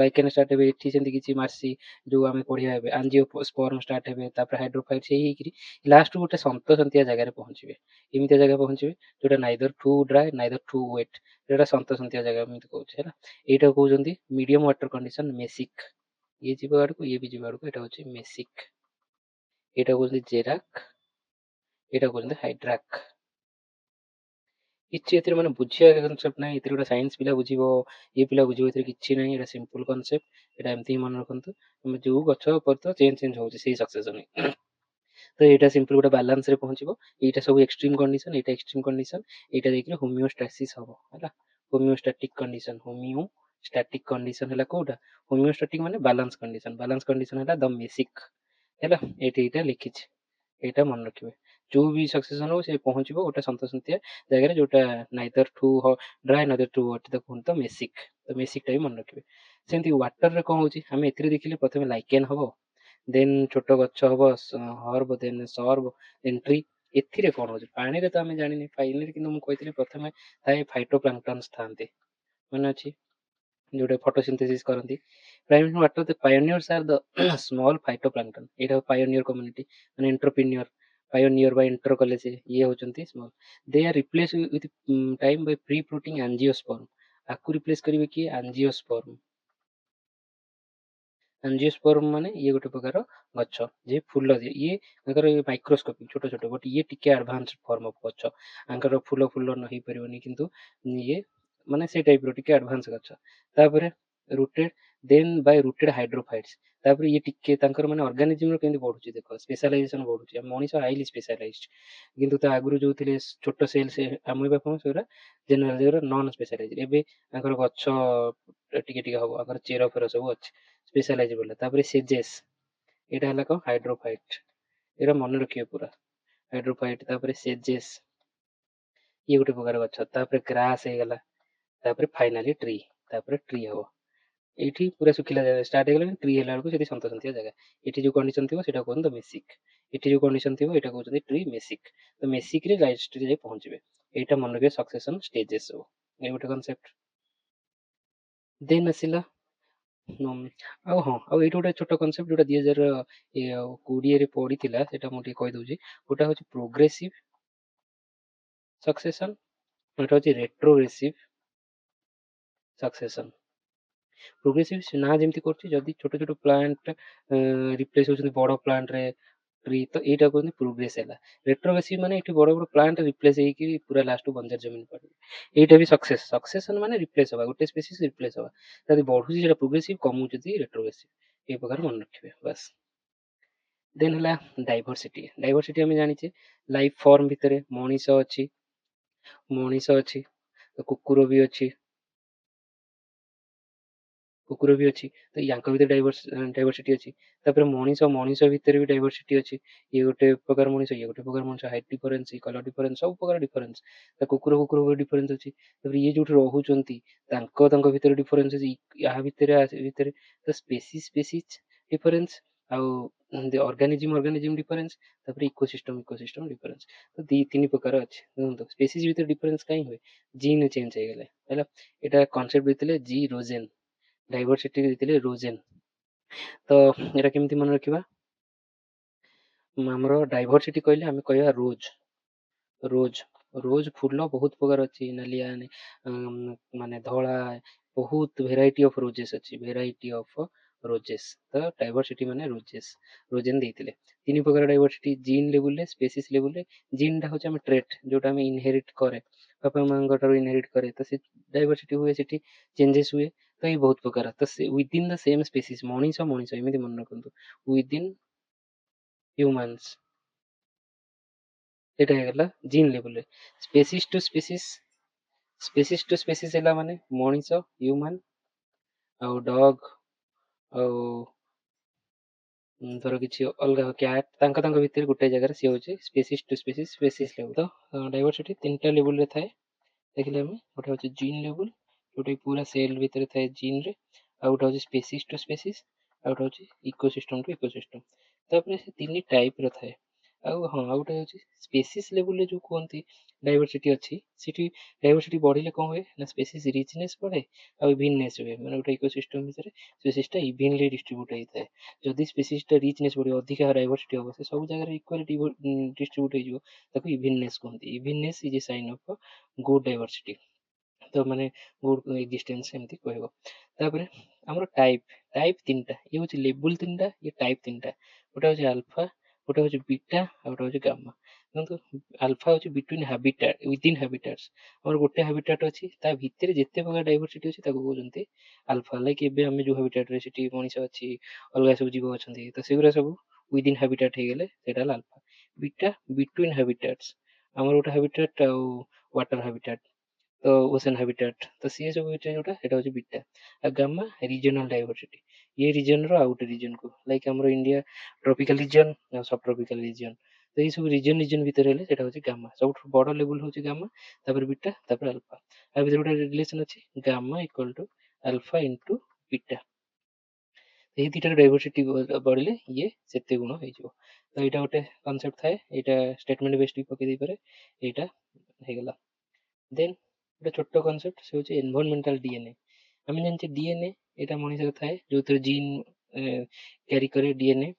ଲାଇକେନ୍ ଷ୍ଟାର୍ଟ ହେବେ, ଏଠି ସେମିତି କିଛି ମାର୍ସି ଯୋଉ ଆମେ ପଢିବା ହେବେ ଆଞ୍ଜିଓସ୍ପର୍ମ ଷ୍ଟାର୍ଟ ହେବେ, ତାପରେ ହାଇଡ୍ରୋଫାଇଟ୍, ସେଇ ହେଇକିରି ଲାଷ୍ଟ ଗୋଟେ ସନ୍ତସନ୍ତିଆ ଜାଗାରେ ପହଞ୍ଚିବେ। ଏମିତିଆ ଜାଗା ପହଞ୍ଚିବେ ଯୋଉଟା neither too dry neither too wet, ଯୋଉଟା ସନ୍ତସନ୍ତିଆ ଜାଗା ଏମିତି କହୁଛି ହେଲା। ଏଇଟା କହୁଛନ୍ତି ମିଡିୟମ ୱାଟର କଣ୍ଡିସନ ମେସିକ୍। ଇଏ ଯିବ ଆଡକୁ, ଇଏ ବି ଯିବ ଆଡକୁ, ଏଇଟା ହଉଛି ମେସିକ୍। ଏଇଟା କହୁଛନ୍ତି ଜେରାକ୍, ଏଇଟା କହୁଛନ୍ତି ହାଇଡ୍ରାକ୍। କିଛି ଏଥିରେ ମାନେ ବୁଝିବା କନସେପ୍ଟ ନାହିଁ, ଏଥିରେ ଗୋଟେ ସାଇନ୍ସ ପିଲା ବୁଝିବ, ଇଏ ପିଲା ବୁଝିବ, ଏଥିରେ କିଛି ନାହିଁ, ଏଇଟା ସିମ୍ପଲ କନସେପ୍ଟ। ଏଇଟା ଏମିତି ହିଁ ମନେ ରଖନ୍ତୁ, ତମେ ଯୋଉ ଗଛ ପତ୍ର ଚେଞ୍ଜ ହଉଛି ସେଇ ସକ୍ସେସନ୍। ତ ଏଇଟା ସିମ୍ପଲ ଗୋଟେ ବାଲାନ୍ସ ରେ ପହଞ୍ଚିବ। ଏଇଟା ସବୁ ଏକ୍ସଟ୍ରିମ କଣ୍ଡିସନ, ଏଇଟା ଏକ୍ସଟ୍ରିମ କଣ୍ଡିସନ, ଏଇଟା ଦେଇକି ହୋମିଓଷ୍ଟାସିସ ହବ ହେଲା। ହୋମିଓଷ୍ଟାଟିକ୍ କଣ୍ଡିସନ, ହୋମିଓଷ୍ଟାଟିକ୍ କଣ୍ଡିସନ ହେଲା କୋଉଟା? ହୋମିଓଷ୍ଟାଟିକ୍ ମାନେ ବାଲାନ୍ସ କଣ୍ଡିସନ, ବାଲାନ୍ସ କଣ୍ଡିସନ ହେଲା ଦ ମେସିକ୍ ହେଲା। ଏଇଟା ଲେଖିଛି, ଏଇଟା ମନେ ରଖିବେ। ଯୋଉ ବି ସକ୍ସେସନ ହବ ସେ ପହଞ୍ଚିବ ଗୋଟେ ସନ୍ତସନ୍ତିଆ ଜାଗାରେ, ଯୋଉଟା neither too dry neither too wet, ତାକୁ କୁହନ୍ତି ତ ମେସିକ୍। ତ ମେସିକ୍ ଟା ବି ମନେ ରଖିବେ। ସେମିତି ୱାଟରରେ କଣ ହଉଛି, ଆମେ ଏଥିରେ ଦେଖିଲେ ପ୍ରଥମେ ଲାଇକେନ୍ ହବ, ଦେନ୍ ଛୋଟ ଗଛ ହବ ହର୍ବ, ଦେନ୍ ସର୍ବ, ଦେନ୍ ଟ୍ରି। ଏଥିରେ କଣ ହଉଛି ପାଣିରେ ତ ଆମେ ଜାଣିନେ, ପାଣିରେ କିନ୍ତୁ ମୁଁ କହିଥିଲି ପ୍ରଥମେ ଥାଏ ଫାଇଟୋପ୍ଲାଙ୍କଟନ୍ସ ଥାନ୍ତି, ମନେ ଅଛି, ଯୋଉଟା ଫଟୋସିନ୍ଥେସିସ୍ କରନ୍ତି। Primary water the pioneers are the small phytoplankton. ଏଇଟା ପାୟୋନିୟର କମ୍ୟୁନିଟି, ମାନେ ଏଣ୍ଟରପ୍ରିନିୟର, ପାୟୋନିୟର ବା ଏଣ୍ଟର କଲେ ସେ, ଇଏ ହଉଛନ୍ତି small. They are replace with time by pre fruiting angiosperm. ଆକୁ ରିପ୍ଲେସ୍ କରିବେ କିଏ? ଆଞ୍ଜିଓସ୍ପର୍ମ। ଆଞ୍ଜିଓସ୍ପର୍ମ ମାନେ ଇଏ ଗୋଟେ ପ୍ରକାର ଗଛ, ଯେ ଫୁଲ ଦିଏ। ଇଏ ତାଙ୍କର ମାଇକ୍ରୋସ୍କୋପିକ୍ ଛୋଟ ଛୋଟ, ବଟ୍ ଇଏ ଟିକେ ଆଡଭାନ୍ସ ଫର୍ମ ଅଫ୍ ଗଛ। ଆଙ୍କର ଫୁଲ ହେଇପାରିବନି, କିନ୍ତୁ ଇଏ ମାନେ ସେଇ ଟାଇପର ଟିକେ ଆଡଭାନ୍ସ ଗଛ। ତାପରେ ରୁଟେଡ୍, ଦେନ୍ ବାଇ ରୁଟେଡ୍ ହାଇଡ୍ରୋଫାଇଟ୍ସ। ତାପରେ ଇଏ ଟିକେ ତାଙ୍କର ମାନେ ଅର୍ଗାନିଜିମର କେମିତି ବଢୁଛି ଦେଖ, ସ୍ପେଶାଲାଇଜେସନ ବଢୁଛି। ମଣିଷ ହାଇଲି ସ୍ପେଶାଲାଇଜଡ, କିନ୍ତୁ ତା ଆଗରୁ ଯୋଉ ଥିଲେ ଛୋଟ ସେଲ୍, ସେ ଆମେବା କଣ ସେଗୁରା ଜେନେରାଲ, ଯୋଉରା ନନ୍ ସ୍ପେଶାଲାଇଜଡ। ଏବେ ତାଙ୍କର ଗଛ ଟିକେ ଟିକେ ହବ, ତାଙ୍କର ଚେର ଫେର ସବୁ ଅଛି ସ୍ପେଶାଲାଇଜ ବୋଲେ। ତାପରେ ସେଜେସ୍, ଏଇଟା ହେଲା କଣ? ହାଇଡ୍ରୋଫାଇଟ୍। ଏଇଟା ମନେ ରଖିବେ ପୁରା, ହାଇଡ୍ରୋଫାଇଟ୍। ତାପରେ ସେଜେସ୍, ଇଏ ଗୋଟେ ପ୍ରକାର ଗଛ। ତାପରେ ଗ୍ରାସ ହେଇଗଲା, ତାପରେ ଫାଇନାଲି ଟ୍ରି, ତାପରେ ଟ୍ରି ହବ। ଏଇଠି ପୁରା ଶୁଖିଲା ଜାଗା ଷ୍ଟାର୍ଟ ହେଇଗଲାଣି, ଟ୍ରି ହେଲା ବେଳକୁ ସେଠି ସନ୍ତସନ୍ତିଆ ଜାଗା। ଏଠି ଯୋଉ କଣ୍ଡିସନ ଥିବ ସେଇଟା କୁହନ୍ତି ମେସିକ୍, ଏଠି ଯୋଉ କଣ୍ଡିସନ ଥିବ ଏଇଟା କହୁଛନ୍ତି ଟ୍ରି ମେସିକ୍। ତ ମେସିକ୍ ରେ ଲାଇଷ୍ଟ ଯାଇ ପହଞ୍ଚିବେ। ଏଇଟା ମନେ ରଖିବେ ସକ୍ସେସନ ଷ୍ଟେଜେସ୍ ସବୁ, ଏଇ ଗୋଟେ କନସେପ୍ଟ। ଦେନ୍ ଆସିଲା ଆଉ ହଁ, ଆଉ ଏଇଠି ଗୋଟେ ଛୋଟ କନସେପ୍ଟ ଯୋଉଟା 2020ରେ ପଡିଥିଲା, ସେଇଟା ମୁଁ ଟିକେ କହିଦଉଛି। ଗୋଟେ ହଉଛି ପ୍ରୋଗ୍ରେସିଭ ସକ୍ସେସନ, ଗୋଟେ ହଉଛି ରେଟ୍ରୋଗ୍ରେସିଭ ସକ୍ସେସନ। ପ୍ରୋଗ୍ରେସିଭ ନା ଯେମିତି କରୁଛି, ଯଦି ଛୋଟ ଛୋଟ ପ୍ଲାଣ୍ଟ ରିପ୍ଲେସ୍ ହଉଛନ୍ତି ବଡ ପ୍ଲାଣ୍ଟରେ ଟ୍ରି, ତ ଏଇଟା କୁହନ୍ତି ପ୍ରୋଗ୍ରେସ ହେଲା। ରେଟ୍ରୋଗ୍ରେସିଭ ମାନେ ଏଠି ବଡ ବଡ ପ୍ଲାଣ୍ଟ ରିପ୍ଲେସ୍ ହେଇକି ପୁରା ଲାଷ୍ଟ ବଞ୍ଜର ଜମିନ ପଡିବ, ଏଇଟା ବି ସକ୍ସେସ। ସକ୍ସେସନ ମାନେ ରିପ୍ଲେସ୍ ହବା, ଗୋଟେ ସ୍ପେସିସ୍ ରିପ୍ଲେସ୍ ହବା। ଯଦି ବଢୁଛି ସେଟା ପ୍ରୋଗ୍ରେସିଭ, କମୁଛି ଯଦି ରେଟ୍ରୋଗ୍ରେସିଭ। এই ପ୍ରକାର ମନେ ରଖିବେ ବାସ୍। ଦେନ୍ ହେଲା ଡାଇଭରସିଟି। ଡାଇଭରସିଟି ଆମେ ଜାଣିଛେ ଲାଇଫ ଫର୍ମ ଭିତରେ ମଣିଷ ଅଛି, କୁକୁର ବି ଅଛି, କୁକୁର ବି ଅଛି, ତ ୟାଙ୍କ ଭିତରେ ଡାଇଭର୍ସିଟି ଅଛି। ତାପରେ ମଣିଷ ଭିତରେ ବି ଡାଇଭର୍ସିଟି ଅଛି। ଇଏ ଗୋଟେ ପ୍ରକାର ମଣିଷ, ଇଏ ଗୋଟେ ପ୍ରକାର ମଣିଷ, ହାଇଟ୍ ଡିଫରେନ୍ସ, କଲର ଡିଫରେନ୍ସ, ସବୁ ପ୍ରକାର ଡିଫରେନ୍ସ। ତ କୁକୁର ଡିଫରେନ୍ସ ଅଛି। ତାପରେ ଇଏ ଯୋଉଠି ରହୁଛନ୍ତି ତାଙ୍କ ଭିତରେ ଡିଫରେନ୍ସ ଅଛି, ୟା ଭିତରେ ଭିତରେ ତ ସ୍ପେସିସ୍ ଡିଫରେନ୍ସ, ଆଉ ଅର୍ଗାନିଜିମ୍ ଡିଫରେନ୍ସ, ତାପରେ ଇକୋସିଷ୍ଟମ ଡିଫରେନ୍ସ। ତ ତିନି ପ୍ରକାର ଅଛି। ଦେଖନ୍ତୁ ସ୍ପେସିସ୍ ଭିତରେ ଡିଫରେନ୍ସ କାହିଁ ହୁଏ? ଜିନ୍ ଚେଞ୍ଜ ହେଇଗଲେ ହେଲା। ଏଇଟା କନସେପ୍ଟ ଦେଇଥିଲେ ଜି ରୋଜେନ୍, ଡାଇଭର୍ସିଟି ଦେଇଥିଲେ ରୋଜେନ୍। ତ ଏଇଟା କେମିତି ମନେ ରଖିବା? ଆମର ଡାଇଭର୍ସିଟି କହିଲେ ଆମେ କହିବା ରୋଜ ଫୁଲ ବହୁତ ପ୍ରକାର ଅଛି, ନାଲିଆ ମାନେ ଧଳା, ବହୁତ ଭେରାଇଟି ଅଫ ରୋଜେସ୍ ଅଛି, ଭେରାଇଟି ଅଫ ରୋଜେସ୍। ତ ଡାଇଭର୍ସିଟି ମାନେ ରୋଜେନ୍ ଦେଇଥିଲେ। ତିନି ପ୍ରକାର ଡାଇଭର୍ସିଟି, ଜିନ୍ ଲେବୁଲରେ, ସ୍ପେସିସ୍ ଲେବୁଲରେ। ଜିନ୍ ଟା ହଉଛି ଆମେ ଟ୍ରେଟ୍, ଯୋଉଟା ଆମେ ଇନହେରିଟ କରେ, ବାପା ମାଙ୍କ ଠାରୁ ଇନହେରିଟ କରେ, ତ ସେ ଡାଇଭର୍ସିଟି ହୁଏ, ସେଠି ଚେଞ୍ଜେସ୍ ହୁଏ। ତ ଏଇ ବହୁତ ପ୍ରକାର, ତ ସେ ୱିଦିନ୍ ଦ ସେମ୍ ସ୍ପେସିସ୍, ମଣିଷ ଏମିତି ମନେ ରଖନ୍ତୁ, ୱିଦିନ୍ ହ୍ୟୁମାନ୍ସ, ଏଇଟା ହେଇଗଲା ଜିନ୍ ଲେବୁଲରେ। ସ୍ପେସିସ୍ ଟୁ ସ୍ପେସିସ୍ ହେଲା ମାନେ ମଣିଷ, ହ୍ୟୁମାନ୍ ଆଉ ଡଗ୍ ଆଉ ଧର କିଛି ଅଲଗା କ୍ୟାଟ୍, ତାଙ୍କ ଭିତରେ ଗୋଟେ ଜାଗାରେ ସିଏ ହଉଛି ସ୍ପେସିସ୍ ଟୁ ସ୍ପେସିସ୍ ଲେବୁଲ। ତ ଡାଇଭର୍ସିଟି ତିନିଟା ଲେବୁଲରେ ଥାଏ ଦେଖିଲେ ଆମେ। ଗୋଟେ ହଉଛି ଜିନ୍ ଲେବୁଲ, ଯୋଉଟା ପୁରା ସେଲ୍ ଭିତରେ ଥାଏ ଜିନ୍ରେ, ଆଉ ଗୋଟେ ହଉଛି ସ୍ପେସିସ୍ ଟୁ ସ୍ପେସିସ୍, ଆଉ ଗୋଟେ ହଉଛି ଇକୋସିଷ୍ଟମ ଟୁ ଇକୋସିଷ୍ଟମ। ତାପରେ ସେ ତିନି ଟାଇପର ଥାଏ। ଆଉ ହଁ, ଆଉ ଗୋଟେ ହଉଛି ସ୍ପେସିସ୍ ଲେବୁଲରେ ଯୋଉ କୁହନ୍ତି ଡାଇଭର୍ସିଟି ଅଛି, ସେଠି ଡାଇଭର୍ସିଟି ବଢିଲେ କଣ ହୁଏ ନା ସ୍ପେସିସ୍ ରିଚନେସ୍ ବଢେ ଆଉ ଇଭିନନେସ୍ ହୁଏ। ମାନେ ଗୋଟେ ଇକୋସିଷ୍ଟମ ଭିତରେ ସ୍ପେସିସଟା ଇଭିନଲି ଡିଷ୍ଟ୍ରିବ୍ୟୁଟ ହେଇଥାଏ। ଯଦି ସ୍ପେସିସଟା ରିଚନେସ୍ ବଢିବ, ଅଧିକା ଡାଇଭର୍ସିଟି ହବ, ସେ ସବୁ ଜାଗାରେ ଇକ୍ୱାଲି ଡିଷ୍ଟ୍ରିବ୍ୟୁଟ ହେଇଯିବ, ତାକୁ ଇଭିନନେସ୍ କୁହନ୍ତି। Evenness is a sign of good diversity. ତ ମାନେ ଗୁଡ୍ ଏକ୍ଜିଷ୍ଟେନ୍ସ ଏମିତି କହିବ। ତାପରେ ଆମର ଟାଇପ ତିନିଟା, ଇଏ ହଉଛି ଲେବୁଲ ତିନିଟା, ଇଏ ଟାଇପ ତିନିଟା। ଗୋଟେ ହଉଛି ଆଲଫା, ଗୋଟେ ହଉଛି ବିଟା, ଆଉ ଗୋଟେ ହଉଛି ଗାମା। ଦେଖନ୍ତୁ ଆଲଫା ହଉଛି ୱିଦିନ୍ ହାବିଟାଟ୍ସ। ଆମର ଗୋଟେ ହାବିଟାଟ ଅଛି, ତା ଭିତରେ ଯେତେ ପ୍ରକାର ଡାଇଭର୍ସିଟି ଅଛି ତାକୁ କହୁଛନ୍ତି ଆଲଫା। ଲାଇକ୍ ଏବେ ଆମେ ଯୋଉ ହାବିଟାଟରେ, ସେଠି ମଣିଷ ଅଛି, ଅଲଗା ସବୁ ଜୀବ ଅଛନ୍ତି, ତ ସେଗୁରା ସବୁ ୱିଦିନ୍ ହାବିଟାଟ ହେଇଗଲେ ସେଇଟା ହେଲା ଆଲଫା। ବିଟା ବିଟୱିନ୍ ହାବିଟାଟ୍ସ, ଆମର ଗୋଟେ ହାବିଟାଟ ଆଉ ୱାଟର ହାବିଟାଟ, ତ ଓସେନ୍ ହାବିଟାଟ, ତ ସିଏ ସବୁ ଭିତରେ ଯୋଉଟା ସେଇଟା ହଉଛି ବିଟା। ଆଉ ଗାମା ରିଜନାଲ ଡାଇଭର୍ସିଟି, ଇଏ ରିଜନର ଆଉ ଗୋଟେ ରିଜନକୁ, ଲାଇକ୍ ଆମର ଇଣ୍ଡିଆ ଟ୍ରପିକାଲ ରିଜନ ଆଉ ସବ୍ ଟ୍ରପିକାଲ ରିଜନ, ତ ଏଇ ସବୁ ରିଜନ ଭିତରେ ହେଲେ ସେଇଟା ହଉଛି ଗାମା। ସବୁଠୁ ବଡ ଲେବୁଲ ହଉଛି ଗାମା, ତାପରେ ବିଟା, ତାପରେ ଆଲଫା। ଆ ଭିତରେ ଗୋଟେ ରିଲେସନ ଅଛି, gamma equal to alpha into beta. ଏହି ଦିଟାର ଡାଇଭର୍ସିଟି ବଢିଲେ ଇଏ ସେତେ ଗୁଣ ହେଇଯିବ। ତ ଏଇଟା ଗୋଟେ କନସେପ୍ଟ ଥାଏ, ଏଇଟା ଷ୍ଟେଟମେଣ୍ଟ ବେଷ୍ଟ ବି ପକେଇ ଦେଇପାରେ। ଏଇଟା ହେଇଗଲା। ଦେନ୍ ଗୋଟେ ଛୋଟ କନସେପ୍ଟ, ସେ ହଉଛି ଏନଭାରମେଣ୍ଟାଲ ଡିଏନଏ। ଆମେ ଜାଣିଛେ ଡିଏନଏ ଏଇଟା ମଣିଷର ଥାଏ, ଯୋଉଥିରେ ଜିନ୍ କ୍ୟାରି କରେ ଡିଏନଏ।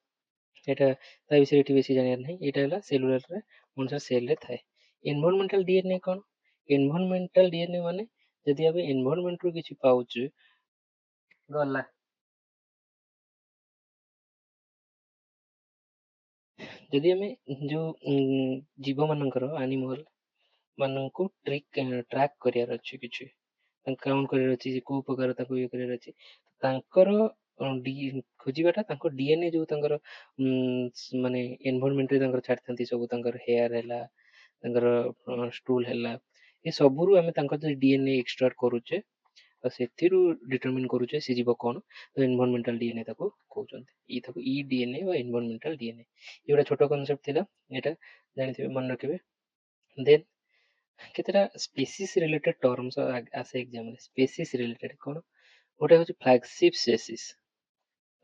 ଏଇଟା ତା ବିଷୟରେ ଏଠି ବେଶୀ ଜାଣିବାର ନାହିଁ। ଏଇଟା ହେଲା ସେଲୁଲାରରେ, ମଣିଷ ସେଲରେ ଥାଏ। ଏନଭାରମେଣ୍ଟାଲ ଡିଏନଏ କଣ? ଏନଭାରମେଣ୍ଟାଲ ଡିଏନଏ ମାନେ ଯଦି ଆମେ ଏନଭାରମେଣ୍ଟରୁ କିଛି ପାଉଛୁ, ଗଲା। ଯଦି ଆମେ ଯୋଉ ଜୀବ ମାନଙ୍କର, ଆନିମଲ ମାନଙ୍କୁ ଟ୍ରାକ୍ କରିବାର ଅଛି, କିଛି କାଉଣ୍ଟ କରିବାର ଅଛି, କୋଉ ପ୍ରକାର ତାକୁ ଇଏ କରିବାର ଅଛି, ତାଙ୍କର ଖୋଜିବାଟା ତାଙ୍କ ଡିଏନଏ, ଯୋଉ ତାଙ୍କର ମାନେ ଏନଭାରମେଣ୍ଟରେ ତାଙ୍କର ଛାଡିଥାନ୍ତି ସବୁ, ତାଙ୍କର ହେୟାର ହେଲା, ତାଙ୍କର ଷ୍ଟୁଲ ହେଲା, ଏ ସବୁରୁ ଆମେ ତାଙ୍କର ଯଦି ଡିଏନଏ ଏକ୍ସଟ୍ରାକ୍ଟ କରୁଛେ, ଆଉ ସେଥିରୁ ଡିଟରମିନ୍ କରୁଛେ ସେ ଯିବ କଣ, ତ ଏନଭାରମେଣ୍ଟାଲ ଡିଏନଏ ତାକୁ କହୁଛନ୍ତି। ତାକୁ ଇ ଡିଏନଏ ବା ଏନଭାରମେଣ୍ଟାଲ ଡିଏନଏ। ଏଗୁଡ଼ା ଛୋଟ କନସେପ୍ଟ ଥିଲା, ଏଇଟା ଜାଣିଥିବେ, ମନେ ରଖିବେ। ଦେନ୍ କେତେଟା ସ୍ପେସିସ୍ ରିଲେଟେଡ୍ ଟର୍ମସ ଆସେ ଏକ୍ଜାମରେ। ସ୍ପେସିସ୍ ରିଲେଟେଡ୍ କଣ? ଗୋଟେ ହଉଛି ଫ୍ଲାଗସିପ୍ ସ୍ପେସିସ୍।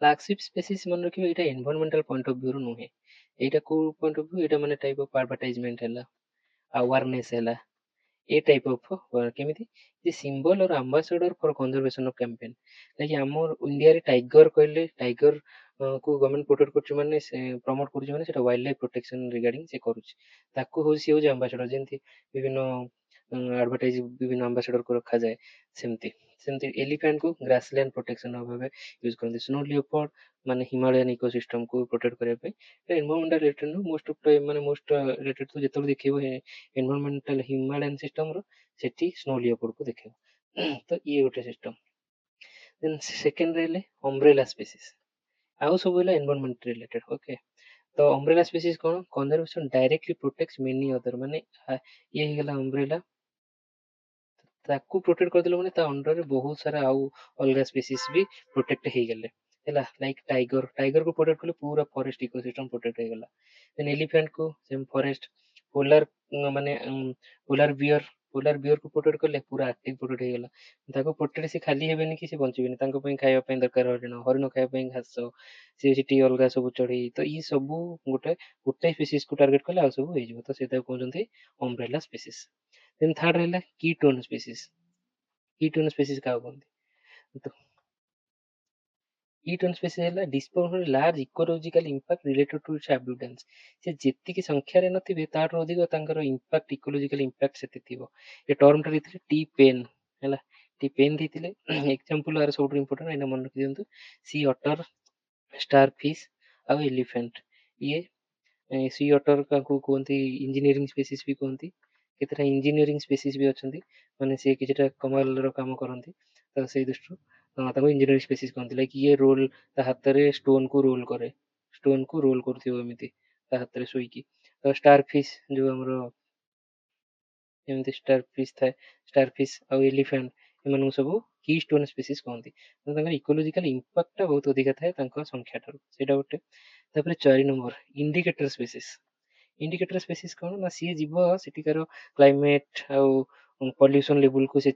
ଫ୍ଲାଗସିପ୍ ସ୍ପେସିସ୍ ମନେ ରଖିବେ, ଏଇଟା ଏନଭାରମେଣ୍ଟାଲ ପଏଣ୍ଟ ଅଫ ଭ୍ୟୁରୁ ନୁହେଁ। ଏଇଟା କୋଉ ପଏଣ୍ଟ ଅଫ ଭ୍ୟୁ? ଏଇଟା ମାନେ ଟାଇପ ଅଫ ଆଡଭର୍ଟାଇଜମେଣ୍ଟ ହେଲା, ଆୱାରନେସ୍ ହେଲା, ଏ ଟାଇପ ଅଫ। କେମିତି? ଯେ symbol or ambassador for conservation of campaign. Like ଆମ ଇଣ୍ଡିଆରେ ଟାଇଗର କହିଲେ, ଟାଇଗର କୁ ଗଭର୍ଣ୍ଣମେଣ୍ଟ ପ୍ରୋଟେକ୍ଟ କରୁଛି, ମାନେ ପ୍ରମୋଟ କରୁଛି, ମାନେ ସେଟା ୱାଇଲ୍ଡ ଲାଇଫ ପ୍ରୋଟେକ୍ସନ ରିଗାର୍ଡିଂ ସେ କରୁଛି। ତାକୁ ହଉଛି, ସିଏ ହଉଛି ଆମ୍ବାସଡର। ଯେମିତି ବିଭିନ୍ନ ଆଡଭର୍ଟାଇଜ ବିଭିନ୍ନ ଆମ୍ବାସଡରକୁ ରଖାଯାଏ, ସେମିତି ସେମିତି ଏଲିଫ୍ୟାଣ୍ଟକୁ ଗ୍ରାସଲ୍ୟାଣ୍ଡ ପ୍ରୋଟେକ୍ସନ ଭାବେ ୟୁଜ କରନ୍ତି। ସ୍ନୋ ଲିଓପାର୍ଡ ମାନେ ହିମାଳୟାନ ଇକୋସିଷ୍ଟମକୁ ପ୍ରୋଟେକ୍ଟ କରିବା ପାଇଁ। ଏନଭାରମେଣ୍ଟାଲ ରିଲେଟେଡ୍ ନୁହଁ, ମୋଷ୍ଟ ରିଲେଟେଡ୍ ତ ଯେତେବେଳେ ଦେଖେଇବ ଏନଭାରମେଣ୍ଟାଲ ହିମାଳୟାନ ସିଷ୍ଟମର, ସେଠି ସ୍ନୋ ଲିଓପାର୍ଡକୁ ଦେଖେଇବ। ତ ଇଏ ଗୋଟେ ସିଷ୍ଟମ। ଦେନ୍ ସେକେଣ୍ଡ ରହିଲେ ଅମ୍ବ୍ରେଲା ସ୍ପେସିସ୍। ଆଉ ସବୁ ହେଲା ଏନଭାରମେଣ୍ଟ ରିଲେଟେଡ୍। ଓକେ, ତ ଅମ୍ବ୍ରେଲା ସ୍ପେସିସ୍ କଣ? Conservation directly protect many other. ମାନେ ଇଏ ହେଇଗଲା ଅମ୍ବ୍ରେଲା, ତାକୁ ପ୍ରୋଟେକ୍ଟ କରିଦେଲ ମାନେ ତା ଅଣ୍ଡରରେ ବହୁତ ସାରା ଆଉ ଅଲଗା ସ୍ପେସିସ୍ ବି ପ୍ରୋଟେକ୍ଟ ହେଇଗଲେ ହେଲା। ଲାଇକ୍ ଟାଇଗରକୁ ପ୍ରୋଟେକ୍ଟ କଲେ ପୁରା ଫରେଷ୍ଟ ଇକୋସିଷ୍ଟମ ପ୍ରୋଟେକ୍ଟ ହେଇଗଲା। ଦେନ୍ ଏଲିଫ୍ୟାଣ୍ଟକୁ ସେମ୍ ଫରେଷ୍ଟ, ପୋଲାର ମାନେ ପୋଲାର ବିୟରକୁ ପ୍ରୋଟେକ୍ଟ କଲେ ପୁରା ଆକ୍ଟିଭ ପ୍ରୋଟେକ୍ଟ ହେଇଗଲା। ତାକୁ ପ୍ରୋଟେକ୍ଟ ସେ ଖାଲି ହେବେନି କି ସେ ବଞ୍ଚିବେନି, ତାଙ୍କ ପାଇଁ ଖାଇବା ପାଇଁ ଦରକାର ହରିଣ, ହରିଣ ଖାଇବା ପାଇଁ ଘାସ, ସେ ସେଠି ଅଲଗା ସବୁ ଚଢ଼େଇ, ତ ଇଏ ସବୁ ଗୋଟେ ସ୍ପେସିସକୁ ଟାର୍ଗେଟ କଲେ ଆଉ ସବୁ ହେଇଯିବ, ତ ସେଇଟାକୁ କହୁଛନ୍ତି ଅମ୍ବ୍ରେଲା ସ୍ପେସିସ୍। ଦେନ୍ ଥାର୍ଡ ରହିଲା କିଟୋନ ସ୍ପେସିସ୍। କିଟୋନ ସ୍ପେସିସ୍ କାହାକୁ କୁହନ୍ତି? ତ କିଟୋନ ସ୍ପେସିସ୍ ହେଲା disproportionate large ecological impact related to its abundance. ସେ ଯେତିକି ସଂଖ୍ୟାରେ ନଥିବେ ତାଠୁ ଅଧିକ ତାଙ୍କର ଇମ୍ପାକ୍ଟ, ଇକୋଲୋଜିକାଲ ଇମ୍ପାକ୍ଟ ସେତେ ଥିବ। ଏ ଟର୍ମଟା ଦେଇଥିଲେ ଟି ପେନ୍ ହେଲା, ଟି ପେନ୍ ଦେଇଥିଲେ। ଏକ୍ସାମ୍ପଲ ଆର ସବୁଠୁ ଇମ୍ପୋର୍ଟାଣ୍ଟ, ଏଇଟା ମନେ ରଖିଦିଅନ୍ତୁ। ସି ଅଟର, ଷ୍ଟାର ଫିସ୍ ଆଉ ଏଲିଫେଣ୍ଟ। ଇଏ ସି ଅଟର କାକୁ କୁହନ୍ତି ଇଞ୍ଜିନିୟରିଂ ସ୍ପେସିସ୍ ବି କୁହନ୍ତି। କେତେଟା ଇଞ୍ଜିନିୟରିଂ ସ୍ପେସିସ୍ ବି ଅଛନ୍ତି, ମାନେ ସେ କିଛିଟା କମାଲର କାମ କରନ୍ତି, ତ ସେଇ ଦୃଷ୍ଟିରୁ ତାକୁ ଇଞ୍ଜିନିୟରିଂ ସ୍ପେସିସ୍ କହନ୍ତି। ଲାଇକ୍ ଇଏ ରୋଲ, ତା ହାତରେ ଷ୍ଟୋନକୁ ରୋଲ କରେ, ଷ୍ଟୋନକୁ ରୋଲ କରୁଥିବ ଏମିତି ତା ହାତରେ ଶୋଇକି। ତ ଷ୍ଟାର ଫିସ୍ ଯୋଉ ଆମର ଏମିତି ଷ୍ଟାର ଫିସ୍ ଥାଏ, ଷ୍ଟାର ଫିସ୍ ଆଉ ଏଲିଫ୍ୟାଣ୍ଟ ଏମାନଙ୍କୁ ସବୁ କି ଷ୍ଟୋନ ସ୍ପେସିସ୍ କହନ୍ତି। ତ ତାଙ୍କର ଇକୋଲୋଜିକାଲ ଇମ୍ପାକ୍ଟଟା ବହୁତ ଅଧିକା ଥାଏ ତାଙ୍କ ସଂଖ୍ୟା ଠାରୁ, ସେଇଟା ଗୋଟେ। ତାପରେ 4 number indicator species. Indicator species କଣ ନା, ସିଏ ଯିବ ସେଠିକାର କ୍ଲାଇମେଟ ଆଉ ପଲ୍ୟୁସନ ଲେବୁଲକୁ ସେ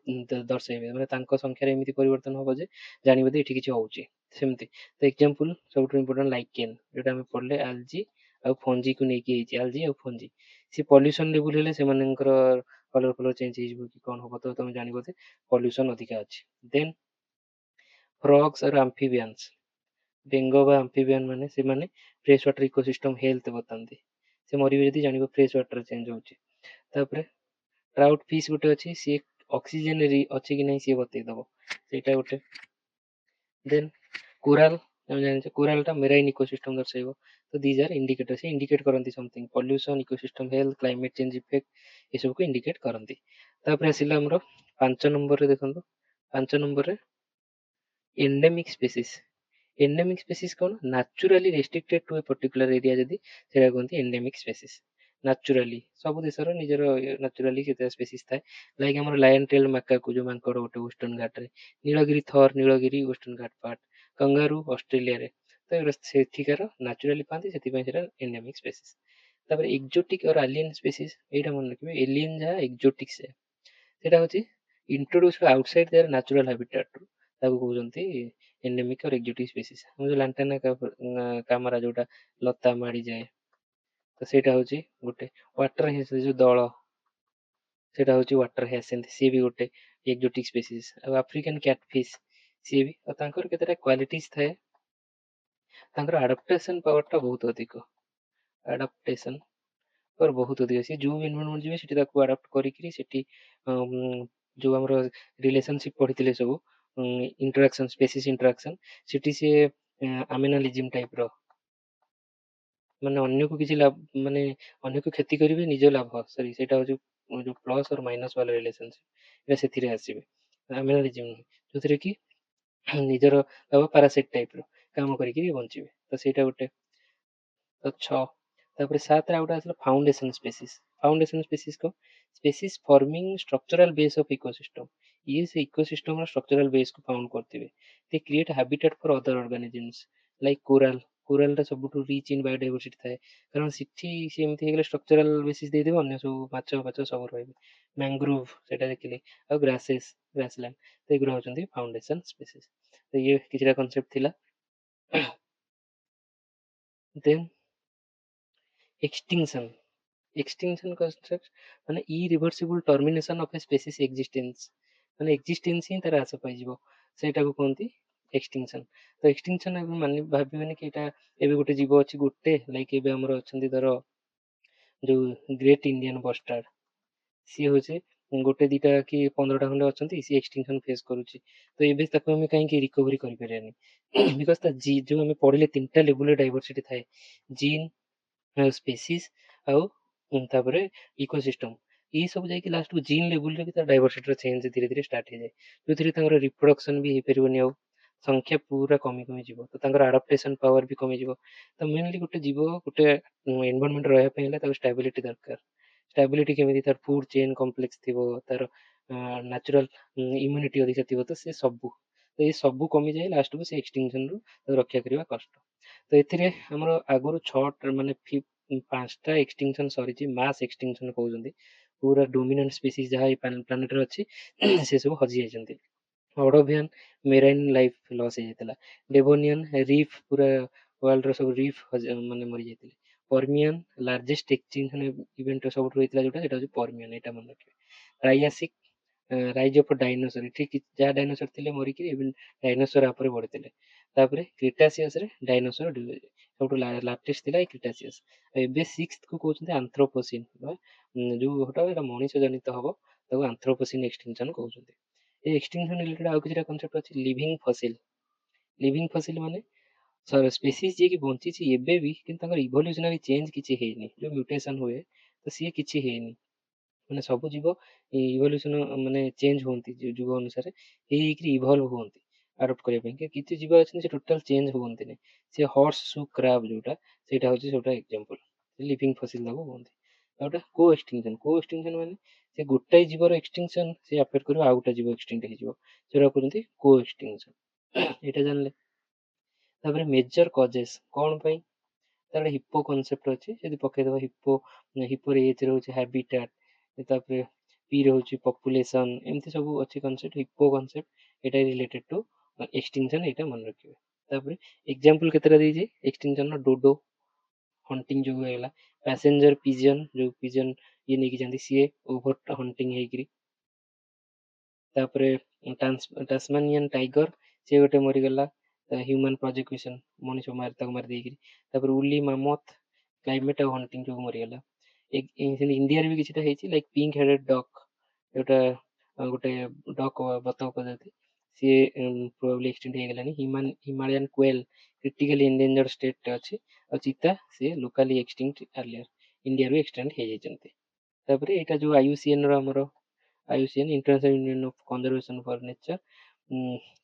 ଦର୍ଶାଇବେ, ମାନେ ତାଙ୍କ ସଂଖ୍ୟାରେ ଏମିତି ପରିବର୍ତ୍ତନ ହବ ଯେ ଜାଣିବ ଯେ ଏଠି କିଛି ହଉଛି ସେମିତି। ତ ଏକ୍ସାମ୍ପଲ ସବୁଠୁ ଇମ୍ପୋର୍ଟାଣ୍ଟ ଲାଇକେନ୍, ଯୋଉଟା ଆମେ ପଢିଲେ ଆଲଜି ଆଉ ଫଞ୍ଜିକୁ ନେଇକି ହେଇଛି, ଆଲଜି ଆଉ ଫଞ୍ଜି। ସେ ପଲ୍ୟୁସନ ଲେବୁଲ ହେଲେ ସେମାନଙ୍କର କଲର ଫଲର ଚେଞ୍ଜ ହେଇଯିବ କି କଣ ହବ, ତ ତମେ ଜାଣିବ ଯେ ପଲ୍ୟୁସନ ଅଧିକା ଅଛି। ଦେନ୍ ଫ୍ରଗ୍ସ ଆଉ ଆମ୍ଫିବିଆନ୍ସ, ବେଙ୍ଗ ବା ଆମ୍ଫିବିଆନ ମାନେ ସେମାନେ ଫ୍ରେଶ ୱାଟର ଇକୋସିଷ୍ଟମ ହେଲ୍ଥ ବତାନ୍ତି। ସେ ମରିବେ ଯଦି ଜାଣିବ ଫ୍ରେଶ ୱାଟର ଚେଞ୍ଜ ହଉଛି। ତାପରେ ଟ୍ରାଉଟ ଫିସ୍ ଗୋଟେ ଅଛି, ସିଏ ଅକ୍ସିଜେନ ଅଛି କି ନାହିଁ ସିଏ ବତେଇ ଦବ, ସେଇଟା ଗୋଟେ। ଦେନ୍ କୋରାଲ, ଆମେ ଜାଣିଛେ କୋରାଲଟା ମେରାଇନ୍ ଇକୋସିଷ୍ଟମ ଦର୍ଶାଇବ। ତ ଦିଜ୍ ଆର୍ ଇଣ୍ଡିକେଟର, ସେ ଇଣ୍ଡିକେଟ କରନ୍ତି something, pollution, ecosystem health, climate change effect ଏସବୁକୁ ଇଣ୍ଡିକେଟ କରନ୍ତି। ତାପରେ ଆସିଲା ଆମର 5 ନମ୍ବରରେ, ଦେଖନ୍ତୁ 5 ନମ୍ବରରେ ଏଣ୍ଡେମିକ୍ ସ୍ପେସିସ୍। ଏଣ୍ଡେମିକ୍ ସ୍ପେସିସ୍ କଣ, naturally restricted to a particular area ଯଦି, ସେଇଟା କୁହନ୍ତି ଏଣ୍ଡେମିକ୍ ସ୍ପେସିସ୍। ନାଚୁରାଲି ସବୁ ଦେଶର ନିଜର ନାଚୁରାଲି କେତେ ସ୍ପେସିସ୍ ଥାଏ। ଲାଇକ୍ ଆମର ଲାୟନ ଟେଲ୍ ମାକାକୁ, ଯୋଉ ମାଙ୍କଡ ଗୋଟେ ୱେଷ୍ଟର୍ଣ୍ଣ ଘାଟରେ, ନୀଳଗିରି ଥର୍, ନୀଳଗିରି ୱେଷ୍ଟର୍ଣ୍ଣ ଘାଟ ପାର୍ଟ, କଙ୍ଗାରୁ ଅଷ୍ଟ୍ରେଲିଆରେ, ତ ଏଗୁଡ଼ା ସେଠିକାର ନାଚୁରାଲି ପାଆନ୍ତି, ସେଥିପାଇଁ ସେଟା ଏଣ୍ଡେମିକ୍ ସ୍ପେସିସ୍। ତାପରେ ଏକ୍ଜୋଟିକ୍ ଅର୍ ଆଲିଏନ୍ ସ୍ପେସିସ୍, ଏଇଟା ମନେ ରଖିବେ, ଏଲିଏନ୍ ଯାହା ଏକ୍ଜୋଟିକ୍ ସେଇଟା ହଉଛି ଇଣ୍ଟ୍ରୋଡ୍ୟୁସ୍ଡ ଆଉଟସାଇଡ୍ ଦେୟାର ନ୍ୟାଚୁରାଲ ହାବିଟାଟରୁ, ତାକୁ କହୁଛନ୍ତି ଏଣ୍ଡେମିକ୍ ଅର୍ ଏକ୍ଜୋଟିକ୍ ସ୍ପେସିସ୍। ଆମର ଯୋଉ ଲାଣ୍ଟାନା କାମାରା ଯୋଉଟା ଲତା ମାଡ଼ିଯାଏ, ତ ସେଇଟା ହଉଛି ଗୋଟେ। ୱାଟର ହିଂସ ଯୋଉ ଦଳ, ସେଇଟା ହଉଛି ୱାଟର ହ୍ୟାସେନ୍ଥ, ସିଏ ବି ଗୋଟେ ଏକ୍ଜୋଟିକ୍ ସ୍ପେସିସ୍। ଆଉ ଆଫ୍ରିକାନ କ୍ୟାଟଫିସ୍, ସିଏ ବି, ଆଉ ତାଙ୍କର କେତେଟା କ୍ୱାଲିଟିସ୍ ଥାଏ। ତାଙ୍କର ଆଡାପ୍ଟେସନ ପାୱାରଟା ବହୁତ ଅଧିକ, ଆଡାପ୍ଟେସନ ପାୱାର ବହୁତ ଅଧିକ। ସେ ଯୋଉ ଏନଭାରନମେଣ୍ଟ ଯିବେ ସେଠି ତାକୁ ଆଡାପ୍ଟ କରିକିରି ସେଠି ଯୋଉ ଆମର ରିଲେସନସିପ ପଢିଥିଲେ ସବୁ, ଇଣ୍ଟରାକ୍ସନ, ସ୍ପେସିସ୍ ଇଣ୍ଟରାକ୍ସନ, ସେଠି ସେ ଆମିନାଲିଜିମ ଟାଇପର, ମାନେ ଅନ୍ୟକୁ କିଛି ଲାଭ, ମାନେ ଅନ୍ୟକୁ କ୍ଷତି କରିବେ ନିଜ ଲାଭ, ସରି ସେଇଟା ହଉଛି ଯୋଉ ପ୍ଲସ୍ ଅର୍ ମାଇନସ୍ ବାଲା ରିଲେସନସିପ, ଏଇଟା ସେଥିରେ ଆସିବେ। ଆମିନାଲିଜିମ ଯୋଉଥିରେ କି ନିଜର ଲାଭ, ପାରାସାଇଟ ଟାଇପର କାମ କରିକି ବଞ୍ଚିବେ, ତ ସେଇଟା ଗୋଟେ। ତ 6, ତାପରେ 7ରେ ଆଉ ଗୋଟେ ଆସିଲା ଫାଉଣ୍ଡେସନ ସ୍ପେସିସ୍। ଫାଉଣ୍ଡେସନ ସ୍ପେସିସ୍ କଣ, species forming structural base of ecosystem. ଇଏ ସେ ଇକୋସିଷ୍ଟମର ଷ୍ଟ୍ରକ୍ଚରାଲ ବେସ୍କୁ ଫାଉଣ୍ଡ କରିଥିବେ। ଦେ କ୍ରିଏଟ୍ ହାବିଟାଟ ଫର ଅଦର ଅର୍ଗାନିଜମ୍ସ, ଲାଇକ୍ କୋରାଲ। କୋରାଲଟା ସବୁଠୁ ରିଚ୍ ଇନ୍ ବାୟୋଡାଇଭର୍ସିଟି ଥାଏ, କାରଣ ସେଠି ସେ ଏମିତି ହେଇଗଲେ ଷ୍ଟ୍ରକ୍ଚରାଲ ବେସିସ୍ ଦେଇଦେବେ, ଅନ୍ୟ ସବୁ ମାଛ ଫାଛ ସବୁ ରହିବେ। ମ୍ୟାଙ୍ଗ୍ରୋଭ ସେଇଟା ଦେଖିଲେ, ଆଉ ଗ୍ରାସେସ୍, ଗ୍ରାସଲ୍ୟାଣ୍ଡ, ତ ଏଗୁଡ଼ା ହଉଛନ୍ତି ଫାଉଣ୍ଡେସନ ସ୍ପେସିସ୍। ତ ଇଏ କିଛିଟା କନସେପ୍ଟ ଥିଲା। ଦେନ୍ ଏକ୍ସଟିଂସନ, ଏକ୍ସଟିଂସନ କନସେପ୍ଟ ମାନେ irreversible termination of a species existence, ମାନେ ଏକ୍ଜିଷ୍ଟେନ୍ସ ହିଁ ତାର ହ୍ରାସ ପାଇଯିବ, ସେଇଟାକୁ କୁହନ୍ତି ଏକ୍ସଟିଂସନ। ତ ଏକ୍ସଟିଂସନ ଏବେ ମାନେ ଭାବିବେନି କି ଏଇଟା ଏବେ ଗୋଟେ ଜୀବ ଅଛି ଗୋଟେ, ଲାଇକ୍ ଏବେ ଆମର ଅଛନ୍ତି ଧର ଯୋଉ ଗ୍ରେଟ୍ ଇଣ୍ଡିଆନ ବଷ୍ଟାର୍ଡ, ସିଏ ହଉଛି ଗୋଟେ ଦିଟା କି 15ଟା ଖଣ୍ଡେ ଅଛନ୍ତି, ସିଏ ଏକ୍ସଟିଂସନ ଫେସ୍ କରୁଛି, ତ ଏବେ ତାକୁ ଆମେ କାହିଁକି ରିକଭରି କରିପାରିବାନି? ବିକଜ ତା ଯୋଉ ଆମେ ପଢିଲେ 3ଟା ଲେବୁଲରେ ଡାଇଭର୍ସିଟି ଥାଏ, ଜିନ୍, ସ୍ପେସିସ୍ ଆଉ ତାପରେ ଇକୋସିଷ୍ଟମ। ଏଇ ସବୁ ଯାଇକି ଲାଷ୍ଟକୁ ଜିନ୍ ଲେବୁଲରେ ବି ତାର ଡାଇଭର୍ସିଟିର ଚେଞ୍ଜ ଧୀରେ ଧୀରେ ଷ୍ଟାର୍ଟ ହେଇଯାଏ, ଯୋଉଥିରେ ତାଙ୍କର ରିପ୍ରଡକ୍ସନ ବି ହେଇପାରିବନି, ଆଉ ସଂଖ୍ୟା ପୁରା କମି କମି ଯିବ, ତ ତାଙ୍କର ଆଡାପ୍ଟେସନ ପାୱାର ବି କମିଯିବ। ତ ମେନଲି ଗୋଟେ ଜୀବ ଗୋଟେ ଏନଭାରନମେଣ୍ଟ ରହିବା ପାଇଁ ହେଲେ ତାକୁ ଷ୍ଟାବିଲିଟି ଦରକାର। ଷ୍ଟାବିଲିଟି କେମିତି, ତାର ଫୁଡ ଚେନ୍ କମ୍ପ୍ଲେକ୍ସ ଥିବ, ତାର ନ୍ୟାଚୁରାଲ୍ ଇମ୍ୟୁନିଟି ଅଧିକା ଥିବ ତ ସେ ସବୁ ତ ଏ ସବୁ କମିଯାଏ ଲାଷ୍ଟକୁ ସେ ଏକ୍ସଟିଂସନରୁ ତାକୁ ରକ୍ଷା କରିବା କଷ୍ଟ। ତ ଏଥିରେ ଆମର ଆଗରୁ 6ଟା ମାନେ 5ଟା ଏକ୍ସଟିଂସନ ସରିଛି ମାସ୍ ଏକ୍ସଟିଂସନ କହୁଛନ୍ତି। ପୁରା ଡୋମିନାଣ୍ଟ ସ୍ପିସିସ୍ ଯାହା ଏଇ ପ୍ଲାନେଟରେ ଅଛି ସେ ସବୁ ହଜି ଯାଇଛନ୍ତି। ଅଡୋଭିଆନ୍ ମେରାଇନ୍ ଲାଇଫ୍ ଲସ୍ ହେଇଯାଇଥିଲା। ଡେଭୋନିଆନ୍ ରିଫ୍ ପୁରା ୱାର୍ଲଡର ସବୁ ରିଫ୍ ମାନେ ମରିଯାଇଥିଲେ। ପର୍ମିଆନ୍ ଲାର୍ଜେଷ୍ଟ ଏକ୍ସଟିଂସନ ଇଭେଣ୍ଟ ସବୁଠୁ ହେଇଥିଲା ଯୋଉଟା ସେଟା ହଉଛି ପର୍ମିଆନ୍, ଏଇଟା ମନେ ରଖିବେ। ଟ୍ରାଇଆସିକ୍ ରାଇଜ ଅଫ୍ ଡାଇନୋସର, ଏଠି ଯାହା ଡାଇନୋସର ଥିଲେ ମରିକି ଏବେ ଡାଇନୋସର ଉପରେ ବଢିଥିଲେ। ତାପରେ କ୍ରିଟାସିୟସରେ ଡାଇନୋସର ସବୁଠୁ ଲାଟେଷ୍ଟ ଥିଲା ଏଇ କ୍ରିଟାସିୟସ୍। ଏବେ 6th କୁ କହୁଛନ୍ତି ଆନ୍ଥ୍ରୋପୋସିନ୍, ଯୋଉ ହଟା ଏଟା ମଣିଷ ଜନିତ ହବ ତାକୁ ଆନ୍ଥ୍ରୋପୋସିନ୍ ଏକ୍ସଟିଂସନ କହୁଛନ୍ତି। ଏ ଏକ୍ସଟିଂସନ ରିଲେଟେଡ୍ ଆଉ କିଛିଟା କନସେପ୍ଟ ଅଛି। ଲିଭିଂ ଫସିଲ୍, ଲିଭିଂ ଫସିଲ୍ ମାନେ ସ୍ପେସିସ୍ ଯିଏକି ବଞ୍ଚିଛି ଏବେ ବି କିନ୍ତୁ ତାଙ୍କର ଇଭଲ୍ୟୁସନାରୀ ଚେଞ୍ଜ କିଛି ହେଇନି, ଯୋଉ ମ୍ୟୁଟେସନ ହୁଏ ତ ସିଏ କିଛି ହେଇନି। ମାନେ ସବୁ ଜୀବ ଇଭଲ୍ୟୁସନ ମାନେ ଚେଞ୍ଜ ହୁଅନ୍ତି ଯୁଗ ଅନୁସାରେ ହେଇକି ଇଭଲ୍ଭ ହୁଅନ୍ତି ଆଡପ୍ଟ କରିବା ପାଇଁ। କିଛି ଜୀବ ଅଛନ୍ତି ସେ ଟୋଟାଲ ଚେଞ୍ଜ ହୁଅନ୍ତିନି। ସେ ହର୍ସ ସୁ କ୍ରାବ୍ ଯୋଉଟା ସେଇଟା ହଉଛି ସେଇଟା ଏକ୍ସାମ୍ପଲ, ଲିଭିଂ ଫସିଲ୍ ତାକୁ କୁହନ୍ତି। ଆଉ ଗୋଟେ କୋ ଏକ୍ସଟିଂସନ, କୋ ଏକ୍ସଟିଂସନ ମାନେ ସେ ଗୋଟାଏ ଜୀବର ଏକ୍ସଟିଂସନ ସେ ଆଫେକ୍ଟ କରିବ ଆଉ ଗୋଟେ ଜୀବ ଏକ୍ସଟିଂକ୍ଟ ହେଇଯିବ, ସେଟା କୁହନ୍ତି କୋ ଏକ୍ସଟିଂସନ। ଏଇଟା ଜାଣିଲେ। ତାପରେ ମେଜର କଜେସ୍ କଣ ପାଇଁ, ତାର ଗୋଟେ ହିପୋ କନସେପ୍ଟ ଅଛି, ଯଦି ପକେଇଦବା ହିପୋ, ହିପୋରେ ଏଚ୍ ରହୁଛି ହାବିଟାଟ, ତାପରେ ପି ରହୁଛି ପପୁଲେସନ, ଏମିତି ସବୁ ଅଛି କନସେପ୍ଟ। ହିପୋ କନସେପ୍ଟ ଏଇଟା ରିଲେଟେଡ ଟୁ ଏକ୍ସଟିଂସନ, ଏଇଟା ମନେ ରଖିବେ। ତାପରେ ଏକ୍ସାମ୍ପଲ କେତେଟା ଦେଇଛି ଏକ୍ସଟିଂସନ ର, ଡୋଡୋ ହଣ୍ଟିଂ ଯୋଉ ହେଇଗଲା, ପ୍ୟାସେଞ୍ଜର ପିଜନ ଯୋଉ ପିଜନ ଇଏ ନେଇକି ଯାଆନ୍ତି ସିଏ ଓଭର ହଣ୍ଟିଂ ହେଇକିରି। ତାପରେ ଟାସ୍ମାନିଆନ ଟାଇଗର ସିଏ ଗୋଟେ ମରିଗଲା ହ୍ୟୁମାନ ପ୍ରୋଜେକ୍ୟୁସନ, ମଣିଷ ତାକୁ ମାରି ଦେଇକିରି। ତାପରେ ଉଲି ମାମଥ କ୍ଲାଇମେଟ ଆଉ ହଣ୍ଟିଂ ଯୋଗୁ ମରିଗଲା। ସେମିତି ଇଣ୍ଡିଆରେ ବି କିଛିଟା ହେଇଛି ଲାଇକ୍ ପିଙ୍କ ହେଡେଡ ଡକ୍, ଯୋଉଟା ଗୋଟେ ଡକ୍ ବତକ ପ୍ରଜାତି, ସିଏ ପ୍ରୋବାବଲି ଏକ୍ସଟିଂକ୍ଟ ହେଇଗଲାଣି। ହିମାଳୟାନ କ୍ୱେଲ କ୍ରିଟିକାଲି ଏନ୍ଡେଞ୍ଜର୍ଡ ଷ୍ଟେଟରେ ଅଛି। ଆଉ ଚିତା ସିଏ ଲୋକାଲି ଏକ୍ସଟିଂକ୍ଟ ଆର୍ଲିୟର, ଇଣ୍ଡିଆରୁ ଏକ୍ସଟେଣ୍ଡ ହେଇଯାଇଛନ୍ତି। ତାପରେ ଏଇଟା ଯୋଉ IUCN ର ଆମର IUCN international union of conservation for nature,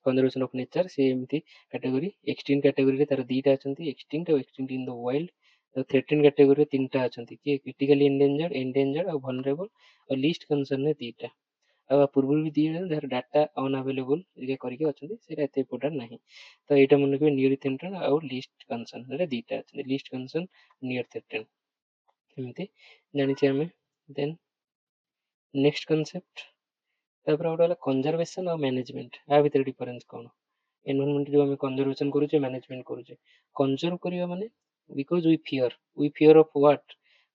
conservation of nature, ସେ ଏମିତି କାଟାଗୋରୀ ଏକ୍ସଟିଂକ୍ଟ କାଟାଗୋରୀରେ ତାର ଦିଟା ଅଛନ୍ତି, ଏକ୍ସଟିଂକ୍ଟ ଆଉ ଏକ୍ସଟିଂକ୍ଟ ଇନ ଦ ୱାଇଲ୍ଡ। ଆଉ ଥ୍ରେଟେନ୍ କାଟାଗୋରୀରେ ତିନିଟା ଅଛନ୍ତି, କିଏ କ୍ରିଟିକାଲି ଏନ୍ଡେଞ୍ଜର୍ଡ, ଏନ୍ଡେଞ୍ଜର୍ଡ ଆଉ ଭଲନେରେବଲ। ଆଉ ଲିଷ୍ଟ କନସର୍ନରେ ଦିଟା, ଆଉ ପୂର୍ବରୁ ବି ଦିଟା ଯାହାର ଡାଟା ଅନଆଭେଲେବୁଲ ଇଏ କରିକି ଅଛନ୍ତି, ସେଇଟା ଏତେ ଇମ୍ପୋର୍ଟାଣ୍ଟ ନାହିଁ। ତ ଏଇଟା ମନେ ରଖିବେ, ନିୟର ଥ୍ରେଟେନ୍ ଆଉ ଲିଷ୍ଟ କନସର୍ନ, ଦିଟା ଅଛନ୍ତି, ଲିଷ୍ଟ କନସର୍ନ, ନିୟର ଥ୍ରେଟେନ୍, ଏମିତି ଜାଣିଛେ ଆମେ। ଦେନ୍ ନେକ୍ସଟ କନସେପ୍ଟ, ତାପରେ ଗୋଟେ ହେଲା କନଜରଭେସନ ଆଉ ମ୍ୟାନେଜମେଣ୍ଟ। ଆ ଭିତରେ ଡିଫରେନ୍ସ କଣ, ଏନଭାରନମେଣ୍ଟ ଯୋଉ ଆମେ କନଜରଭେସନ କରୁଛେ ମ୍ୟାନେଜମେଣ୍ଟ କରୁଛେ। କନଜର୍ଭ କରିବା ମାନେ ବିକଜ ዊ ଫିଅର ଅଫ ହ୍ୱାଟ,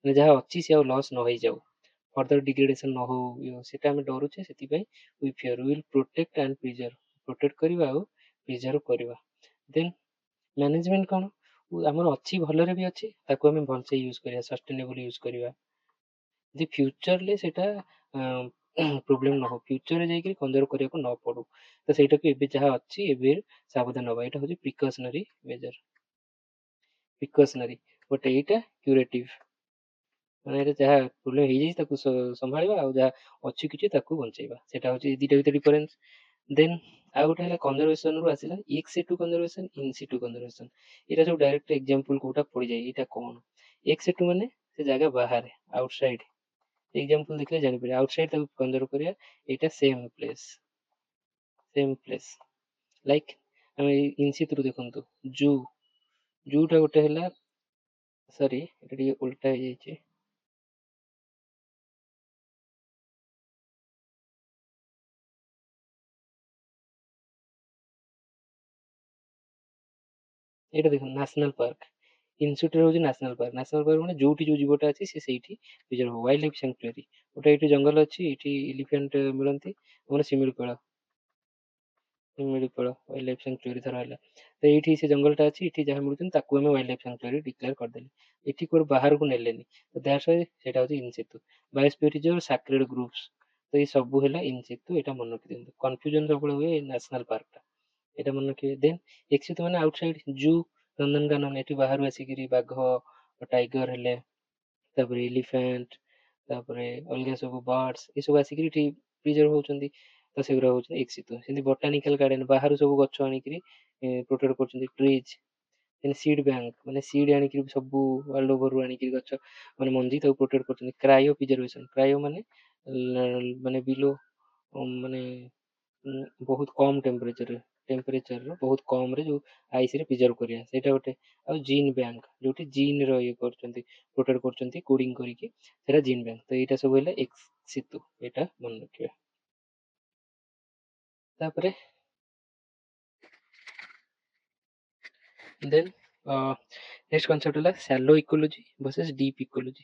ମାନେ ଯାହା ଅଛି ସେ ଆଉ ଲସ୍ ନ ହେଇଯାଉ, ଫର୍ଦର ଡିଗ୍ରେଡେସନ ନ ହଉ, ସେଟା ଆମେ ଡରୁଛେ, ସେଥିପାଇଁ ዊ fear, will protect and preserve, protect କରିବା ଆଉ ପ୍ରିଜର୍ଭ କରିବା। ଦେନ୍ ମ୍ୟାନେଜମେଣ୍ଟ କଣ, ଆମର ଅଛି ଭଲରେ ବି ଅଛି, ତାକୁ ଆମେ ଭଲସେ ୟୁଜ କରିବା, ସଷ୍ଟେନେବଲ ୟୁଜ କରିବା, ଯେ ଫ୍ୟୁଚରରେ ସେଟା ପ୍ରୋବ୍ଲେମ ନ ହଉ, ଫ୍ୟୁଚରରେ ଯାଇକି କନଜର୍ଭ କରିବାକୁ ନ ପଡୁ, ତ ସେଇଟାକୁ ଏବେ ଯାହା ଅଛି ଏବେ ସାବଧାନ ହବା, ଏଇଟା ହଉଛି ପ୍ରିକସନରୀ ମେଜର। ପ୍ରିକସନରୀ ବଟ୍ ଏଇଟା କ୍ୟୁରେଟିଭ, ମାନେ ଏଇଟା ଯାହା ପ୍ରୋବ୍ଲେମ ହେଇଯାଇଛି ତାକୁ ସମ୍ଭାଳିବା, ଆଉ ଯାହା ଅଛି କିଛି ତାକୁ ବଞ୍ଚେଇବା, ସେଟା ହଉଛି ଦିଟା ଭିତରେ ଡିଫରେନ୍ସ। ଦେନ୍ ଆଉ ଗୋଟେ ହେଲା କନଜରଭେସନ ରୁ ଆସିଲା ଏକ୍ସ ସିଟୁ କନଜରଭେସନ, ଇନ ସିଟୁ କନଜରଭେସନ। ଏଇଟା ସବୁ ଡାଇରେକ୍ଟ ଏକ୍ସାମ୍ପଲ କୋଉଟା ପଡିଯାଏ, ଏଇଟା କଣ। ଏକ୍ସ ସିଟୁ ମାନେ ସେ ଜାଗା ବାହାରେ, ଆଉଟସାଇଡ, ଏକ୍ସାମ୍ପଲ ଦେଖିଲେ ଜାଣିପାରିବେ, ଆଉଟସାଇଡ ତାକୁ କନଜର୍ଭ କରିବା। ଏଇଟା ସେମ ପ୍ଲେସ ଲାଇକ୍ ଆମେ ଇନସିତୁରୁ ଦେଖନ୍ତୁ, ଜୁଟା ଗୋଟେ ହେଲା, ସରି ଏଟା ଟିକେ ଉଲ୍ଟା ହେଇଯାଇଛି, ଏଇଟା ଦେଖନ୍ତୁ ନ୍ୟାସନାଲ ପାର୍କ, ଇନସିଟୁ ହଉଛି ନ୍ୟାସନାଲ ପାର୍କ। ନ୍ୟାସନାଲ ପାର୍କ ମାନେ ଯୋଉଠି ଯୋଉ ଜୀବଟା ଅଛି ସେ ସେଇଠି ରିଜର୍ଭ ହବ। ୱାଇଲ୍ଡ ଲାଇଫ ସାଙ୍କ୍ଚୁଆରୀ, ଗୋଟେ ଏଇଠି ଜଙ୍ଗଲ ଅଛି, ଏଇଠି ଏଲିଫେଣ୍ଟ ମିଳନ୍ତି, ଆମର ଶିମିଳିପାଳ, ଶିମିଳିପାଳ ୱାଇଲ୍ଡ ଲାଇଫ ସାଙ୍କ୍ଚୁଆରୀ ଧର ହେଲା, ତ ଏଇଠି ସେ ଜଙ୍ଗଲଟା ଅଛି, ଏଠି ଯାହା ମିଳୁଛନ୍ତି ତାକୁ ଆମେ ୱାଇଲ୍ଡ ଲାଇଫ ସାଙ୍କ୍ଚୁଆରୀ ଡିକ୍ଲେୟାର କରିଦେଲେ, ଏଠି କୁଆଡେ ବାହାରକୁ ନେଲେନି, ତ ଦ୍ୟାଟ୍ସ ହ୍ୱାଇ ସେଇଟା ହଉଛି ଇନସିତୁ। ବାୟୋସ୍ଫିୟର ରିଜର୍ଭ, ସାକ୍ରେଡ ଗ୍ରୁପ୍ସ, ତ ଏଇ ସବୁ ହେଲା ଇନସିତୁ, ଏଇଟା ମନେ ରଖିଦିଅନ୍ତୁ, କନଫ୍ୟୁଜନ ସବୁବେଳେ ହୁଏ ନ୍ୟାସନାଲ ପାର୍କଟା, ଏଇଟା ମନେ ରଖିବେ। ଦେନ୍ ଏକ୍ସିତୁ ମାନେ ଆଉଟସାଇଡ, ଜୁ ନନ୍ଦନକାନନ, ଏଠି ବାହାରୁ ଆସିକିରି ବାଘ, ଟାଇଗର ହେଲେ, ତାପରେ ଏଲିଫେଣ୍ଟ, ତାପରେ ଅଲଗା ସବୁ ବାର୍ଡସ, ଏସବୁ ଆସିକିରି ଏଠି ପ୍ରିଜର୍ଭ ହଉଛନ୍ତି, ତ ସେଗୁରା ହଉଛନ୍ତି ଏକ୍ସିତୁ। ସେମିତି ବଟାନିକାଲ ଗାର୍ଡେନ, ବାହାରୁ ସବୁ ଗଛ ଆଣିକିରି ପ୍ରୋଟେକ୍ଟ କରୁଛନ୍ତି, ଟ୍ରିଜ। ସିଡ୍ ବ୍ୟାଙ୍କ ମାନେ ସିଡ୍ ଆଣିକି ସବୁ ୱାର୍ଲଡ ଓଭରରୁ ଆଣିକି ଗଛ ମାନେ ମଞ୍ଜି ତାକୁ ପ୍ରୋଟେକ୍ଟ କରୁଛନ୍ତି। କ୍ରାୟୋ ପ୍ରିଜର୍ଭେସନ, କ୍ରାୟୋ ମାନେ ମାନେ ବିଲୋ ମାନେ ବହୁତ କମ୍ ଟେମ୍ପରେଚର ବହୁତ କମ୍ ରେ ଯୋଉ ଆଇସ୍ ରେ ପ୍ରିଜର୍ଭ କରିବା ସେଇଟା ଗୋଟେ। ଆଉ ଜିନ୍ ବ୍ୟାଙ୍କ ଯୋଉଠି ଜିନ୍ ର ଇଏ କରୁଛନ୍ତି ପ୍ରୋଟେକ୍ଟ କରୁଛନ୍ତି କୋଡିଂ କରିକି ସେଇଟା ଜିନ୍ ବ୍ୟାଙ୍କ। ତ ଏଇଟା ସବୁ ହେଲା ଏକ୍ସ ସିତୁ, ଏଇଟା ମନେ ରଖିବା। ତାପରେ ଦେନ୍ ନେକ୍ସଟ କନସେପ୍ଟ ହେଲା ସାଲୋ ଇକୋଲୋଜି ଭର୍ସେସ୍ ଡିପ୍ ଇକୋଲୋଜି।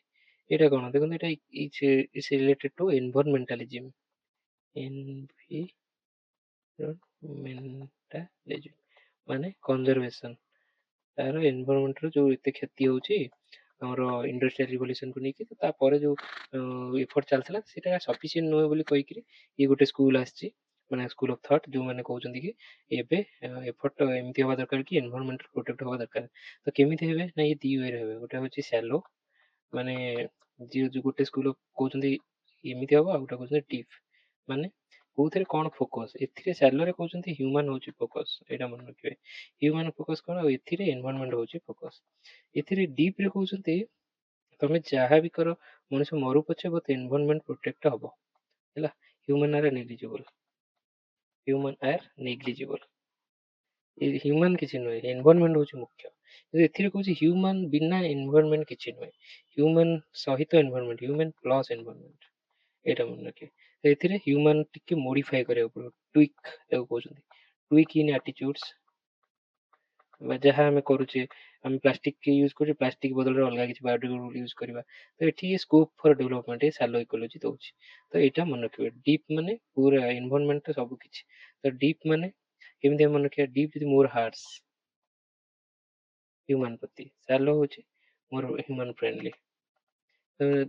ଏଇଟା କଣ ଦେଖନ୍ତୁ, ଏଇଟା ଇଟ୍ସ ରିଲେଟେଡ୍ ଟୁ ଏନଭାରମେଣ୍ଟାଲିଜିମ୍। ଏନଭାରମେଣ୍ଟାଲିଜିମ୍ ମାନେ କନଜରଭେସନ। ତାର ଏନଭାରମେଣ୍ଟର ଯୋଉ ଏତେ କ୍ଷତି ହଉଛି ଆମର ଇଣ୍ଡଷ୍ଟ୍ରିଆଲ ରିଭଲ୍ୟୁସନକୁ ନେଇକି, ତ ତାପରେ ଯୋଉ ଏଫର୍ଟ ଚାଲିଥିଲା ସେଇଟା ସଫିସିଏଣ୍ଟ ନୁହେଁ ବୋଲି କହିକିରି ଇଏ ଗୋଟେ ସ୍କୁଲ ଆସିଛି, ମାନେ ସ୍କୁଲ ଅଫ ଥଟ୍, ଯୋଉମାନେ କହୁଛନ୍ତି କି ଏବେ ଏଫର୍ଟ ଏମିତି ହବା ଦରକାର କି ଏନଭାରମେଣ୍ଟ ପ୍ରୋଟେକ୍ଟ ହବା ଦରକାର। ତ କେମିତି ହେବେ ନା ଇଏ ଦି ୱେରେ ହେବେ। ଗୋଟେ ହଉଛି ସ୍ୟାଲୋ, ମାନେ ଯିଏ ଗୋଟେ ସ୍କୁଲ କହୁଛନ୍ତି ଏମିତି ହବ, ଆଉ ଗୋଟେ କହୁଛନ୍ତି ଡିପ୍, ମାନେ କୋଉଥିରେ କଣ ଫୋକସ୍। ଏଥିରେ ସ୍ୟାଲୋରେ କହୁଛନ୍ତି ହ୍ୟୁମାନ ହଉଛି ଫୋକସ୍, ଏଇଟା ମନେ ରଖିବେ। ହ୍ୟୁମାନ ଫୋକସ୍ କଣ, ଆଉ ଏଥିରେ ଏନଭାରମେଣ୍ଟ ହଉଛି ଫୋକସ୍। ଏଥିରେ ଡିପ୍ ରେ କହୁଛନ୍ତି ତମେ ଯାହା ବି କର ମଣିଷ ମରୁ ପଛେ ବଟ୍ ଏନଭାରମେଣ୍ଟ ପ୍ରୋଟେକ୍ଟ ହବ ହେଲା। ହ୍ୟୁମାନ ଆର୍ ନେଗ୍ଲିଜିବଲ୍, ହ୍ୟୁମାନ ଆର୍ ନେଗ୍ଲିଜିବଲ୍। ହ୍ୟୁମାନ କିଛି ନୁହେଁ, ଏନଭାରମେଣ୍ଟ ହଉଛି ମୁଖ୍ୟ। କିନ୍ତୁ ଏଥିରେ କହୁଛି ହ୍ୟୁମାନ ବିନା ଏନଭାରମେଣ୍ଟ କିଛି ନୁହେଁ, ହ୍ୟୁମାନ ସହିତ ଏନଭାରମେଣ୍ଟ, ହ୍ୟୁମାନ ପ୍ଲସ୍ ଏନଭାରମେଣ୍ଟ, ଏଇଟା ମନେ ରଖିବେ। ଏଥିରେ ହ୍ୟୁମାନ ଟିକେ ମୋଡିଫାଏ କରିବାକୁ ପଡିବ, ଟୁଇକ୍ ତାକୁ କହୁଛନ୍ତି, ଟୁଇକ୍ ଇନ୍ ଆଟିଚ୍ୟୁଡ୍ସ। ବା ଯାହା ଆମେ କରୁଛେ, ଆମେ ପ୍ଲାଷ୍ଟିକ ୟୁଜ କରୁଛେ, ପ୍ଲାଷ୍ଟିକ ବଦଳରେ ଅଲଗା କିଛି ବାୟୋଡିଗ୍ରେଡେବଲ ୟୁଜ କରିବା। ତ ଏଠି ସ୍କୋପ ଫର ଡେଭଲପମେଣ୍ଟ ସାଲୋ ଇକୋଲୋଜି ଦଉଛି। ତ ଏଇଟା ମନେ ରଖିବେ। ଡିପ୍ ମାନେ ପୁରା ଏନଭାରମେଣ୍ଟ ସବୁ କିଛି। ତ ଡିପ୍ ମାନେ କେମିତି ମନେ ରଖିବା, ଡିପ୍ ଯଦି ମୋର ହାର୍ଟସ ହ୍ୟୁମାନ ପ୍ରତି, ସାଲୋ ହଉଛି ମୋର ହ୍ୟୁମାନ ଫ୍ରେଣ୍ଡଲି।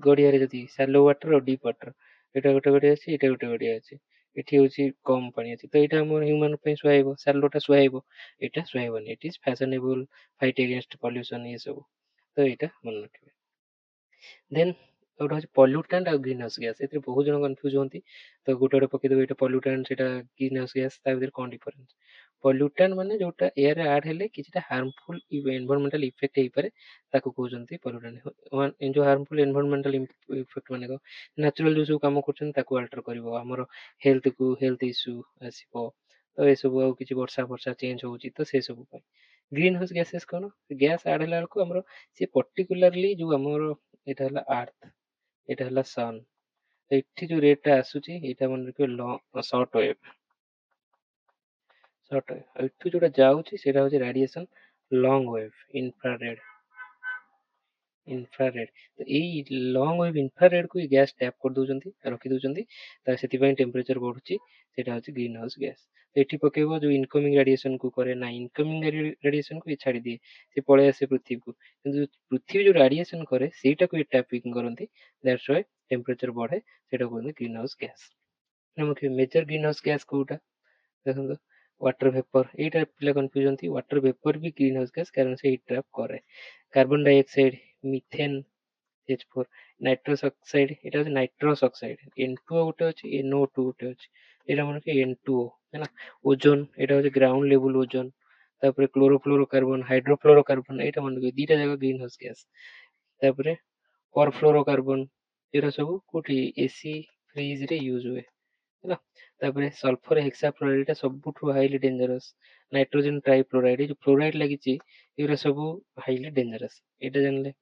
ଗଡିଆରେ ଯଦି ସାଲୋ ୱାଟର ଆଉ ଡିପ୍ ୱାଟର, ଏଇଟା ଗୋଟେ ଗଡିଆ ଅଛି, ଏଇଟା ଗୋଟେ ଗଡିଆ ଅଛି, ଏଠି ହଉଛି କମ ପାଣି ଅଛି, ତ ଏଇଟା ଆମର ହ୍ୟୁମାନ ପାଇଁ ସୁହାଇବ, ସାଲୋଟା ସୁହାଇବ, ଏଇଟା ସୁହାଇବନି। It is fashionable, fight against pollution, ଏ ସବୁ। ତ ଏଇଟା ମନେ ରଖିବେ। ଦେନ୍ ଆଉ ଗୋଟେ ହଉଛି ପଲ୍ୟୁଟାଣ୍ଟ ଆଉ ଗ୍ରୀନ ହାଉସ ଗ୍ୟାସ୍। ଏଥିରେ ବହୁତ ଜଣ କନଫ୍ୟୁଜ ହୁଅନ୍ତି, ତ ଗୋଟେ ଗୋଟେ ପକେଇଦେବେ ଏଇଟା ପଲ୍ୟୁଟାଣ୍ଟ ସେଇଟା ଗ୍ରୀନ ହାଉସ ଗ୍ୟାସ୍, ତା ଭିତରେ କଣ ଡିଫରେନ୍ସ। ପଲ୍ୟୁଟାଣ୍ଟ ମାନେ ଯୋଉଟା ଏୟାରରେ ଆଡ୍ ହେଲେ କିଛିଟା ହାର୍ମଫୁଲ ଏନଭାରମେଣ୍ଟାଲ ଇଫେକ୍ଟ ହେଇପାରେ, ତାକୁ କହୁଛନ୍ତି ପଲ୍ୟୁଟାଣ୍ଟ। ଯୋଉ ହାର୍ମଫୁଲ ଏନଭାରମେଣ୍ଟାଲ ଇଫେକ୍ଟ ମାନେ କଣ, ନ୍ୟାଚୁରାଲ ଯୋଉ ସବୁ କାମ କରୁଛନ୍ତି ତାକୁ ଆଲ୍ଟର କରିବ, ଆମର ହେଲ୍ଥ ଇସ୍ୟୁ ଆସିବ, ତ ଏସବୁ। ଆଉ କିଛି ବର୍ଷା ଫର୍ଷା ଚେଞ୍ଜ ହଉଛି ତ ସେ ସବୁ ପାଇଁ। ଗ୍ରୀନ ହାଉସ ଗ୍ୟାସେସ୍ କଣ, ଗ୍ୟାସ୍ ଆଡ୍ ହେଲା ବେଳକୁ ଆମର ସେ ପର୍ଟିକୁଲାରଲି ଯୋଉ ଆମର ଏଇଟା ହେଲା ଆର୍ଥ, ଏଇଟା ହେଲା ସନ୍, ଏଠି ଯୋଉ ରେଟ୍ ଟା ଆସୁଛି ଏଇଟା ମନେ ରଖିବେ ସର୍ଟ ୱେଭ। ଏଠୁ ଯୋଉଟା ଯାଉଛି ସେଇଟା ହଉଛି ରାଡିଏସନ ଲଙ୍ଗ ୱେଭ, ଇନଫ୍ରାରେଡ। ତ ଏଇ ଲଙ୍ଗ ୱେଭ ଇନଫ୍ରାରେଡ କୁ ଗ୍ୟାସ ଟ୍ୟାପ କରିଦଉଛନ୍ତି, ରଖିଦଉଛନ୍ତି, ତ ସେଥିପାଇଁ ଟେମ୍ପରେଚର ବଢୁଛି। ସେଇଟା ହଉଛି ଗ୍ରୀନ ହାଉସ ଗ୍ୟାସ। ଏଠି ପକେଇବ ଯୋଉ ଇନକମିଂ ରାଡିଏସନ କୁ କରେ ନା, ଇନକମିଂ ରାଡିଏସନ କୁ ଛାଡିଦିଏ, ସେ ପଳେଇ ଆସେ ପୃଥିବୀକୁ। କିନ୍ତୁ ପୃଥିବୀ ଯୋଉ ରାଡିଏସନ କରେ ସେଇଟାକୁ ଏ ଟ୍ୟାପିଂ କରନ୍ତି, ଦ୍ୟାଟ୍ସ ହ୍ୱାଇ ଟେମ୍ପରେଚର ବଢେ, ସେଇଟା କୁହନ୍ତି green house gas. Major green house gas କୋଉଟା ଦେଖନ୍ତୁ, ୱାଟର ଭେପର। ଏଇଟା ପିଲା କନଫ୍ୟୁଜ ହୁଅନ୍ତି, ୱାଟର ଭେପର ବି ଗ୍ରୀନ ହାଉସ ଗ୍ୟାସ, କାରଣ ସେ ହିଟ୍ ଟ୍ରାପ କରେ। Carbon dioxide, methane, H4, nitrous oxide, ଏଇଟା ହଉଛି ନାଇଟ୍ରସ ଅକ୍ସାଇଡ। N2O ଗୋଟେ ଅଛି, NO2 ଗୋଟେ ଅଛି, ଏଇଟା ମନେ ରଖିବେ N2O ହେଲା। ଓଜୋନ, ଏଇଟା ହଉଛି ଗ୍ରାଉଣ୍ଡ ଲେବୁଲ ଓଜୋନ। ତାପରେ କ୍ଲୋରୋଫ୍ଲୋରୋ କାର୍ବନ, ହାଇଡ୍ରୋଫ୍ଲୋରୋ କାର୍ବନ, ଏଇଟା ମନେ ରଖିବେ, ଦିଟା ଯାକ ଗ୍ରୀନ ହାଉସ ଗ୍ୟାସ। ତାପରେ ପରଫ୍ଲୋରୋ କାର୍ବନ, ଏଗୁରା ସବୁ କୋଉଠି ଏସି ଫ୍ରିଜ ରେ ୟୁଜ ହୁଏ ହେଲା। ତାପରେ ସଲଫର ହେକ୍ସାଫ୍ଲୋରାଇଡ, ଏଇଟା ସବୁଠୁ ହାଇଲି ଡେଞ୍ଜରସ୍। ନାଇଟ୍ରୋଜେନ ଟ୍ରାଇଫ୍ଲୋରାଇଡ, ଏ ଯୋଉ ଫ୍ଲୋରାଇଡ ଲାଗିଛି ଏଗୁରା ସବୁ ହାଇଲି ଡେଞ୍ଜରସ୍, ଏଇଟା ଜାଣିଲେ।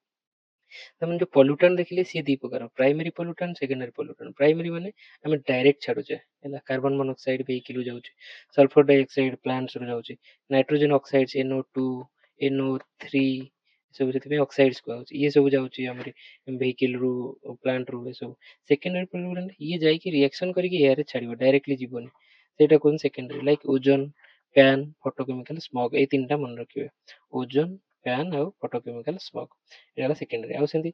ତାମାନେ ଯୋଉ ପଲ୍ୟୁଟାଣ୍ଟ ଦେଖିଲେ ସିଏ ଦି ପ୍ରକାର, ପ୍ରାଇମେରୀ ପଲ୍ୟୁଟାଣ୍ଟ, ସେକେଣ୍ଡାରୀ ପଲ୍ୟୁଟାଣ୍ଟ। ପ୍ରାଇମେରୀ ମାନେ ଆମେ ଡାଇରେକ୍ଟ ଛାଡୁଛେ ହେଲା, କାର୍ବନ ମନୋକ୍ସାଇଡ ଭେହିକିଲ ରୁ ଯାଉଛି, ସଲଫର ଡାଇଅକ୍ସାଇଡ ପ୍ଲାଣ୍ଟସ ରୁ ଯାଉଛି, ନାଇଟ୍ରୋଜେନ ଅକ୍ସାଇଡ NO2, NO3, ସବୁ ସେଥିପାଇଁ ଅକ୍ସାଇଡ କୁହାଯାଉଛି। ଇଏ ସବୁ ଯାଉଛି ଆମର ଭେହିକିଲ ରୁ, ପ୍ଲାଣ୍ଟ ରୁ, ଏସବୁ। ସେକେଣ୍ଡାରୀ ପଲ୍ୟୁଟାଣ୍ଟ ଇଏ ଯାଇକି ରିଆକ୍ସନ କରିକି ଏୟାର ରେ ଛାଡିବ, ଡାଇରେକ୍ଟଲି ଯିବନି, ସେଇଟା କୁହନ୍ତି secondary. Like ozone, PAN, photochemical, smog, ଏଇ ତିନିଟା ମନେ ରଖିବେ, ଓଜୋନ, ପ୍ୟାନ ଆଉ ଫଟୋକେମିକାଲ ସ୍ମଗ, ଏଇଟା ହେଲା ସେକେଣ୍ଡାରୀ। ଆଉ ସେମିତି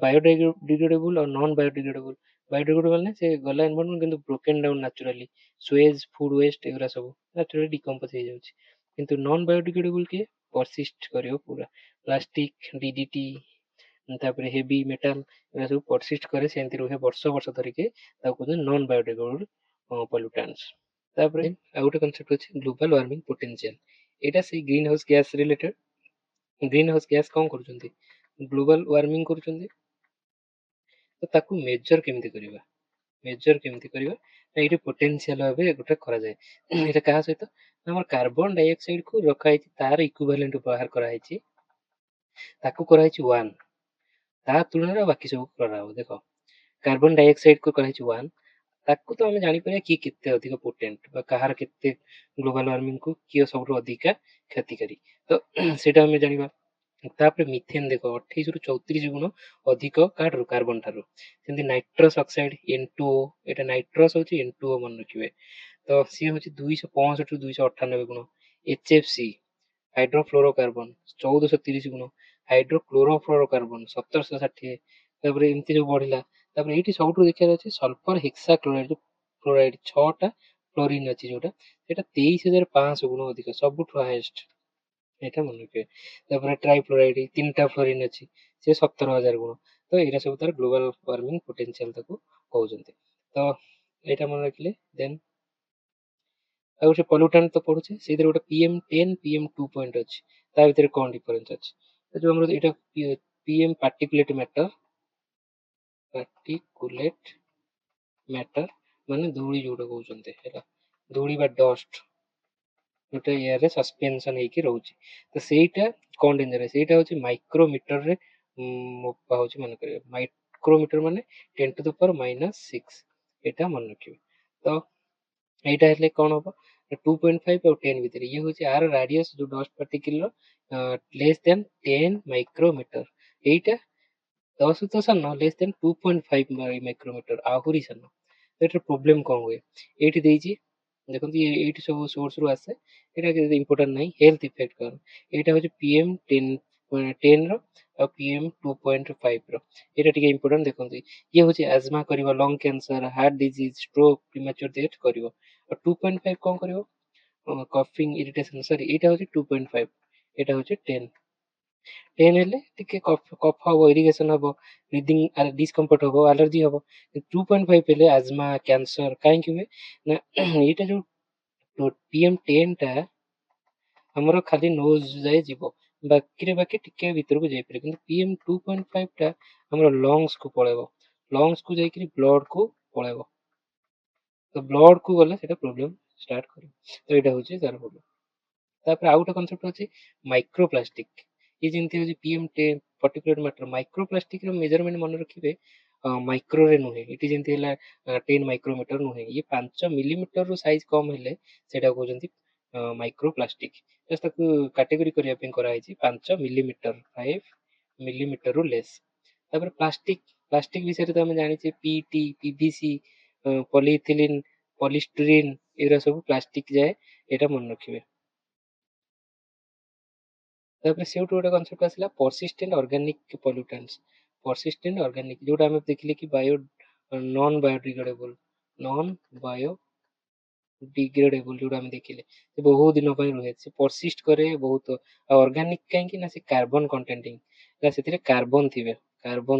ବାୟୋଡିଗ୍ରେଡେବୁଲ ଆଉ ନନ୍ ବାୟୋଡିଗ୍ରେଡେବୁଲ। ବାୟୋଡିଗ୍ରେଡେବୁଲ ମାନେ ସେ ଗଲା ଏନଭାରମେଣ୍ଟ କିନ୍ତୁ broken down naturally, sewage, food waste, ଏଗୁରା ସବୁ ନ୍ୟାଚୁରାଲି ଡିକମ୍ପୋଜ ହେଇଯାଉଛି। କିନ୍ତୁ ନନ୍ ବାୟୋଡିଗ୍ରେଡେବୁଲ କିଏ, ପରସିଷ୍ଟ କରିବ ପୁରା। ପ୍ଲାଷ୍ଟିକ, DDT, ତାପରେ ହେଭି ମେଟାଲ, ଏଗୁରା ସବୁ ପରସିଷ୍ଟ କରେ, ସେମିତି ରୁହେ ବର୍ଷ ବର୍ଷ ଧରିକି, ତାକୁ କହୁଛନ୍ତି ନନ୍ ବାୟୋଡିଗ୍ରେଡେବୁଲ ପଲ୍ୟୁଟାଣ୍ଟସ। ତାପରେ ଆଉ ଗୋଟେ କନସେପ୍ଟ ଅଛି ଗ୍ଲୋବାଲ ୱାର୍ମିଂ ପୋଟେନସିଆଲ। ଏଇଟା ସେଇ green house gas related. Green house gas କଣ କରୁଛନ୍ତି, ଗ୍ଲୋବାଲ ୱାର୍ମିଂ କରୁଛନ୍ତି। ତ ତାକୁ ମେଜର କେମିତି କରିବା, मेजर केमती करिवा ना एठी पोटेंशियल भाबे गोटे करा जाय एटा कहा सहित हमर कार्बन डाइऑक्साइड को रखा है तार इक्विवेलेंट बाहर करा है ताकू करा है 1 ता तुलना बाकी सब करा हो देखो कार्बन डाइऑक्साइड को करा है 1 ताकू तो आम जापर किए केते अधिक पोटेंट कहार केते ग्लोबल वार्मिंग को किए सब अधिका क्षतिकारी तो सेटा आम जानिबा तापर मिथेन देखो 28 रु 34 गुण अधिक काढ कार्बन ठारू सेमती नाइट्रस ऑक्साइड N2O एटा नाइट्रस होची N2O मन रखिबे तो सी होची 265 रु 298 गुण HFC हाइड्रोफ्लोरोकार्बन 1430 गुण हाइड्रोक्लोरोफ्लोरोकार्बन 1760 तापर एमती जो बढ़िला तापर एठी सबठु देखियार अछि सल्फर हेक्साक्लोराइड फ्लोराइड 6 टा फ्लोरीन अछि जोटा सेटा 23500 गुण अधिक सबठु हाईएस्ट एटा मन रखिबे तापर ट्राइफ्लोराइड 3 टा फ्लोरीन अछि से 17000 गुण तो एरा सब तार ग्लोबल वार्मिंग पोटेंशियल ताको कहउजंती तो एटा मन रखिले देन ଆଉ ଗୋଟେ ପଲ୍ୟୁଟାଣ୍ଟ ତ ପଢୁଛେ ସେଇଥିରେ ଗୋଟେ PM10 PM2 ପଏଣ୍ଟ ଅଛି ତା ଭିତରେ କଣ ଡିଫରେନ୍ସ ଅଛି ତ ଯୋଉ ଆମର ଏଇଟା PM ପାର୍ଟିକୁଲେଟ ମ୍ୟାଟର ମାନେ ଧୂଳି ଯୋଉଟା କହୁଛନ୍ତି ହେଲା ଧୂଳି ବା ଡଷ୍ଟ ଗୋଟେ ଏୟାର ରେ ସସ୍ପେନ୍ସନ ହେଇକି ରହୁଛି ତ ସେଇଟା କଣ ଡେଞ୍ଜର ସେଇଟା ହଉଛି ମାଇକ୍ରୋମିଟର ରେ ମପା ହଉଛି ମନେ କରିବେ ମାଇକ୍ରୋମିଟର ମାନେ 10 to the power -6 ଏଟା ମନେ ରଖିବେ ତ এইটা ହେଲେ କଣ ହବ 2.5 ଆଉ 10 ଭିତରେ ଇଏ ହଉଛି ଆର ରାଡିୟସ ଯୋଉ ଡଷ୍ଟ ପାର୍ଟିକଲ ର ଲେସ୍ ଦେନ୍ 10 ମାଇକ୍ରୋମିଟର ଏଇଟା 10 ତ ସାନ ଲେସ୍ ଦେନ୍ 2.5 ମାଇକ୍ରୋମିଟର ଆହୁରି ସାନ ଏଟାର ପ୍ରୋବ୍ଲେମ କଣ ହୁଏ ଏଇଠି ଦେଇଛି ଦେଖନ୍ତୁ ଏଇଠି ସବୁ ସୋର୍ସ ରୁ ଆସେ ଏଟା କିଛି ଇମ୍ପୋର୍ଟାଣ୍ଟ ନାହିଁ ହେଲ୍ଥ ଇଫେକ୍ଟ କର ଏଇଟା ହଉଛି PM10 ର ଆଉ PM2.5 ର ଏଇଟା ଟିକେ ଇମ୍ପୋର୍ଟାଣ୍ଟ ଦେଖନ୍ତୁ ଇଏ ହଉଛି ଆଜମା କରିବ lung cancer heart disease stroke premature death କରିବ ଆଉ 2.5 କଣ କରିବ କଫିଂ ଇରିଟେସନ ସରି ଏଇଟା ହଉଛି 2.5 ଏଇଟା ହଉଛି 10 ହେଲେ ଟିକେ କଫ ହବ ଇରିଗେସନ ହବ ବ୍ରିଦିଂ ଡିସକମ୍ଫର୍ଟ ହବ ଆଲର୍ଜି ହବ 2.5 ହେଲେ ଆଜମା କ୍ୟାନ୍ସର କାହିଁକି ହୁଏ ନା ଏଇଟା ଯୋଉ PM10 ଟା ଆମର ଖାଲି ନୋଜ ଯାଏ ଯିବ ବାକି ଟିକେ ଭିତରକୁ ଯାଇପାରେ କିନ୍ତୁ PM2.5 ଟା ଆମର ଲଙ୍ଗସ କୁ ପଳେଇବ ଲଙ୍ଗସ କୁ ଯାଇକିରି ବ୍ଲଡ କୁ ପଳେଇବ ତ ବ୍ଲଡ କୁ ଗଲେ ସେଟା ପ୍ରୋବ୍ଲେମ ଷ୍ଟାର୍ଟ କରିବ ତ ଏଇଟା ହଉଛି ତାର ପ୍ରୋବ୍ଲେମ ତାପରେ ଆଉ ଗୋଟେ କନସେପ୍ଟ ଅଛି ମାଇକ୍ରୋପ୍ଲାଷ୍ଟିକ ये ଯେମିତି ହଉଛି PM10 ପାର୍ଟିକୁଲେଟ ମ୍ୟାଟର ମାଇକ୍ରୋପ୍ଲାଷ୍ଟିକ ର ମେଜରମେଣ୍ଟ ମନେ ରଖିବେ ମାଇକ୍ରୋରେ ନୁହେଁ ଏଠି ଯେମିତି ହେଲା 10 ମାଇକ୍ରୋମିଟର ନୁହେଁ ଇଏ 5 ମିଲିମିଟର ରୁ ସାଇଜ କମ ହେଲେ ସେଟା କହୁଛନ୍ତି ମାଇକ୍ରୋପ୍ଲାଷ୍ଟିକ ଜଷ୍ଟ ତାକୁ କାଟେଗୋରୀ କରିବା ପାଇଁ କରାହେଇଛି 5 ମିଲିମିଟର 5 ମିଲିମିଟର ରୁ ଲେସ୍ ତାପରେ ପ୍ଲାଷ୍ଟିକ ବିଷୟରେ ତ ଆମେ ଜାଣିଛେ PET PVC ପଲିଇଥିଲିନ ପଲିଷ୍ଟ୍ରିନ ଏଗୁରା ସବୁ ପ୍ଲାଷ୍ଟିକ ଯାଏ ଏଟା ମନେ ରଖିବେ ତାପରେ ସେଇଠୁ ଗୋଟେ କନସେପ୍ଟ ଆସିଲା ପରସିଷ୍ଟେଣ୍ଟ ଅର୍ଗାନିକ ପଲ୍ୟୁଟାଣ୍ଟସ ପରସିଷ୍ଟେଣ୍ଟ ଅର୍ଗାନିକ ଯୋଉଟା ଆମେ ଦେଖିଲେ କି ନନ୍ ବାୟୋଡିଗ୍ରେଡେବଲ ଯୋଉଟା ଆମେ ଦେଖିଲେ ସେ ବହୁତ ଦିନ ପାଇଁ ରୁହେ ସେ ପରସିଷ୍ଟ କରେ ବହୁତ ଆଉ ଅର୍ଗାନିକ କାହିଁକି ନା ସେ କାର୍ବନ କଣ୍ଟେଣ୍ଟିଂ ସେଥିରେ କାର୍ବନ ଥିବେ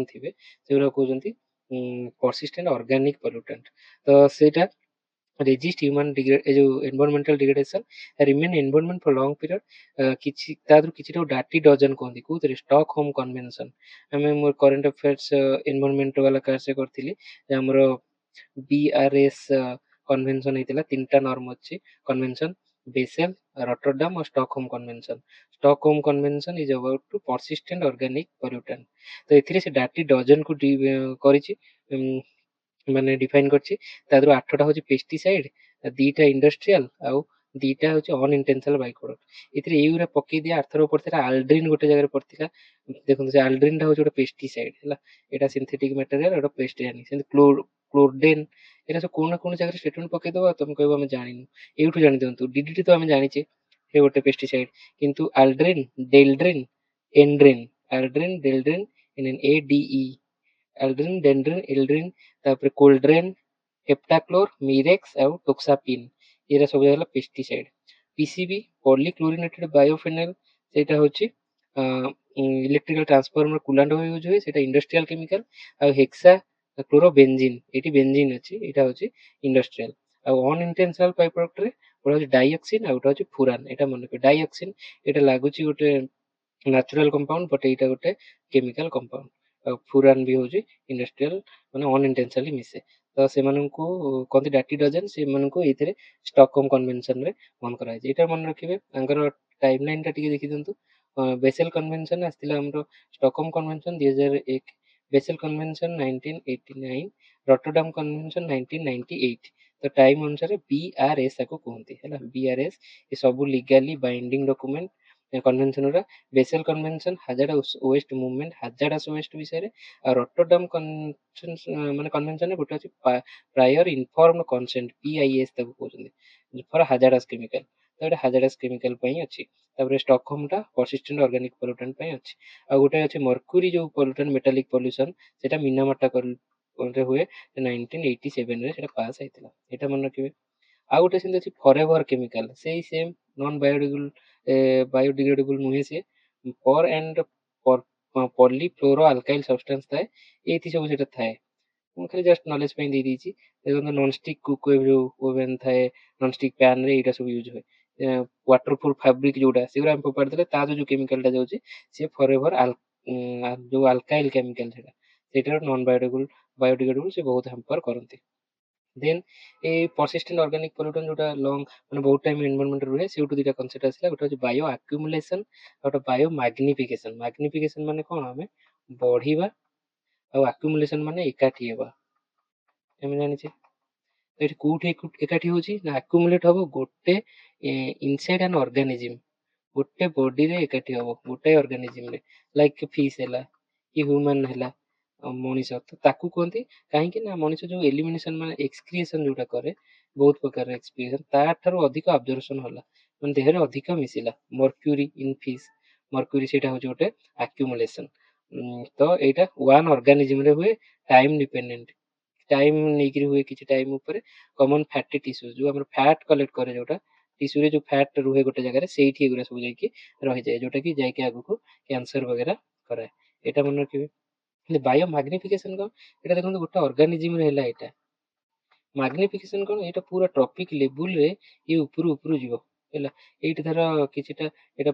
ସେଗୁଡା କହୁଛନ୍ତି ପରସିଷ୍ଟେଣ୍ଟ ଅର୍ଗାନିକ ପଲ୍ୟୁଟାଣ୍ଟ ତ ସେଇଟା resist human ଏ ଯୋଉ environmental degradation remain environment for long period କିଛି ତାଦେହରୁ କିଛିଟା ଡାଟି ଡଜନ କୁହନ୍ତି କୋଉଥିରେ ଷ୍ଟକ୍ ହୋମ କନଭେନସନ ଆମେ ମୋର କରେଣ୍ଟ ଆଫେୟାର୍ସ ଏନଭାରନମେଣ୍ଟ ବାଲା କ୍ଲାସରେ କରିଥିଲି ଆମର BRS କନଭେନସନ ହେଇଥିଲା ତିନିଟା ନର୍ମ ଅଛି କନଭେନସନ ବେସେଲ ରଟରଡାମ ଆଉ Stockholm convention Stockholm convention is about to persistent organic pollutant ତ ଏଥିରେ ସେ ଡାଟି ଡଜନକୁ କରିଛି ମାନେ ଡିଫାଇନ କରିଛି ତାଦେହରୁ 8ଟା ହଉଛି ପେଷ୍ଟିସାଇଡ 2ଟା ଇଣ୍ଡଷ୍ଟ୍ରିଆଲ ଆଉ 2ଟା ହଉଛି ଅନଇଣ୍ଟେନସନାଲ ବାଇ ପ୍ରଡକ୍ଟ ଏଥିରେ ଏଇଗୁରା ପକେଇ ଦିଆ ଆର୍ଥର ପଡିଥିଲା ଆଲଡ୍ରିନ ଗୋଟେ ଜାଗାରେ ପଡିଥିଲା ଦେଖନ୍ତୁ ସେ ଆଲଡ୍ରିନ ଟା ହଉଛି ଗୋଟେ ପେଷ୍ଟିସାଇଡ ହେଲା ଏଟା ସିନ୍ଥେଟିକ ମ୍ୟାଟେରିଆଲ ଏଟା ପେଷ୍ଟିସାଇଡ ସେମିତି କ୍ଲୋରଡେନ ଏଟା ସବୁ କୋଉ ନା କୋଉ ଜାଗାରେ ଷ୍ଟେଟମେଣ୍ଟ ପକେଇଦବ ତମେ କହିବ ଆମେ ଜାଣିନୁ ଏଇଠୁ ଜାଣି ଦିଅନ୍ତୁ DDT ତ ଆମେ ଜାଣିଛେ ସେ ଗୋଟେ ପେଷ୍ଟିସାଇଡ କିନ୍ତୁ aldrin dieldrin endrin aldrin dieldrin ADE aldrin dieldrin endrin ତାପରେ କୋଲଡ୍ରେନ ହେପ୍ଟାକ୍ଲୋର ମିରେକ୍ସ ଆଉ ଟୋକ୍ସାପିନ ଏରା ସବୁ ହେଲା ପେଷ୍ଟିସାଇଡ PCB ପଲିକ୍ଲୋରିନେଟେଡ ବାୟୋଫିନାଇଲ ସେଇଟା ହଉଛି ଇଲେକ୍ଟ୍ରିକାଲ ଟ୍ରାନ୍ସଫର୍ମର କୁଲାଣ୍ଟ ଭାବେ ୟୁଜ ହୁଏ ସେଇଟା ଇଣ୍ଡଷ୍ଟ୍ରିଆଲ କେମିକାଲ ଆଉ ହେକ୍ସା କ୍ଲୋରୋବେଞ୍ଜିନ ଏଠି ବେଞ୍ଜିନ ଅଛି ଏଇଟା ହଉଛି ଇଣ୍ଡଷ୍ଟ୍ରିଆଲ ଆଉ ଅନଇଣ୍ଟେନସନାଲ ବାଇ ପ୍ରଡକ୍ଟରେ ଗୋଟେ ହଉଛି ଡାଇଅକ୍ସିନ ଆଉ ଗୋଟେ ହଉଛି ଫୁରାନ ଏଟା ମନେ ରଖିବେ ଡାଇଅକ୍ସିନ ଏଟା ଲାଗୁଛି ଗୋଟେ ନ୍ୟାଚୁରାଲ କମ୍ପାଉଣ୍ଡ ବଟ୍ ଏଇଟା ଗୋଟେ କେମିକାଲ କମ୍ପାଉଣ୍ଡ ଆଉ ଫୁରାନ ବି ହଉଛି ଇଣ୍ଡଷ୍ଟ୍ରିଆଲ ମାନେ ଅନଇଣ୍ଟେନସନାଲି ମିଶେ ତ ସେମାନଙ୍କୁ କହନ୍ତି ଡାର୍ଟି ଡଜେନ୍, ସେମାନଙ୍କୁ ଏଇଥିରେ ଷ୍ଟକହୋମ୍ କନଭେନସନରେ ବନ୍ଦ କରାଯାଇଛି। ଏଇଟା ମନେ ରଖିବେ। ତାଙ୍କର ଟାଇମ୍ ଲାଇନଟା ଟିକେ ଦେଖିଦିଅନ୍ତୁ। ବେସେଲ କନଭେନସନ ଆସିଥିଲା ଆମର Stockholm convention 2001, Basel convention 1989, Rotterdam convention 1998। ତ ଟାଇମ୍ ଅନୁସାରେ BRS ତାକୁ କୁହନ୍ତି ହେଲା। BRS ଏ ସବୁ ଲିଗାଲି ବାଇଣ୍ଡିଂ ଡକୁମେଣ୍ଟ କନଭେନସନ ଗୁରା। Basel convention hazardous waste movement, hazardous waste ବିଷୟରେ। ଆଉ ରଟରଡାମ ମାନେ କନଭେନସନରେ ଗୋଟେ ଅଛି ପ୍ରାୟର ଇନଫର୍ମଡ କନସେଣ୍ଟ, PIS ତାକୁ କହୁଛନ୍ତି, ଫର ହାଜାର୍ଡସ୍ କେମିକାଲ। ତ ଏଇଟା ହାଜାର୍ଡସ୍ କେମିକାଲ ପାଇଁ ଅଛି। ତାପରେ ଷ୍ଟକହୋମଟା ପରସିଷ୍ଟେଣ୍ଟ ଅର୍ଗାନିକ ପଲ୍ୟୁଟାଣ୍ଟ ପାଇଁ ଅଛି। ଆଉ ଗୋଟେ ଅଛି ମର୍କୁରୀ, ଯୋଉ ପଲ୍ୟୁଟାଣ୍ଟ ମେଟାଲିକ ପଲ୍ୟୁସନ, ସେଟା ମିନାମାଟା ରେ ହୁଏ 1987ରେ ସେଟା ପାସ୍ ହେଇଥିଲା। ଏଇଟା ମନେ ରଖିବେ। ଆଉ ଗୋଟେ ସେମିତି ଅଛି ଫରଏଭର କେମିକାଲ, ସେଇ ସେମ୍ ନନ୍ ବାୟୋଡିଗ୍ରେଡେବଲ ନୁହେଁ ସିଏ। ପର ଆଣ୍ଡ ପଲିଫ୍ଲୋରୋ ଆଲକାଇଲ ସବଷ୍ଟାନ୍ସ ଥାଏ, ଏଇଥି ସବୁ ସେଟା ଥାଏ। ମୁଁ ଖାଲି ଜଷ୍ଟ ନଲେଜ ପାଇଁ ଦେଇଦେଇଛି। ଦେଖନ୍ତୁ ନନଷ୍ଟିକ୍ କୁକ୍ ଯୋଉ ଓଭେନ୍ ଥାଏ, ନନଷ୍ଟିକ୍ ପ୍ୟାନରେ ଏଇଟା ସବୁ ୟୁଜ୍ ହୁଏ। ୱାଟର ପ୍ରୁଫ୍ ଫାବ୍ରିକ ଯୋଉଟା, ସେଗୁରା ଆମେ ଫୋପାଡ଼ି ଦେଲେ ତା ଯୋଉ କେମିକାଲଟା ଯାଉଛି ସିଏ ଫରଏଭର ଯୋଉ ଆଲକାଇଲ କେମିକାଲ ସେଇଟାର ନନ୍ ବାୟୋଡିଗ୍ରେଡେବଲ, ସେ ବହୁତ ହ୍ୟାମ୍ପର କରନ୍ତି। ଦେନ୍ ଏଇ ପରସିଷ୍ଟେଣ୍ଟ ଅର୍ଗାନିକ ପଲ୍ୟୁଟନ୍ ଯୋଉଟା ଲଙ୍ଗ ମାନେ ବହୁତ ଟାଇମ ଏନଭାରନମେଣ୍ଟରେ ରୁହେ, ସେଇଠୁ ଦିଟା କନସେପ୍ଟ ଆସିଲା। ଗୋଟେ ହଉଛି ବାୟୋ ଆକ୍ୟୁମୁଲେସନ, ଆଉ ଗୋଟେ ବାୟୋ ମାଗ୍ନିଫିକେସନ। ମାଗ୍ନିଫିକେସନ ମାନେ କଣ, ଆମେ ବଢିବା, ଆଉ ଆକ୍ୟୁମୁଲେସନ ମାନେ ଏକାଠି ହେବା, ଆମେ ଜାଣିଛେ। ତ ଏଠି କୋଉଠି ଏକାଠି ହଉଛି ନା ଆକ୍ୟୁମୁଲେଟ ହବ ଗୋଟେ ଇନସାଇଡ ଆନ୍ ଅର୍ଗାନିଜିମ୍, ଗୋଟେ ବଡିରେ ଏକାଠି ହବ, ଗୋଟେ ଅର୍ଗାନିଜିମରେ। ଲାଇକ ଫିସ୍ ହେଲା କି ହ୍ୟୁମାନ ହେଲା, ମଣିଷ, ତ ତାକୁ କୁହନ୍ତି। କାହିଁକି ନା ମଣିଷ ଯୋଉ ଏଲିମିନେସନ ମାନେ ଏକ୍ସକ୍ରିଏସନ ଯୋଉଟା କରେ, ବହୁତ ପ୍ରକାର ଏକ୍ସକ୍ରିଏସନ, ତାଠାରୁ ଅଧିକ ଅବଜର୍ଭେସନ ହେଲା, ମାନେ ଦେହରେ ଅଧିକ ମିଶିଲା। ମର୍କ୍ୟୁରୀ ଇନ୍ ଫିସ୍, ମର୍କ୍ୟୁରୀ ସେଇଟା ହଉଛି ଗୋଟେ ଆକ୍ୟୁମୁଲେସନ। ତ ଏଇଟା ୱାନ୍ ଅର୍ଗାନିଜିମରେ ହୁଏ, ଟାଇମ ଡିପେଣ୍ଡେଣ୍ଟ, ଟାଇମ ନେଇକିରି ହୁଏ, କିଛି ଟାଇମ ଉପରେ। କମନ ଫ୍ୟାଟି ଟିସ୍ୟୁ, ଯୋଉ ଆମର ଫ୍ୟାଟ କଲେକ୍ଟ କରେ, ଯୋଉଟା ଟିସ୍ୟୁରେ ଯୋଉ ଫ୍ୟାଟ ରୁହେ ଗୋଟେ ଜାଗାରେ, ସେଇଠି ଏଗୁରା ସବୁ ଯାଇକି ରହିଯାଏ, ଯୋଉଟା କି ଯାଇକି ଆଗକୁ କ୍ୟାନ୍ସର ବଗେରା କରାଏ। ଏଇଟା ମନେ ରଖିବେ। କିନ୍ତୁ ବାୟୋ ମାଗ୍ନିଫିକେସନ କଣ, ଏଇଟା ଦେଖନ୍ତୁ ଗୋଟେ ଅର୍ଗାନିଜିମରେ ହେଲା। ଏଇଟା ମାଗ୍ନିଫିକେସନ କଣ, ଏଇଟା ପୁରା ଟ୍ରପିକ ଲେବୁଲରେ ଇଏ ଉପରୁ ଉପରୁ ଯିବ ହେଲା। ଏଇଠି ଧର କିଛିଟା, ଏଇଟା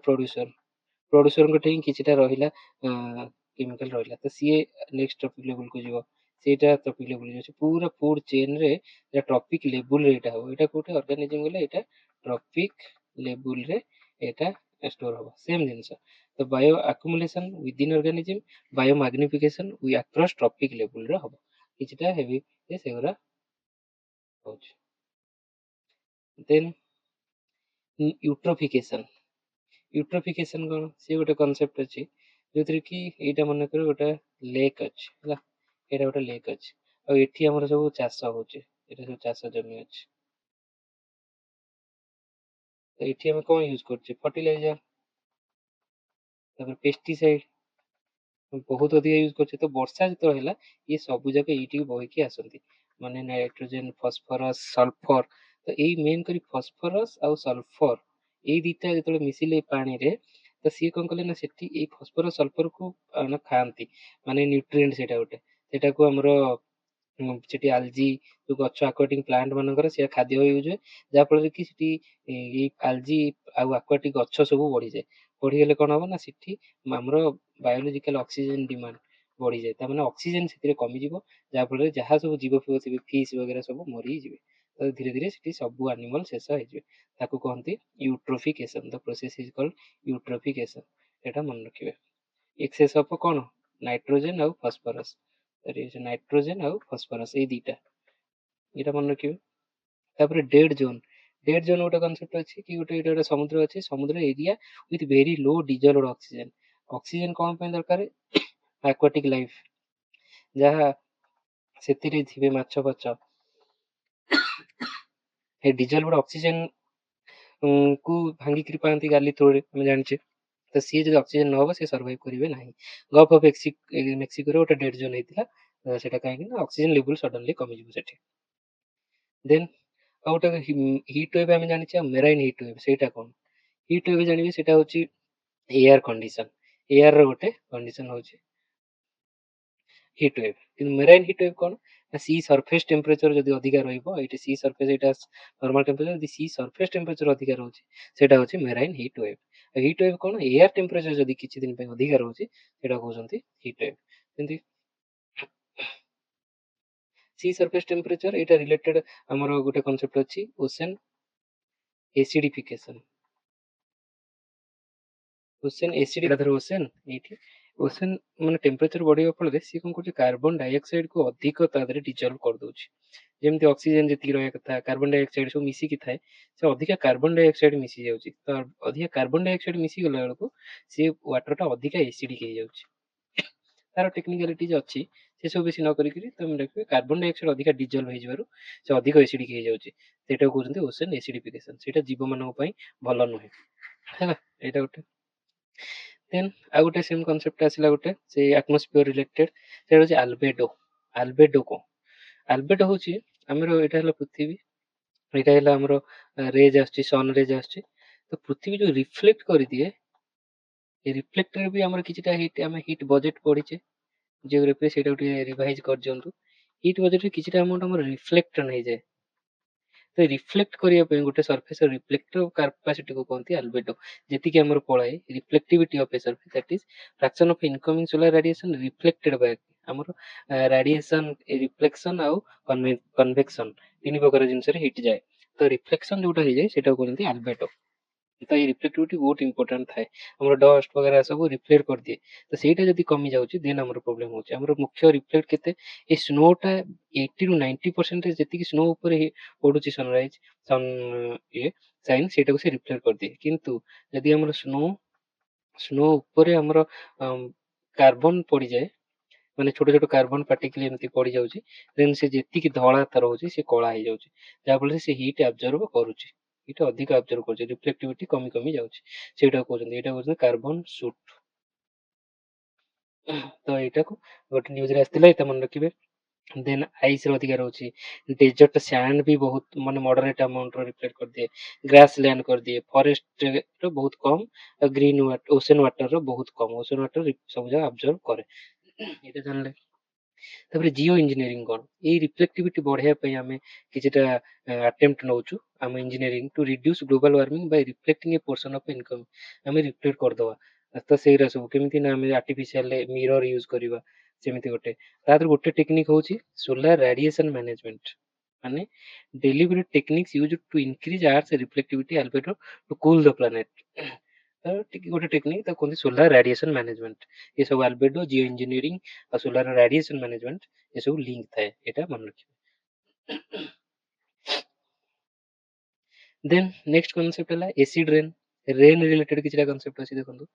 ପ୍ରଡ୍ୟୁସରଙ୍କ ଠେଇଁ କିଛିଟା ରହିଲା କେମିକାଲ ରହିଲା, ତ ସିଏ ନେକ୍ସଟ ଟ୍ରପିକ ଲେବୁଲକୁ ଯିବ, ସେଇଟା ଟ୍ରପିକ ଲେବୁଲ ଯିବ, ପୁରା ଫୁଡ ଚେନରେ ଟ୍ରପିକ ଲେବୁଲରେ ଏଇଟା ହବ। ଏଇଟା କୋଉଠି ଅର୍ଗାନିଜିମ ଗଲେ, ଏଇଟା ଟ୍ରପିକ ଲେବୁଲରେ ଏଇଟା ଷ୍ଟୋର ହବ। ସେମ ଜିନିଷ। ତ ବାୟୋ ଆକ୍ୟୁମୁଲେସନ ୱିଦିନ ଅର୍ଗାନିଜିମ, ବାୟୋ ମାଗ୍ନିଫିକେସନ ଆକ୍ରସ୍ ଟ୍ରପିକ ଲେବୁଲରେ ହବ। କିଛିଟା ହେଭି ସେଗୁରା ହଉଛି। ଦେନ୍ ୟୁଟ୍ରୋଫିକେସନ। ୟୁଟ୍ରୋଫିକେସନ କଣ, ସେ ଗୋଟେ କନସେପ୍ଟ ଅଛି, ଯୋଉଥିରେ କି ଏଇଟା ମନେକର ଗୋଟେ ଲେକ୍ ଅଛି ହେଲା। ଏଇଟା ଗୋଟେ ଲେକ୍ ଅଛି, ଆଉ ଏଠି ଆମର ସବୁ ଚାଷ ହଉଛି, ଏଇଟା ସବୁ ଚାଷ ଜମି ଅଛି। ତ ଏଠି ଆମେ କଣ ୟୁଜ କରୁଛେ, ଫର୍ଟିଲାଇଜର, ତାପରେ ପେଷ୍ଟିସାଇଡ ବହୁତ ଅଧିକା ୟୁଜ କରୁଛେ। ତ ବର୍ଷା ଯେତେବେଳେ ହେଲା, ଇଏ ସବୁ ଯାକ ଏଇଠିକି ବହିକି ଆସନ୍ତି, ମାନେ ନାଇଟ୍ରୋଜେନ, ଫସଫରସ, ସଲଫର। ତ ଏଇ ମେନ୍ କରି ଫସଫରସ ଆଉ ସଲଫର, ଏଇ ଦିଟା ଯେତେବେଳେ ମିଶିଲେ ପାଣିରେ, ତ ସିଏ କଣ କଲେ ନା, ସେଠି ଏଇ ଫସଫରସ ସଲଫରକୁ ଖାଆନ୍ତି, ମାନେ ନ୍ୟୁଟ୍ରିଏଣ୍ଟ ସେଇଟା ଗୋଟେ। ସେଟାକୁ ଆମର ସେଠି ଆଲଜି, ଯୋଉ ଗଛ ଆକ୍ୱାଟିକ ପ୍ଲାଣ୍ଟ ମାନଙ୍କର ସେ ଖାଦ୍ୟ ୟୁଜ ହୁଏ, ଯାହାଫଳରେ କି ସେଠି ଏଇ ଆଲଜି ଆଉ ଆକ୍ୱାଟିକ ଗଛ ସବୁ ବଢିଯାଏ। ବଢିଗଲେ କଣ ହବ ନା, ସେଠି ଆମର ବାୟୋଲୋଜିକାଲ ଅକ୍ସିଜେନ ଡିମାଣ୍ଡ ବଢିଯାଏ, ତା ମାନେ ଅକ୍ସିଜେନ ସେଥିରେ କମିଯିବ, ଯାହାଫଳରେ ଯାହା ସବୁ ଜୀବ ଫିବ ଥିବେ, ଫିସ୍ ବଗେରା ସବୁ ମରିଯିବେ। ତ ଧୀରେ ଧୀରେ ସେଠି ସବୁ ଆନିମଲ ଶେଷ ହେଇଯିବେ। ତାକୁ କହନ୍ତି eutrophication. The process is called eutrophication. ଏଟା ମନେ ରଖିବେ। ଏକ୍ସେସ ଅଫ କଣ, ନାଇଟ୍ରୋଜେନ ଆଉ ଫସଫରସ, ନାଇଟ୍ରୋଜେନ ଆଉ ଫସଫରସ ଏଇ ଦିଟା, ଏଇଟା ମନେ ରଖିବେ। ତାପରେ ଡେଡ ଜୋନ୍। ଡେଡ ଜୋନ୍ ଗୋଟେ କନସେପ୍ଟ ଅଛି କି, ଗୋଟେ ଏଇଟା ଗୋଟେ ସମୁଦ୍ର ଅଛି, ସମୁଦ୍ର area with very low dissolved oxygen. Oxygen କଣ ପାଇଁ ଦରକାର, ଆକ୍ୱାଟିକ ଲାଇଫ, ଯାହା ସେଥିରେ ଥିବେ ମାଛ ଫାଛ, ଏ ଡିଜଲଡ ଅକ୍ସିଜେନ କୁ ଭାଙ୍ଗିକିରି ପାଆନ୍ତି ଗାଲି ଥ୍ରୋରେ, ଆମେ ଜାଣିଛେ। ତ ସିଏ ଯଦି ଅକ୍ସିଜେନ ନ ହବ, ସେ ସର୍ଭାଇଭ କରିବେ ନାହିଁ। ଗଲ୍ଫ ଅଫ ମେକ୍ସିକୋରେ ଗୋଟେ ଡେଡ ଜୋନ୍ ହେଇଥିଲା, ସେଟା କାହିଁକି ନା ଅକ୍ସିଜେନ ଲେବୁଲ ସଡନଲି କମିଯିବ ସେଠି। ଦେନ୍ ଆଉ ଗୋଟେ ହିଟ୍ ୱେଭ୍ ଆମେ ଜାଣିଛେ, ଆଉ ମେରାଇନ୍ ହିଟ୍ ୱେଭ୍, ସେଇଟା କଣ? ହିଟ୍ ୱେଭ୍ ଜାଣିବେ, ସେଇଟା ହଉଛି ଏୟାର କଣ୍ଡିସନ, ଏୟାର ର ଗୋଟେ କଣ୍ଡିସନ ହଉଛି ହିଟ୍ ୱେଭ୍। କିନ୍ତୁ ମେରାଇନ୍ ହିଟ୍ ୱେଭ୍ କଣ ନା, ସି ସରଫେସ ଟେମ୍ପରେଚର ଯଦି ଅଧିକା ରହିବ, ଏଇଠି ସି ସରଫେସ, ଏଇଟା ନର୍ମାଲ ଟେମ୍ପରେଚର, ଯଦି ସି ସରଫେସ ଟେମ୍ପରେଚର ଅଧିକା ରହୁଛି, ସେଇଟା ହଉଛି marine heat wave. Heat wave କଣ, ଏୟାର ଟେମ୍ପରେଚର ଯଦି କିଛି ଦିନ ପାଇଁ ଅଧିକା ରହୁଛି, ସେଇଟା କହୁଛନ୍ତି ହିଟ୍ ୱେଭ୍। ଯେମିତି सी सरफेस टेम्परेचर एटा रिलेटेड हमर गोटे कांसेप्ट अछि ओशन एसिडिफिकेशन ओशन एसिड धर ओशन एठी ओशन माने टेम्परेचर बढ़िया फल सी कौन कर कार्बन डाइऑक्साइड को अधिक तादरे डिजल्व कर दउछि जेमती ऑक्सीजन जति रहा कथा कार्बन डाइऑक्साइड सब मिसिकी थाए से अधिका कार्बन डाइऑक्साइड मिसी जाउछि तो अधिका कार्बन डाइऑक्साइड मिसी गला बेलको से वाटर टा अधिका एसिडिक हो जाउछि तार टेक्निकालिटीज अच्छी से सब बेसी न करिक तुम देखिए कार्बन डाइऑक्साइड अधिका डिजल्व हो जबारु से अधिक एसिडिक हो जाउछि सेटा कहउछन्ती ओशन एसिडिफिकेशन सेटा जीव मानक पई भल नुहे हैला एटा गोटे देन आ गोटे सेम कांसेप्ट आसिला गोटे से एटमॉस्फेयर रिलेटेड सेटा होछि अल्बेडो अल्बेडो को अल्बेडो होछि हमरो एटा हला पृथ्वी एटा हला हमरो रेज आछी सन रेज आछी तो पृथ्वी जो रिफ्लेक्ट करि दिए ए रिफ्लेक्टर भी हमर किछटा हिट हम हिट बजेट पढिचे जियोग्राफी सेटा उठे रिवाइज कर जंतु हिट बजेट किछटा अमाउंट हमर रिफ्लेक्ट नै जाय तो रिफ्लेक्ट करिया पे गोटे सरफेस रिफ्लेक्टिव कैपेसिटी को कहते अल्बेडो जेति कि हमर पळाए reflectivity of a surface that is fraction of incoming solar radiation reflected by हमर रेडिएशन रिफ्लेक्शन आउ कन्वेक्शन तीन प्रकार जिंस रे हिट जाए तो रिफ्लेक्शन जोटा हो जाए सेटा कहते अल्बेडो तो ये रिफ्लेक्टिविटी बहुत इंपोर्टेंट थाए हमर डस्ट वगैरह सब रिफ्लेक्ट कर दिए तो सेटा जदी कमी जाउची देन हमर प्रॉब्लम होची हमर मुख्य रिफ्लेक्ट केते ए स्नोटा 80 टू 90% जेति कि स्नो ऊपर पडुची सनराइज सन ये साइन सेटा को से रिफ्लेक्ट कर दिए किंतु जदी हमर स्नो स्नो ऊपर हमर कार्बन पड़ी जाए माने छोटे छोटे कार्बन पार्टिकल एमती पड़ी जाउची देन से जेति कि धळा तर होची से कळा हो जाउची जा फल से हीट एब्जॉर्ब करूची हीट अधिक एब्जॉर्ब करूची रिफ्लेक्टिविटी कमी कमी जाउची सेटा कहउछन्ती एटा कहउछन्ती कार्बन सूट तो एटा को गोटे न्यूज रे आस्तिला एटा मन रखिबे देन आइस रो अधिकार होची डेजर्ट सैंड भी बहुत माने मॉडरेट अमाउंट रो रिफ्लेक्ट कर दिए ग्रास लैंड कर दिए फॉरेस्ट रो बहुत कम ग्रीन वाटर ओशन वाटर रो बहुत कम ओशन वाटर सब जगह एब्जॉर्ब करे एटा जानले तापर जियो इंजीनियरिंग कोन ए रिफ्लेक्टिविटी बढ़िया पे हमें किछटा अटेम्प्ट नउचु हम engineering to reduce global warming by reflecting a portion of income हमें रिफ्लेक्ट कर दवा तो सेरा सब केमिति ना हमें आर्टिफिशियल मिरर यूज करबा सेमिति गोटे तापर गोटे टेक्निक होची सोलर रेडिएशन मैनेजमेंट माने deliberate techniques used to increase earth reflectivity albedo to cool the planet तो गोटे टेक्निक तो कहते सोलर रेडिएशन मैनेजमेंट ये सब अल्बेडो जियो इंजीनियरिंग और सोलर रेडिएशन मैनेजमेंट ये सब लिंक थाए एटा मन रखिबे देन नेक्स्ट कांसेप्ट हला एसिड रेन रेन रिलेटेड किछटा कांसेप्ट अछि देखंतु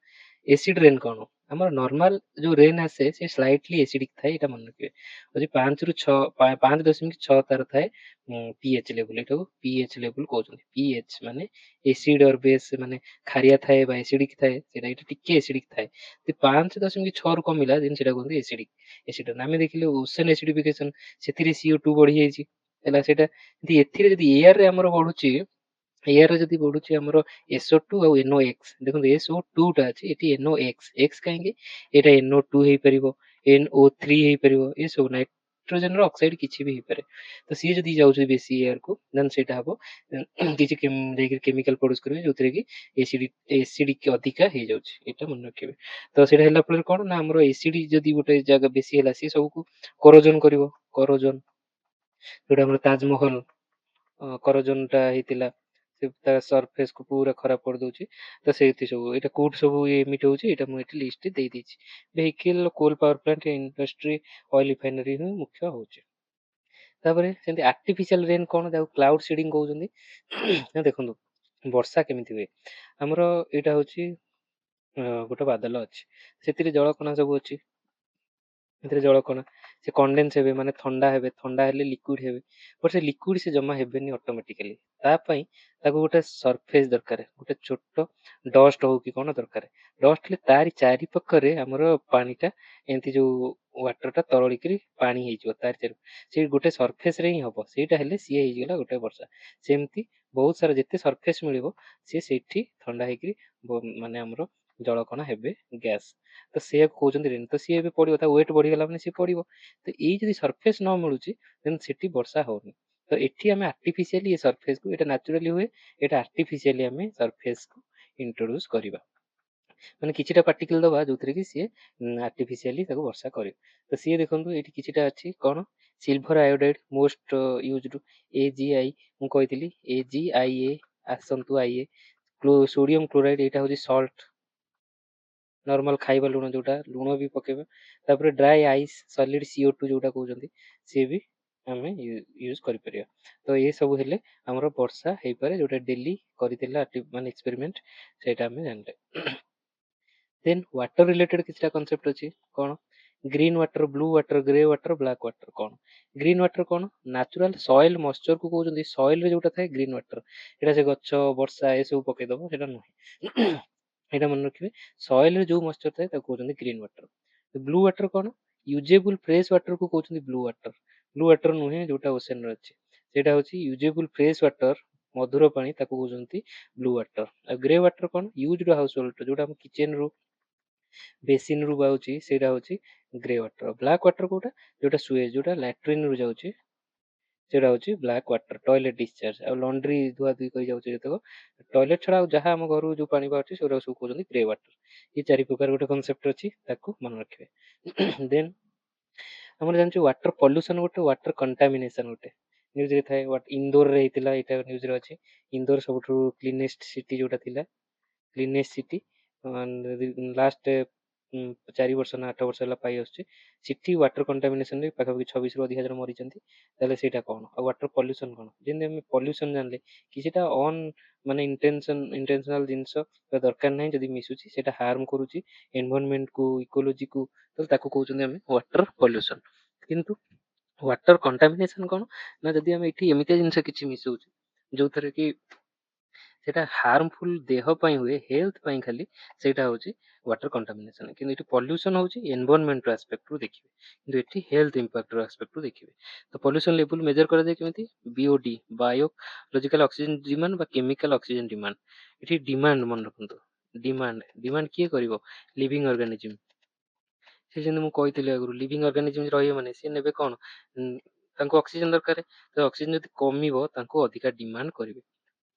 एसिड रेन कोन हमर नॉर्मल जो रेन आसे से स्लाइटली एसिडिक थाए एटा मन रखिबे जदि 5 रु 6 5.6 तार थाए पीएच लेवल एटा पीएच लेवल कहउछन पीएच माने एसिड और बेस माने खारिया थाए बा एसिडिक थाए सेटा एटा टिके एसिडिक थाए ते 5.6 रु कमिला दिन सेटा कहउछन एसिडिक एसिड नामे देखिले ओशन एसिडिफिकेशन सेतिरे CO2 बढ़ी जाईची एला सेटा यदि एथिरे यदि एयर रे हमर बढ़ुची एयर जदि बढ़ुची हमर SO2 और NOx देखो SO2 टा अछि एटी NOx x काहेकि एटा NO2 हेई परिबो NO3 हेई परिबो ए सब नाइट्रोजन रो ऑक्साइड किछि भी हेई पारे तो सी जदि जाउची बेसी एयर को देन सेटा हबो किछि केमिकल प्रोड्यूस करबे जोतरे कि एसिडिक अधिका हेई जाउची एटा मन रखिबे तो सेटा हैला पर कोन ना हमर एसिड जदि गोटे जगह बेसी हैला सी सब को कोरोजन करिवो कोरोजन जोटा हमर ताजमहल कोरोजन टा हेतिला से ता सरफेस को पूरा खराब कर दउची तो सेति सब एटा कोड सब ये एमिट होची एटा मु एटी लिस्ट दे दिछि vehicle coal power plant industry oil refinery ही मुख्य होची तापरे सेंति आर्टिफिशियल रेन कोन जाउ क्लाउड सीडिंग कहउछन्ती देखंतु वर्षा केमिति हुए हमरो एटा होची गोटे बादल अछि सेतिरे जल कणा सब अछि एथिरे जल कणा से कंडेंस हेबे माने ठंडा हेले लिक्विड हेबे बट से लिक्विड से जमा हेबेनी ऑटोमेटिकली ता पई ताको गोटे सरफेस दरकार गोटे छोटो डस्ट हो कि कोन दरकार डस्ट ले तारी चारि पक्करे हमरो पानीटा एंती जो वाटर टा तरळी करी पानी हेइ जो तार चारि से गोटे सरफेस रे ही हबो सेटा हेले सी हेइ गेला गोटे वर्षा सेमती बहुत सारा जेते सरफेस मिलिबो से सेठी ठंडा हेकरी माने हमरो जल कणा हेबे गैस तो से कहउछन्ती रेन तो सी एबे पडिबो ता वेट बढ़ी गेला माने सी पडिबो तो एई जदि सरफेस न मिलुची देन सेठी वर्षा होनी तो एठी हमें आर्टिफिशियली ये सरफेस को एटा नेचुरली हुए एटा आर्टिफिशियली हमें सरफेस को इंट्रोड्यूस करिबा ମାନେ କିଛିଟା ପାର୍ଟିକଲ ଦବା ଯୋଉଥିରେ କି ସିଏ ଆର୍ଟିଫିସିଆଲି ତାକୁ ବର୍ଷା କରିବ। ତ ସିଏ ଦେଖନ୍ତୁ ଏଇଠି କିଛିଟା ଅଛି କଣ silver iodide most used AgI ମୁଁ କହିଥିଲି AgIA ଆସନ୍ତୁ IA ସୋଡିୟମ କ୍ଲୋରାଇଡ୍ ଏଇଟା ହଉଛି ସଲ୍ଟ ନର୍ମାଲ ଖାଇବା ଲୁଣ ଯୋଉଟା ଲୁଣ ବି ପକେଇବା। ତାପରେ ଡ୍ରାଏ ଆଇସ୍ ସଲିଡ୍ CO2 ଯୋଉଟା କହୁଛନ୍ତି ସିଏ ବି ଆମେ ୟୁଜ କରିପାରିବା। ତ ଏ ସବୁ ହେଲେ ଆମର ବର୍ଷା ହେଇପାରେ ଯୋଉଟା ଡେଲି କରିଥିଲା ମାନେ ଏକ୍ସପେରିମେଣ୍ଟ ସେଇଟା ଆମେ ଜାଣିଲେ। ଦେନ୍ ୱାଟର ରିଲେଟେଡ୍ କିଛିଟା କନସେପ୍ଟ ଅଛି କଣ green water blue water grey water black water କଣ ଗ୍ରୀନ୍ ୱାଟର କଣ ନାଚୁରାଲ ସଏଲ ମଏଶ୍ଚର କୁ କହୁଛନ୍ତି ସଏଲ ରେ ଯୋଉଟା ଥାଏ ଗ୍ରୀନ୍ ୱାଟର ଏଇଟା ସେ ଗଛ ବର୍ଷା ଏସବୁ ପକେଇଦବ ସେଇଟା ନୁହେଁ। ଏଇଟା ମନେ ରଖିବେ ସଏଲ ରେ ଯୋଉ ମଏଶ୍ଚର ଥାଏ ତାକୁ କହୁଛନ୍ତି ଗ୍ରୀନ୍ ୱାଟର। ବ୍ଲୁ ୱାଟର କଣ ୟୁଜେବୁଲ ଫ୍ରେଶ ୱାଟର କୁ କହୁଛନ୍ତି ବ୍ଲୁ ୱାଟର। ବ୍ଲୁ ୱାଟର ନୁହେଁ ଯୋଉଟା ଓସେନ ରେ ଅଛି ସେଇଟା ହଉଛି ୟୁଜେବୁଲ ଫ୍ରେଶ ୱାଟର ମଧୁର ପାଣି ତାକୁ କହୁଛନ୍ତି ବ୍ଲୁ ୱାଟର। ଆଉ ଗ୍ରେ ୱାଟର କଣ ୟୁଜଡ ହାଉସ ହୋଲ୍ଡ ଯୋଉଟା ଆମ କିଚେନ ରୁ ବେସିନ ରୁ ବାହାରୁଛି ସେଇଟା ହଉଛି ଗ୍ରେ ୱାଟର। ବ୍ଲାକ୍ ୱାଟର କୋଉଟା ଯୋଉଟା ସୁଏଜ ଯୋଉଟା ଲାଟ୍ରିନ ରୁ ଯାଉଛି ସେଇଟା ହଉଛି ବ୍ଲାକ୍ ୱାଟର ଟଏଲେଟ ଡିସଚାର୍ଜ। ଆଉ ଲଣ୍ଡ୍ରି ଧୁଆ ଧୁଇ କରି ଯାଉଛି ଯେତେକ ଟଏଲେଟ ଛଡା ଆଉ ଯାହା ଆମ ଘରୁ ଯୋଉ ପାଣି ବାହାରୁଛି ସେଗୁଡା ସବୁ କହୁଛନ୍ତି ଗ୍ରେ ୱାଟର। ଏ ଚାରି ପ୍ରକାର ଗୋଟେ କନସେପ୍ଟ ଅଛି ତାକୁ ମନେ ରଖିବେ। ଦେନ୍ ଆମର ଜାଣିଛୁ ୱାଟର ପଲ୍ୟୁସନ ଗୋଟେ ୱାଟର କଣ୍ଟାମିନେସନ ଗୋଟେ ନ୍ୟୁଜ ରେ ଥାଏ ଇନ୍ଦୋରରେ ହେଇଥିଲା ଏଇଟା ନ୍ୟୁଜ ରେ ଅଛି ଇନ୍ଦୋର ସବୁଠୁ କ୍ଲିନେଷ୍ଟ ସିଟି ଯୋଉଟା ଥିଲା କ୍ଲିନେଷ୍ଟ ସିଟି ଲାଷ୍ଟ 4 ବର୍ଷ ନା 8 ବର୍ଷ ହେଲା ପାଇ ଆସୁଛି ସେଠି ୱାଟର କଣ୍ଟାମିନେସନ ରେ ପାଖାପାଖି 26ରୁ ଅଧିକ ଜଣ ମରିଛନ୍ତି। ତାହେଲେ ସେଇଟା କଣ ଆଉ ୱାଟର ପଲ୍ୟୁସନ କଣ ଯେମିତି ଆମେ ପଲ୍ୟୁସନ ଜାଣିଲେ କିଛିଟା ମାନେ ଇଣ୍ଟେନସନାଲ ଜିନିଷ ଦରକାର ନାହିଁ ଯଦି ମିଶୁଛି ସେଇଟା ହାର୍ମ କରୁଛି ଏନଭାରନମେଣ୍ଟ କୁ ଇକୋଲୋଜି କୁ ତାହେଲେ ତାକୁ କହୁଛନ୍ତି ଆମେ ୱାଟର ପଲ୍ୟୁସନ। କିନ୍ତୁ ୱାଟର କଣ୍ଟାମିନେସନ କଣ ନା ଯଦି ଆମେ ଏଠି ଏମିତିଆ ଜିନିଷ କିଛି ମିଶଉଛୁ ଯୋଉଥିରେ କି ସେଇଟା ହାର୍ମଫୁଲ ଦେହ ପାଇଁ ହୁଏ ହେଲ୍ଥ ପାଇଁ ଖାଲି ସେଇଟା ହଉଛି ୱାଟର କଣ୍ଟାମିନେସନ। କିନ୍ତୁ ଏଠି ପଲ୍ୟୁସନ ହଉଛି ଏନଭାରନମେଣ୍ଟ ଆସ୍ପେକ୍ଟ ରୁ ଦେଖିବେ କିନ୍ତୁ ଏଠି ହେଲ୍ଥ ଇମ୍ପାକ୍ଟ ଆସ୍ପେକ୍ଟ ରୁ ଦେଖିବେ। ତ ପଲ୍ୟୁସନ ଲେବୁଲ ମେଜର କରାଯାଏ କେମିତି BOD ବାୟୋଲୋଜିକାଲ ଅକ୍ସିଜେନ ଡିମାଣ୍ଡ ବା କେମିକାଲ ଅକ୍ସିଜେନ ଡିମାଣ୍ଡ। ଏଠି ଡିମାଣ୍ଡ ମନେ ରଖନ୍ତୁ ଡିମାଣ୍ଡ କିଏ କରିବ ଲିଭିଂ ଅର୍ଗାନିଜିମ୍। ସେ ଯେମିତି ମୁଁ କହିଥିଲି ଆଗରୁ ଲିଭିଂ ଅର୍ଗାନିଜିମ୍ ରହିବ ମାନେ ସିଏ ନେବେ କଣ ତାଙ୍କୁ ଅକ୍ସିଜେନ ଦରକାର ତ ଅକ୍ସିଜେନ ଯଦି କମିବ ତାଙ୍କୁ ଅଧିକା ଡିମାଣ୍ଡ କରିବେ।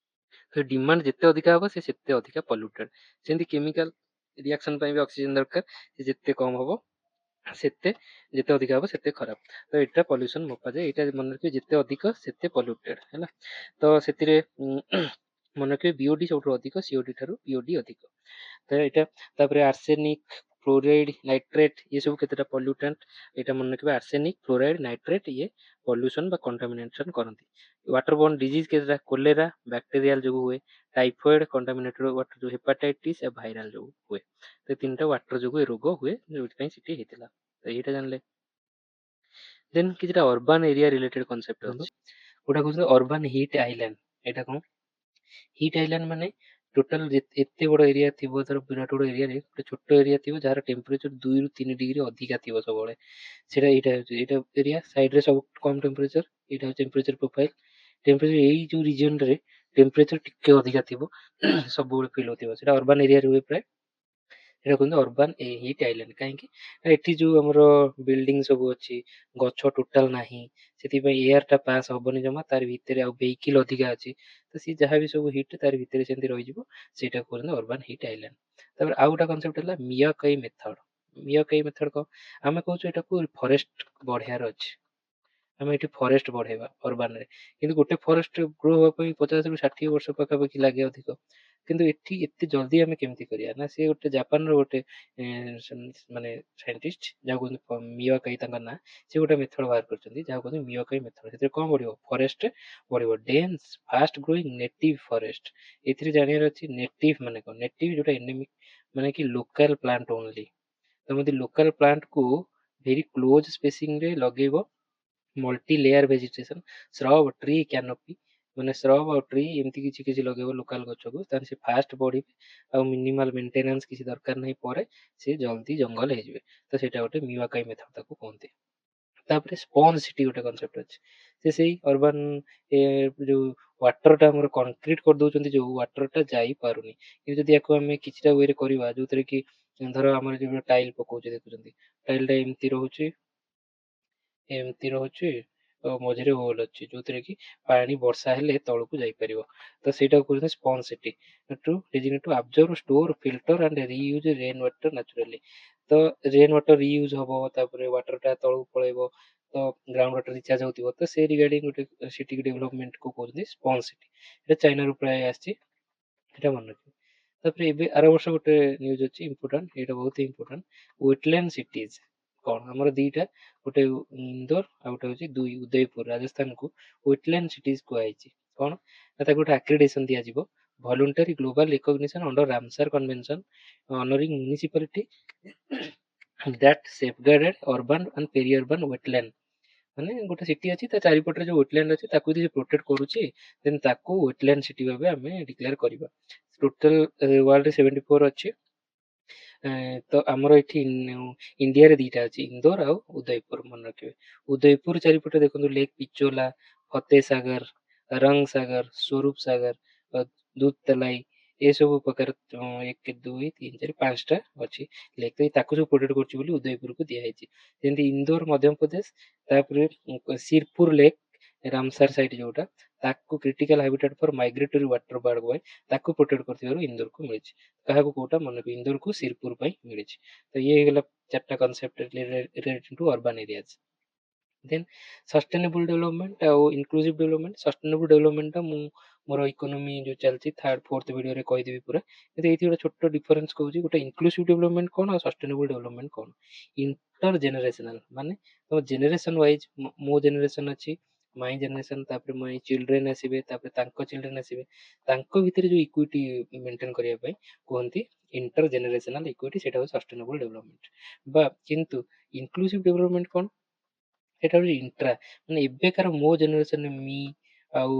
ତ ଡିମାଣ୍ଡ ଯେତେ ଅଧିକା ହବ ସେ ସେତେ ଅଧିକା ପଲ୍ୟୁଟେଡ। ସେମିତି କେମିକାଲ ରିଆକ୍ସନ ପାଇଁ ବି ଅକ୍ସିଜେନ ଦରକାର ସେ ଯେତେ କମ ହବ ସେତେ ଯେତେ ଅଧିକା ହବ ସେତେ ଖରାପ। ତ ଏଇଟା ପଲ୍ୟୁସନ ମପାଯାଏ ଏଇଟା ମନେ ରଖିବେ ଯେତେ ଅଧିକ ସେତେ ପଲ୍ୟୁଟେଡ ହେଲା। ତ ସେଥିରେ ମନେ ରଖିବେ BOD ସବୁଠୁ ଅଧିକ COD ଠାରୁ BOD ଅଧିକ। ତ ଏଇଟା ତାପରେ ଆର୍ସେନିକ ଫ୍ଲୋରାଇଡ ନାଇଟ୍ରେଟ ଇଏ ସବୁ କେତେଟା ପଲ୍ୟୁଟାଣ୍ଟ ଏଇଟା ମନେ ରଖିବେ ଆର୍ସେନିକ ଫ୍ଲୋରାଇଡ ନାଇଟ୍ରେଟ ଇଏ ପଲ୍ୟୁସନ ବା କଣ୍ଟାମିନେସନ କରନ୍ତି। ୱାଟର ବୋର୍ନ ଡିଜିଜ କେତେଟା କୋଲେରା ବ୍ୟାକ୍ଟେରିଆଲ ଯୋଗୁ ହୁଏ ଟାଇଫଏଡ କଣ୍ଟାମିନେଟେଡ ୱାଟର ଯୋଉ ହେପାଟାଇଟିସ ଆଉ ଭାଇରାଲ ଯୋଗୁ ହୁଏ। ତ ତିନିଟା ୱାଟର ଯୋଗୁ ଏ ରୋଗ ହୁଏ ଯୋଉଥିପାଇଁ ସେଠି ହେଇଥିଲା ତ ଏଇଟା ଜାଣିଲେ। ଦେନ୍ କିଛିଟା ଅର୍ବାନ ଏରିଆ ରିଲେଟେଡ କନସେପ୍ଟ ଅଛି ଗୋଟେ କହୁଛନ୍ତି ଅର୍ବାନ ହିଟ୍ ଆଇଲାଣ୍ଡ। ଏଇଟା କଣ ହିଟ୍ ଆଇଲାଣ୍ଡ ମାନେ ଟୋଟାଲ ଏତେ ବଡ ଏରିଆ ଥିବ ଧର ବିରାଟ ବଡ ଏରିଆରେ ଗୋଟେ ଛୋଟ ଏରିଆ ଥିବ ଯାହାର ଟେମ୍ପରେଚର 2 ରୁ 3 ଡିଗ୍ରୀ ଅଧିକା ଥିବ ସବୁବେଳେ ସେଇଟା ଏଇଟା ଏରିଆ ସାଇଡ ରେ ସବୁ କମ ଟେମ୍ପରେଚର ଏଇଟା ହଉଛି ଟେମ୍ପରେଚର ପ୍ରୋଫାଇଲ। ଟେମ୍ପରେଚର ଏଇ ଯୋଉ ରିଜିୟନ ରେ ଟେମ୍ପରେଚର ଟିକେ ଅଧିକା ଥିବ ସବୁବେଳେ ଫିଲ୍ ହଉଥିବ ସେଇଟା ଅର୍ବାନ ଏରିଆରେ ହୁଏ ପ୍ରାୟ। ଏଇଟା କୁହନ୍ତି ଅର୍ବାନ ହିଟ୍ ଆଇଲାଣ୍ଡ କାହିଁକି ନା ଏଠି ଯୋଉ ଆମର ବିଲ୍ଡିଂ ସବୁ ଅଛି ଗଛ ଟୋଟାଲ ନାହିଁ ସେଥିପାଇଁ ଏୟାର ଟା ପାସ୍ ହବନି ଜମା ତାର ଭିତରେ ଆଉ ଭେହିକିଲ ଅଧିକା ଅଛି ତ ସିଏ ଯାହା ବି ସବୁ ହିଟ୍ ତାର ଭିତରେ ସେମିତି ରହିଯିବ ସେଇଟା କହୁଛନ୍ତି ଅର୍ବାନ ହିଟ୍ ଆଇଲାଣ୍ଡ। ତାପରେ ଆଉ ଗୋଟେ କନସେପ୍ଟ ହେଲା ମିୟାକଇ ମେଥଡ। ମିୟାକଇ ମେଥଡ କଣ ଆମେ କହୁଛୁ ଏଟାକୁ ଫରେଷ୍ଟ ବଢେଇବାର ଅଛି ଆମେ ଏଠି ଫରେଷ୍ଟ ବଢେଇବା ଅରବାନ ରେ କିନ୍ତୁ ଗୋଟେ ଫରେଷ୍ଟ ଗ୍ରୋ ହବା ପାଇଁ 50 ରୁ 60 ବର୍ଷ ପାଖାପାଖି ଲାଗେ ଅଧିକ। କିନ୍ତୁ ଏଠି ଏତେ ଜଲଦି ଆମେ କେମିତି କରିବା ନା ସେ ଗୋଟେ ଜାପାନର ଗୋଟେ ମାନେ ସାଇଣ୍ଟିଷ୍ଟ ଯାହାକୁ କୁହନ୍ତି ମିୟାକଇ ତାଙ୍କ ନାଁ ସେ ଗୋଟେ ମେଥଡ ବାହାର କରିଛନ୍ତି ଯାହାକୁ କୁହନ୍ତି ମିୟାକଇ ମେଥଡ। ସେଥିରେ କଣ ବଢିବ ଫରେଷ୍ଟ ବଢିବ dense fast growing native forest. ଏଥିରେ ଜାଣିବାର ଅଛି ନେଟିଭ ମାନେ କଣ ନେଟିଭ ଯୋଉଟା ଏନିମିକ ମାନେ କି ଲୋକାଲ ପ୍ଲାଣ୍ଟ ଓନଲି। ତମେ ଯଦି ଲୋକାଲ ପ୍ଲାଣ୍ଟ କୁ ଭେରି କ୍ଲୋଜ ସ୍ପେସିଂ ରେ ଲଗେଇବ ମଲ୍ଟି ଲେୟାର ଭେଜିଟେସନ ଶ୍ରବ ଟ୍ରି କ୍ୟାନପି ମାନେ ଶ୍ରବ ଆଉ ଟ୍ରି ଏମିତି କିଛି କିଛି ଲଗେଇବ ଲୋକାଲ ଗଛକୁ ତାହେଲେ ସେ ଫାଷ୍ଟ ବଢିବେ ଆଉ ମିନିମାଲ ମେଣ୍ଟେନାନ୍ସ କିଛି ଦରକାର ନାହିଁ ପରେ ସେ ଜଲ୍ଦି ଜଙ୍ଗଲ ହେଇଯିବେ ତ ସେଇଟା ଗୋଟେ ମିୟାକଇ ମେଥଡ ତାକୁ କୁହନ୍ତି। ତାପରେ ସ୍ପଞ୍ଜ ସିଟି ଗୋଟେ କନସେପ୍ଟ ଅଛି ସେ ସେଇ ଅରବାନ ଯୋଉ ୱାଟର ଟା ଆମର କଂକ୍ରିଟ କରିଦଉଛନ୍ତି ଯୋଉ ୱାଟର ଟା ଯାଇପାରୁନି କିନ୍ତୁ ଯଦି ୟାକୁ ଆମେ କିଛିଟା ୱେରେ କରିବା ଯୋଉଥିରେ କି ଧର ଆମର ଟାଇଲ ପକଉଛେ ଦେଖୁଛନ୍ତି ଟାଇଲ ଟା ଏମିତି ରହୁଛି ମଝିରେ ହୋଲ୍ ଅଛି ଯୋଉଥିରେ କି ପାଣି ବର୍ଷା ହେଲେ ତଳକୁ ଯାଇପାରିବ। ତ ସେଇଟାକୁ କହୁଛନ୍ତି sponge city to designate to absorb store filter and reuse rain water naturally. ତ ରେନ୍ ୱାଟର ରିୟୁଜ୍ ହବ, ତାପରେ ୱାଟରଟା ତଳକୁ ପଳେଇବ, ତ ଗ୍ରାଉଣ୍ଡ ୱାଟର ରିଚାର୍ଜ ହଉଥିବ। ତ ସେ ରିଗାର୍ଡିଂ ଗୋଟେ ସିଟି ଡେଭଲପମେଣ୍ଟକୁ କହୁଛନ୍ତି ସ୍ପଞ୍ଜ ସିଟି। ଏଇଟା ଚାଇନାରୁ ପ୍ରାୟ ଆସିଛି, ଏଇଟା ମନେ ରଖିବ। ତାପରେ ଏବେ ଆର ବର୍ଷ ଗୋଟେ ନ୍ୟୁଜ୍ ଅଛି ଇମ୍ପୋର୍ଟାଣ୍ଟ, ଏଇଟା ବହୁତ ଇମ୍ପୋର୍ଟାଣ୍ଟ। ୱେଟଲ୍ୟାଣ୍ଡ ସିଟିଜ୍ କଣ? ଆମର ଦିଟା, ଗୋଟେ ଇନ୍ଦୋର ଆଉ ଗୋଟେ ହଉଛି ଉଦୟପୁର ରାଜସ୍ଥାନକୁ ୱେଟଲ୍ୟାଣ୍ଡ ସିଟିଜ୍ କୁହାଯାଇଛି। କଣ ନା ତାକୁ ଗୋଟେ ଆକ୍ରେଡିଟେସନ ଦିଆଯିବ, voluntary global recognition under Ramsar convention honouring municipality that safeguarded urban and peri urban wetland. ମାନେ ଗୋଟେ ସିଟି ଅଛି, ତା ଚାରିପଟରେ ଯୋଉ ୱେଟଲ୍ୟାଣ୍ଡ ଅଛି ତାକୁ ଯଦି ପ୍ରୋଟେକ୍ଟ କରୁଛି, ଦେନ୍ ତାକୁ ୱେଟଲ୍ୟାଣ୍ଡ ସିଟି ଭାବେ ଆମେ ଡିକ୍ଲେୟାର କରିବା। ଟୋଟାଲ ୱାର୍ଲଡରେ 74 ଅଛି। ତ ଆମର ଏଠି ଇଣ୍ଡିଆରେ ଦିଟା ଅଛି, ଇନ୍ଦୋର ଆଉ ଉଦୟପୁର, ମନେ ରଖିବେ। ଉଦୟପୁର ଚାରିପଟେ ଦେଖନ୍ତୁ ଲେକ୍ ପିଚୋଲା, ଫତେ ସାଗର, ରଙ୍ଗ ସାଗର, ସ୍ୱରୂପ ସାଗର, ଦୁଧ ତଲାଇ, ଏସବୁ ପ୍ରକାର 1 2 3 4 5ଟା ଅଛି ଲେକ୍। ତାକୁ ସବୁ ପ୍ରୋଟେକ୍ଟ କରୁଛି ବୋଲି ଉଦୟପୁରକୁ ଦିଆହେଇଛି। ଯେମିତି ଇନ୍ଦୋର ମଧ୍ୟପ୍ରଦେଶ, ତାପରେ ଶିରପୁର ଲେକ୍ ରାମସାର ସାଇଟ୍ ଯୋଉଟା, ତାକୁ କ୍ରିଟିକାଲ ହାବିଟାଟ ଫର ମାଇଗ୍ରେଟୋରୀ ୱାଟର ବାର୍ଡ ବୟ, ତାକୁ ପ୍ରୋଟେକ୍ଟ କରୁଥିବାରୁ ଇନ୍ଦୋରକୁ ମିଳିଛି। କାହାକୁ କୋଉଟା ମନେ ରଖିବେ, ଇନ୍ଦୋରକୁ ଶିରପୁର ପାଇଁ ମିଳିଛି। ତ ଇଏ ହେଇଗଲା 4ଟା concept related to urban areas. Then sustainable development ଆଉ ଇନକ୍ଲୁସିଭ ଡେଭଲପମେଣ୍ଟ। ସଷ୍ଟେନେବୁଲ ଡେଭଲପମେଣ୍ଟଟା ମୁଁ ମୋର ଇକୋନୋମି ଯୋଉ ଚାଲିଛି ଥାର୍ଡ ଫୋର୍ଥ ଭିଡ଼ିଓରେ କହିଦେବି ପୁରା, କିନ୍ତୁ ଏଇଠି ଗୋଟେ ଛୋଟ ଡିଫରେନ୍ସ କହୁଛି। ଗୋଟେ ଇନକ୍ଲୁସିଭ ଡେଭଲପମେଣ୍ଟ କଣ ଆଉ ସଷ୍ଟେନେବୁଲ ଡେଭଲପମେଣ୍ଟ କଣ? ଇଣ୍ଟର ଜେନେରେସନାଲ ମାନେ ତମ ଜେନେରେସନ ୱାଇଜ, ମୋ ଜେନେରେସନ ଅଛି, ମାଇ ଜେନେରେସନ, ତାପରେ ମାଇ ଚିଲଡ୍ରେନ ଆସିବେ, ତାପରେ ତାଙ୍କ ଚିଲଡ୍ରେନ ଆସିବେ, ତାଙ୍କ ଭିତରେ ଯୋଉ ଇକ୍ୱିଟି ମେଣ୍ଟେନ କରିବା ପାଇଁ କୁହନ୍ତି ଇଣ୍ଟର ଜେନେରେସନାଲ ଇକ୍ୱିଟି, ସେଟା ହଉଛି ସଷ୍ଟେନେବୁଲ ଡେଭଲପମେଣ୍ଟ। ବା କିନ୍ତୁ ଇନକ୍ଲୁସିଭ ଡେଭଲପମେଣ୍ଟ କଣ? ସେଟା ହଉଛି ଇଣ୍ଟ୍ରା, ମାନେ ଏବେକାର ମୋ ଜେନେରେସନରେ ଆଉ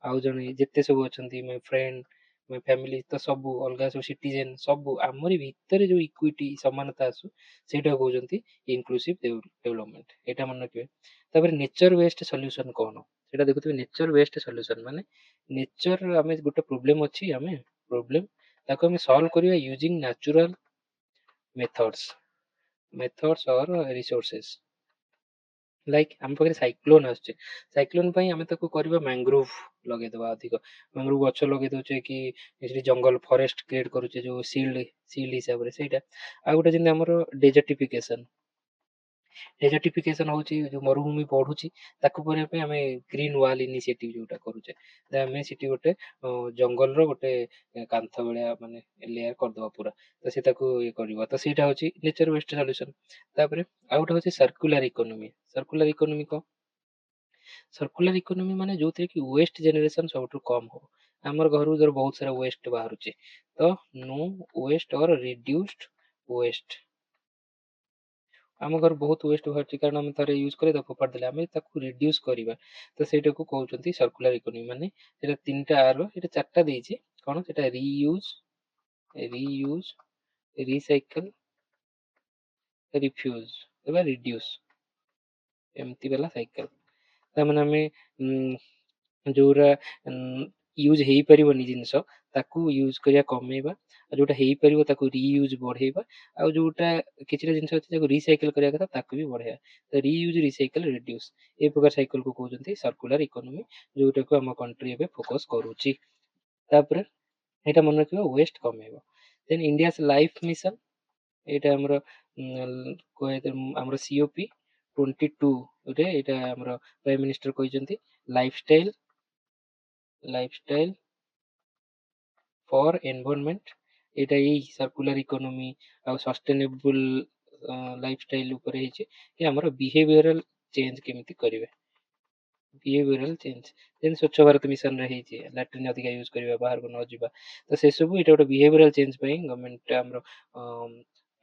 ଆଉ ଜଣେ ଯେତେ ସବୁ ଅଛନ୍ତି, ମୋ ଫ୍ରେଣ୍ଡ, ମୋ ଫ୍ୟାମିଲି, ତ ସବୁ ଅଲଗା ସବୁ ସିଟିଜେନ, ସବୁ ଆମରି ଭିତରେ ଯୋଉ ଇକ୍ୱିଟି ସମାନତା ଆସୁ, ସେଇଟା କହୁଛନ୍ତି ଇନକ୍ଲୁସିଭ ଡେଭଲପମେଣ୍ଟ। ଏଇଟା ମନେ ରଖିବେ। ତାପରେ ନେଚର ୱେଷ୍ଟ ସଲ୍ୟୁସନ କଣ? ସେଟା ଦେଖୁଥିବେ, ନେଚର ୱେଷ୍ଟ ସଲ୍ୟୁସନ ମାନେ ନେଚର, ଆମେ ଗୋଟେ ପ୍ରୋବ୍ଲେମ ଅଛି, ଆମେ ପ୍ରୋବ୍ଲେମ ତାକୁ ଆମେ ସଲ୍ଭ କରିବା ୟୁଜିଂ ନ୍ୟାଚୁରାଲ ମେଥଡ୍ସ ଅର ରିସୋର୍ସେସ୍। ଲାଇକ୍ ଆମ ପାଖରେ ସାଇକ୍ଲୋନ ଆସୁଛି, ସାଇକ୍ଲୋନ ପାଇଁ ଆମେ ତାକୁ କରିବା ମ୍ୟାଙ୍ଗ୍ରୋଭ ଲଗେଇଦବା, ଅଧିକ ମ୍ୟାଙ୍ଗ୍ରୋଭ ଗଛ ଲଗେଇ ଦଉଛେ, କି ସେଠି ଜଙ୍ଗଲ ଫରେଷ୍ଟ କ୍ରିଏଟ କରୁଛେ ଯୋଉ ସିଲ୍ଡ ହିସାବରେ, ସେଇଟା। ଆଉ ଗୋଟେ ଯେମିତି ଆମର ଡେଜର୍ଟିଫିକେସନ ହଉଛି ଯୋଉ ମରୁଭୂମି ବଢୁଛି, ତାକୁ କରିବା ପାଇଁ ଆମେ ଗ୍ରୀନ ୱାଲ ଇନିସିଏଟିଭ ଯୋଉଟା କରୁଛେ, ଆମେ ସେଠି ଗୋଟେ ଜଙ୍ଗଲର ଗୋଟେ କାନ୍ଥ ଭଳିଆ ମାନେ ଲେୟାର କରିଦବା ପୁରା, ତ ସେ ତାକୁ ଇଏ କରିବ। ତ ସେଇଟା ହଉଛି ନେଚର ୱେଷ୍ଟ ସଲ୍ୟୁସନ। ତାପରେ ଆଉ ଗୋଟେ ହଉଛି ସର୍କୁଲାର ଇକୋନୋମି। ସର୍କୁଲାର ଇକୋନୋମି କଣ? ସର୍କୁଲାର ଇକୋନୋମି ମାନେ ଯୋଉଥିରେ କି ୱେଷ୍ଟ ଜେନେରେସନ ସବୁଠୁ କମ ହବ। ଆମର ଘରୁ ଧର ବହୁତ ସାରା ୱେଷ୍ଟ ବାହାରୁଛି, ତ ନୋ ୱେଷ୍ଟ ଅର ରିଡ୍ୟୁସ୍ଡ ୱେଷ୍ଟ। ଆମ ଘର ବହୁତ ୱେଷ୍ଟ ବାହାରୁଛି, କାରଣ ଆମେ ଥରେ ୟୁଜ କରି ତାକୁ ଫୋପାଡ଼ି ଦେଲେ, ଆମେ ତାକୁ ରିଡ୍ୟୁସ କରିବା, ତ ସେଇଟାକୁ କହୁଛନ୍ତି ସର୍କୁଲାର ଇକୋନୋମି। ମାନେ ସେଟା 3ଟା ଆର, ଏଟା 4ଟା ଦେଇଛି। କଣ ସେଟା? ରିୟୁଜ, ରିସାଇକଲ, ରିଫ୍ୟୁଜ ବା ରିଡ୍ୟୁସ, ଏମିତି ବାଲା ସାଇକେଲ। ତାମାନେ ଆମେ ଯୋଉରା ୟୁଜ ହେଇପାରିବନି ଜିନିଷ, ତାକୁ ୟୁଜ କରିବା କମେଇବା, ଆଉ ଯୋଉଟା ହେଇପାରିବ ତାକୁ ରିୟୁଜ ବଢେଇବା, ଆଉ ଯୋଉଟା କିଛିଟା ଜିନିଷ ଅଛି ତାକୁ ରିସାଇକେଲ କରିବା କଥା ତାକୁ ବି ବଢେଇବା। ତ ରିୟୁଜ, ରିସାଇକେଲ, ରିଡ୍ୟୁସ, ଏ ପ୍ରକାର ସାଇକେଲକୁ କହୁଛନ୍ତି ସର୍କୁଲାର ଇକୋନୋମି, ଯୋଉଟାକୁ ଆମ କଣ୍ଟ୍ରି ଏବେ ଫୋକସ କରୁଛି। ତାପରେ ଏଇଟା ମନେ ରଖିବା, ୱେଷ୍ଟ କମେଇବ। ଦେନ୍ ଇଣ୍ଡିଆସ ଲାଇଫ ମିଶନ, ଏଇଟା ଆମର COP 22 ରେ ଏଇଟା ଆମର ପ୍ରାଇମ ମିନିଷ୍ଟର କହିଛନ୍ତି, ଲାଇଫଷ୍ଟାଇଲ ଫର ଏନଭାରନମେଣ୍ଟ। ଏଇଟା ଏଇ ସର୍କୁଲାର ଇକୋନୋମି ଆଉ ସଷ୍ଟେନେବୁଲ ଲାଇଫଷ୍ଟାଇଲ ଉପରେ ହେଇଛି, କି ଆମର ବିହେଭିୟରାଲ ଚେଞ୍ଜ କେମିତି କରିବେ। ବିହେଭିୟରାଲ ଚେଞ୍ଜ ଯେମିତି ସ୍ୱଚ୍ଛ ଭାରତ ମିଶନରେ ହେଇଛି, ଲାଟ୍ରିନ୍ ଅଧିକା ୟୁଜ କରିବା, ବାହାରକୁ ନ ଯିବା, ତ ସେସବୁ ଏଇଟା ଗୋଟେ ବିହେଭିୟରାଲ ଚେଞ୍ଜ ପାଇଁ ଗଭର୍ଣ୍ଣମେଣ୍ଟ ଆମର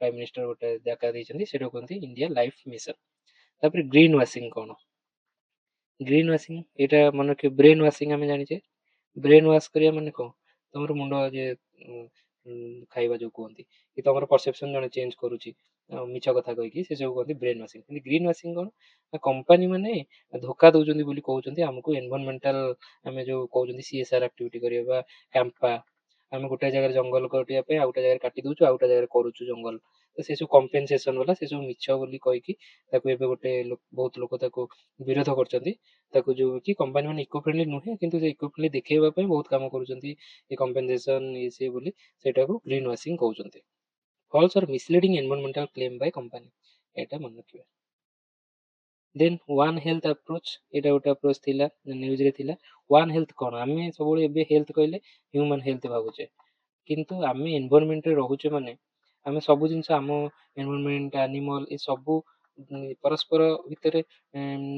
ପ୍ରାଇମ ମିନିଷ୍ଟର ଗୋଟେ ଜାଗା ଦେଇଛନ୍ତି, ସେଟା କୁହନ୍ତି ଇଣ୍ଡିଆ ଲାଇଫ ମିଶନ। ତାପରେ ଗ୍ରୀନ ୱାସିଂ କଣ? ଗ୍ରୀନ ୱାସିଂ ଏଇଟା ମନେ ରଖିବେ, ବ୍ରେନ ୱାସିଂ ଆମେ ଜାଣିଛେ, ବ୍ରେନ ୱାଶ କରିବା ମାନେ କଣ? ତମର ମୁଣ୍ଡ ଯେ ଖାଇବା ଯୋଉ କୁହନ୍ତି, କି ତମର ପରସେପସନ ଜଣେ ଚେଞ୍ଜ କରୁଛି ମିଛ କଥା କହିକି, ସେ ସବୁ କୁହନ୍ତି ବ୍ରେନ ୱାସିଂ। କିନ୍ତୁ ଗ୍ରୀନ ୱାସିଂ କଣ? କମ୍ପାନୀ ମାନେ ଧୋକା ଦଉଛନ୍ତି ବୋଲି କହୁଛନ୍ତି ଆମକୁ, ଏନଭାରନମେଣ୍ଟାଲ ଆମେ ଯୋଉ କହୁଛନ୍ତି CSR ଆକ୍ଟିଭିଟି କରିବା ବା କ୍ୟାମ୍ପା, ଆମେ ଗୋଟେ ଜାଗାରେ ଜଙ୍ଗଲ କାଟିବା ପାଇଁ ଆଉ ଗୋଟେ ଜାଗାରେ କାଟି ଦଉଛୁ, ଆଉ ଗୋଟେ ଜାଗାରେ କରୁଛୁ ଜଙ୍ଗଲ, ତ ସେ ସବୁ କମ୍ପେନସେସନ ବାଲା ସେ ସବୁ ମିଛ ବୋଲି କହିକି ତାକୁ ଏବେ ଗୋଟେ ବହୁତ ଲୋକ ତାକୁ ବିରୋଧ କରୁଛନ୍ତି, ତାକୁ ଯୋଉ କି କମ୍ପାନୀ ମାନେ ଇକୋ ଫ୍ରେଣ୍ଡଲି ନୁହେଁ କିନ୍ତୁ ସେ ଇକୋ ଫ୍ରେଣ୍ଡଲି ଦେଖେଇବା ପାଇଁ ବହୁତ କାମ କରୁଛନ୍ତି ଏ କମ୍ପେନସେସନ ଇଏ ସିଏ ବୋଲି ସେଇଟାକୁ ଗ୍ରୀନ ୱାସିଂ କହୁଛନ୍ତି। ଫଲ୍ସ ଅର୍ ମିସଲିଡିଂ ଏନଭାରमेଣ୍ଟାଲ କ୍ଲେମ ବାଇ କମ୍ପାନୀ, ଏଇଟା ମନେ ରଖିବା। ଦେନ୍ ୱାନ୍ ହେଲ୍ଥ ଆପ୍ରୋଚ୍, ଏଇଟା ଗୋଟେ ଆପ୍ରୋଚ୍ ଥିଲା ନ୍ୟୁଜରେ ଥିଲା। ୱାନ୍ ହେଲ୍ଥ କ'ଣ, ଆମେ ସବୁବେଳେ ଏବେ ହେଲ୍ଥ କହିଲେ ହ୍ୟୁମାନ୍ ହେଲ୍ଥ ଭାବୁଛେ, କିନ୍ତୁ ଆମେ ଏନଭାରମେଣ୍ଟରେ ରହୁଛେ ମାନେ ଆମେ ସବୁ ଜିନିଷ ଆମ ଏନଭାରମେଣ୍ଟ ଆନିମଲ ଏ ସବୁ ପରସ୍ପର ଭିତରେ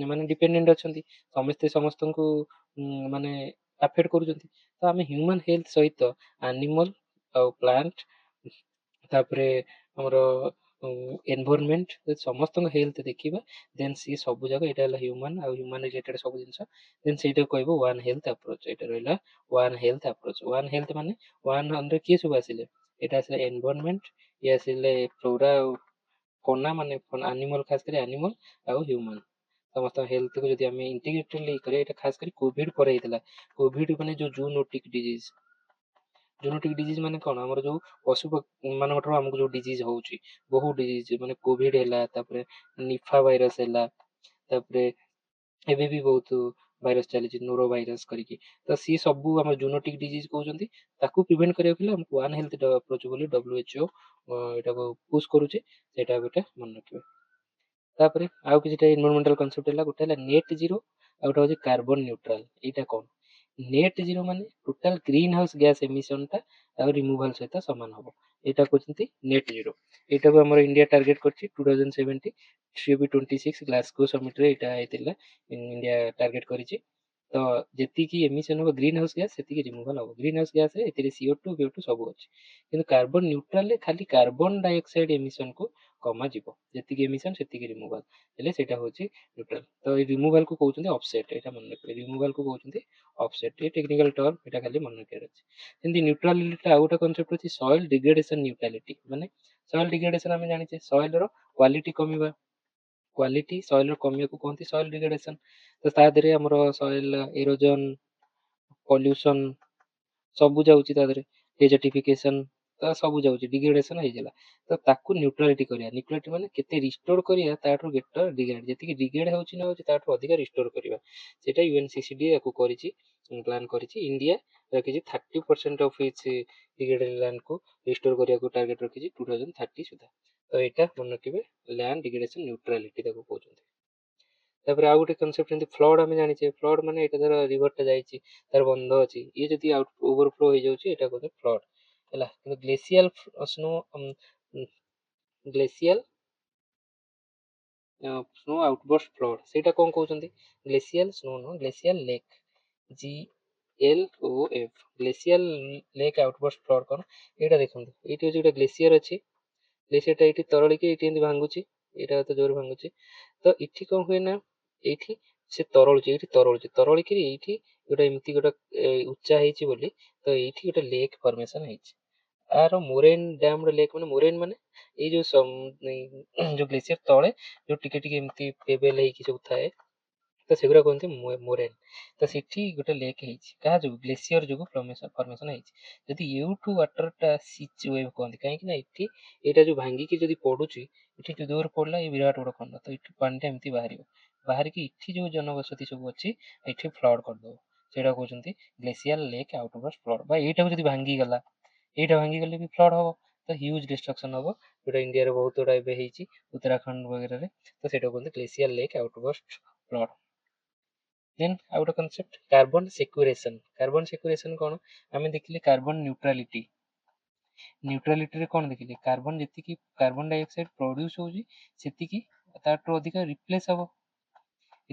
ମାନେ ଡିପେଣ୍ଡେଣ୍ଟ ଅଛନ୍ତି, ସମସ୍ତେ ସମସ୍ତଙ୍କୁ ମାନେ ଆଫେକ୍ଟ କରୁଛନ୍ତି। ତ ଆମେ ହ୍ୟୁମାନ୍ ହେଲ୍ଥ ସହିତ ଆନିମଲ ଆଉ ପ୍ଲାଣ୍ଟ ତାପରେ ଆମର ଏନଭାରମେଣ୍ଟ ସମସ୍ତଙ୍କ ହେଲ୍ଥ ଦେଖିବା, ଦେନ୍ ସିଏ ସବୁ ଯାକ ଏଇଟା ହେଲା ହ୍ୟୁମାନ୍ ଆଉ ହ୍ୟୁମାନ୍ ରିଲେଟେଡ୍ ସବୁ ଜିନିଷ, ଦେନ୍ ସେଇଟାକୁ କହିବ ୱାନ୍ ହେଲ୍ଥ ଆପ୍ରୋଚ୍। ଏଇଟା ରହିଲା one health approach. One health ମାନେ ୱାନ୍ ଅଣ୍ଡର କିଏ ସବୁ ଆସିଲେ, ଏଇଟା ଆସିଲେ ଏନଭାରମେଣ୍ଟ, ଇଏ ଆସିଲେ ଫ୍ଲୋରା ଆଉ ଫୋନା ମାନେ ଆନିମଲ୍, ଖାସ କରି ଆନିମଲ୍ ଆଉ ହ୍ୟୁମାନ୍ ସମସ୍ତଙ୍କ ହେଲ୍ଥକୁ ଯଦି ଆମେ ଇଣ୍ଟିଗ୍ରେଟେଡଲି କରିବା, ଏଇଟା ଖାସ କରି କୋଭିଡ ପରେ ହେଇଥିଲା। କୋଭିଡ ମାନେ ଯୋଉ ଜୁନୋଟିକ୍ ଡିଜିଜ୍, ଜୁନୋଟିକ୍ ଡିଜିଜ୍ ମାନେ କ'ଣ, ଆମର ଯୋଉ ପଶୁ ମାନଙ୍କଠାରୁ ଆମକୁ ଯୋଉ ଡିଜିଜ୍ ହଉଛି, ବହୁ ଡିଜିଜ୍ ମାନେ କୋଭିଡ ହେଲା, ତାପରେ ନିଫା ଭାଇରସ ହେଲା, ତାପରେ ଏବେ ବି ବହୁତ ଭାଇରସ ଚାଲିଛି ନୋରୋ ଭାଇରସ କରିକି, ତ ସିଏ ସବୁ ଆମର ଜୁନୋଟିକ୍ ଡିଜିଜ୍ କହୁଛନ୍ତି। ତାକୁ ପ୍ରିଭେଣ୍ଟ କରିବାକୁ ହେଲେ ଆମକୁ ୱାନ୍ ହେଲ୍ଥ ଆପ୍ରୋଚ୍ ବୋଲି WHO ଏଟାକୁ ପୁସ୍ କରୁଛି, ସେଇଟା ଗୋଟେ ମନେ ରଖିବା। ତାପରେ ଆଉ କିଛିଟା ଏନଭାରମେଣ୍ଟାଲ କନସେପ୍ଟ ହେଲା, ଗୋଟେ ହେଲା ନେଟ୍ ଜିରୋ ଆଉ ଗୋଟେ ହଉଛି କାର୍ବନ ନ୍ୟୁଟ୍ରାଲ। ଏଇଟା କ'ଣ, ନେଟ୍ ଜିରୋ ମାନେ ଟୋଟାଲ ଗ୍ରୀନ ହାଉସ ଗ୍ୟାସ ଏମିଶନଟା ଆଉ ରିମୁଭାଲ ସହିତ ସମାନ ହବ, ଏଇଟା କହୁଛନ୍ତି ନେଟ୍ ଜିରୋ। ଏଇଟାକୁ ଆମର ଇଣ୍ଡିଆ ଟାର୍ଗେଟ କରିଛି 2070 COP26 ଗ୍ଲାସଗୋ ସମିଟରେ ଏଇଟା ହେଇଥିଲା, ଇଣ୍ଡିଆ ଟାର୍ଗେଟ କରିଛି। ତ ଯେତିକି ଏମିଶନ ହବ ଗ୍ରୀନ ହାଉସ ଗ୍ୟାସ ସେତିକି ରିମୁଭାଲ ହବ। ଗ୍ରୀନ ହାଉସ ଗ୍ୟାସରେ ଏଥିରେ CO2 CO2 ସବୁ ଅଛି, କିନ୍ତୁ କାର୍ବନ ନ୍ୟୁଟ୍ରାଲରେ ଖାଲି କାର୍ବନ ଡାଇଅକ୍ସାଇଡ ଏମିଶନକୁ କମାଯିବ, ଯେତିକି ଏମିଶନ ସେତିକି ରିମୁଭାଲ ହେଲେ ସେଇଟା ହଉଛି ନ୍ୟୁଟ୍ରାଲ। ତ ଏଇ ରିମୁଭାଲକୁ କହୁଛନ୍ତି ଅଫସେଟ, ଏଇଟା ମନେ ରଖିବେ, ରିମୁଭାଲକୁ କହୁଛନ୍ତି ଅଫସେଟ, ଏ ଟେକ୍ନିକାଲ ଟର୍ମ, ଏଇଟା ଖାଲି ମନେ ରଖିବାର ଅଛି। ଯେମିତି ନ୍ୟୁଟ୍ରାଲିଟିର ଆଉ ଗୋଟେ କନସେପ୍ଟ ଅଛି ସଏଲ ଡିଗ୍ରେଡେସନ ନ୍ୟୁଟ୍ରାଲିଟି। ମାନେ ସଏଲ ଡିଗ୍ରେଡେସନ ଆମେ ଜାଣିଛେ ସଏଲର କ୍ୱାଲିଟି କମିବା, କ୍ୱାଲିଟି ସଏଲର କମିବାକୁ କୁହନ୍ତି ସଏଲ ଡିଗ୍ରେଡେସନ। ତ ତା ଦେହରେ ଆମର ସଏଲ ଏରୋଜନ, ପଲ୍ୟୁସନ ସବୁ ଯାଉଛି ତା ଦେହରେ, ଡେଜର୍ଟିଫିକେସନ, ତ ସବୁ ଯାଉଛି, ଡିଗ୍ରେଡେସନ ହେଇଗଲା। ତ ତାକୁ ନ୍ୟୁଟ୍ରାଲିଟି କରିବା, ନ୍ୟୁଟ୍ରାଲିଟି ମାନେ କେତେ ରିଷ୍ଟୋର କରିବା ତାଠୁ ବେଟର ଡିଗ୍ରେଡ, ଯେତିକି ଡିଗ୍ରେଡ ହଉଛି ନା ହଉଛି ତାଠୁ ଅଧିକା ରିଷ୍ଟୋର କରିବା, ସେଇଟା UNCCD ୟାକୁ କରିଛି, ପ୍ଲାନ୍ କରିଛି। ଇଣ୍ଡିଆ ରଖିଛି 30% ଅଫ୍ ଇଟ୍ସ ଡିଗ୍ରେଡେଡ ଲ୍ୟାଣ୍ଡକୁ ରିଷ୍ଟୋର କରିବାକୁ ଟାର୍ଗେଟ ରଖିଛି 2030 ସୁଦ୍ଧା। ତ ଏଇଟା ମନେ ରଖିବେ, ଲ୍ୟାଣ୍ଡ ଡିଗ୍ରେଡେସନ ନ୍ୟୁଟ୍ରାଲିଟି ତାକୁ କହୁଛନ୍ତି। ତାପରେ ଆଉ ଗୋଟେ କନସେପ୍ଟ ଯେମିତି ଫ୍ଲଡ୍, ଆମେ ଜାଣିଛେ ଫ୍ଲଡ୍ ମାନେ ଏଇଟା ଧର ରିଭରଟା ଯାଇଛି, ତାର ବନ୍ଧ ଅଛି, ଇଏ ଯଦି ଓଭରଫ୍ଲୋ ହେଇଯାଉଛି ଏଇଟା କହୁଛନ୍ତି ଫ୍ଲଡ୍ ହେଲା। କିନ୍ତୁ ଗ୍ଲେସିଆଲ ସ୍ନୋ ଗ୍ଲେସିଆଲ ସ୍ନୋ ଆଉଟବର୍ଷ୍ଟ ଫ୍ଲଡ୍, ସେଇଟା କ'ଣ କହୁଛନ୍ତି, ଗ୍ଲେସିଆଲ ସ୍ନୋ ନୁହଁ, ଗ୍ଲେସିଆଲ lake, GLOF, ଗ୍ଲେସିଆଲ lake outburst flood କ'ଣ, ଏଇଟା ଦେଖନ୍ତୁ, ଏଇଠି ହଉଛି ଗୋଟେ ଗ୍ଲେସିୟର ଅଛି, ଗ୍ଲେସିୟରଟା ଏଇଠି ତରଳିକି ଏଇଠି ଏମିତି ଭାଙ୍ଗୁଛି, ଏଇଟା ତ ଜୋର ଭାଙ୍ଗୁଛି। ତ ଏଠି କ'ଣ ହୁଏ ନା, ଏଇଠି ସେ ତରଳୁଛି, ଏଇଠି ତରଳୁଛି, ତରଳିକିରି ଏଇଠି ଗୋଟେ ଏମିତି ଗୋଟେ ଉଚ୍ଚା ହେଇଛି ବୋଲି, ତ ଏଇଠି ଗୋଟେ ଲେକ୍ ଫର୍ମେସନ ହେଇଛି। ଆର ମୋରେନ୍ ଡ୍ୟାମର ଲେକ୍ ମାନେ, ମୋରେନ୍ ମାନେ ଏଇ ଯୋଉ ଗ୍ଲେସିୟର ତଳେ ଯୋଉ ଟିକେ ଟିକେ ଏମିତି ପେବେଲ ହେଇକି ସବୁ ଥାଏ, ତ ସେଗୁଡ଼ା କୁହନ୍ତି ମୋରେନ୍। ତ ସେଠି ଗୋଟେ ଲେକ୍ ହେଇଛି, କାହା ଯୋଗୁଁ, ଗ୍ଲେସିୟର ଯୋଗୁଁ ଫର୍ମେସନ ହେଇଛି। ଯଦି ଏଉଠୁ ୱାଟରଟା ସିଚ୍ ୱେଭ୍ କୁହନ୍ତି, କାହିଁକି ନା ଏଠି ଏଇଟା ଯୋଉ ଭାଙ୍ଗିକି ଯଦି ପଡୁଛି, ଏଠି ଯୋଉ ଦୂର ପଡିଲା ଏ ବିରାଟ ବଡ଼ ଖଣ୍ଡ, ତ ଏଠି ପାଣିଟା ଏମିତି ବାହାରିବ, ବାହାରିକି ଏଠି ଯୋଉ ଜନବସତି ସବୁ ଅଛି ଏଠି ଫ୍ଲଡ୍ କରିଦବ, ସେଇଟା କହୁଛନ୍ତି ଗ୍ଲେସିଆଲ ଲେକ୍ ଆଉଟବର୍ଷ୍ଟ ଫ୍ଲଡ୍। ବା ଏଇଟାକୁ ଯଦି ଭାଙ୍ଗିଗଲା, ଏଇଟା ଭାଙ୍ଗିଗଲେ ବି ଫ୍ଲଡ୍ ହବ, ତ ହ୍ୟୁଜ୍ ଡିଷ୍ଟ୍ରକ୍ସନ ହବ, ଯୋଉଟା ଇଣ୍ଡିଆରେ ବହୁତ ଗୁଡ଼ା ଏବେ ହେଇଛି ଉତ୍ତରାଖଣ୍ଡ ବଗେରାରେ, ତ ସେଇଟା କୁହନ୍ତି ଗ୍ଲେସିଆଲ ଲେକ୍ ଆଉଟବର୍ଷ୍ଟ ଫ୍ଲଡ୍। ଦେନ୍ ଆଉ ଗୋଟେ କନସେପ୍ଟ କାର୍ବନ ସେକ୍ୟୁରେସନ। କାର୍ବନ ସେକ୍ୟୁରେସନ କ'ଣ, ଆମେ ଦେଖିଲେ କାର୍ବନ ନ୍ୟୁଟ୍ରାଲିଟି, ନ୍ୟୁଟ୍ରାଲିଟିରେ କ'ଣ ଦେଖିଲେ, କାର୍ବନ ଯେତିକି କାର୍ବନ ଡାଇଅକ୍ସାଇଡ ପ୍ରଡ୍ୟୁସ ହଉଛି ସେତିକି ତାଠୁ ଅଧିକା ରିପ୍ଲେସ୍ ହବ।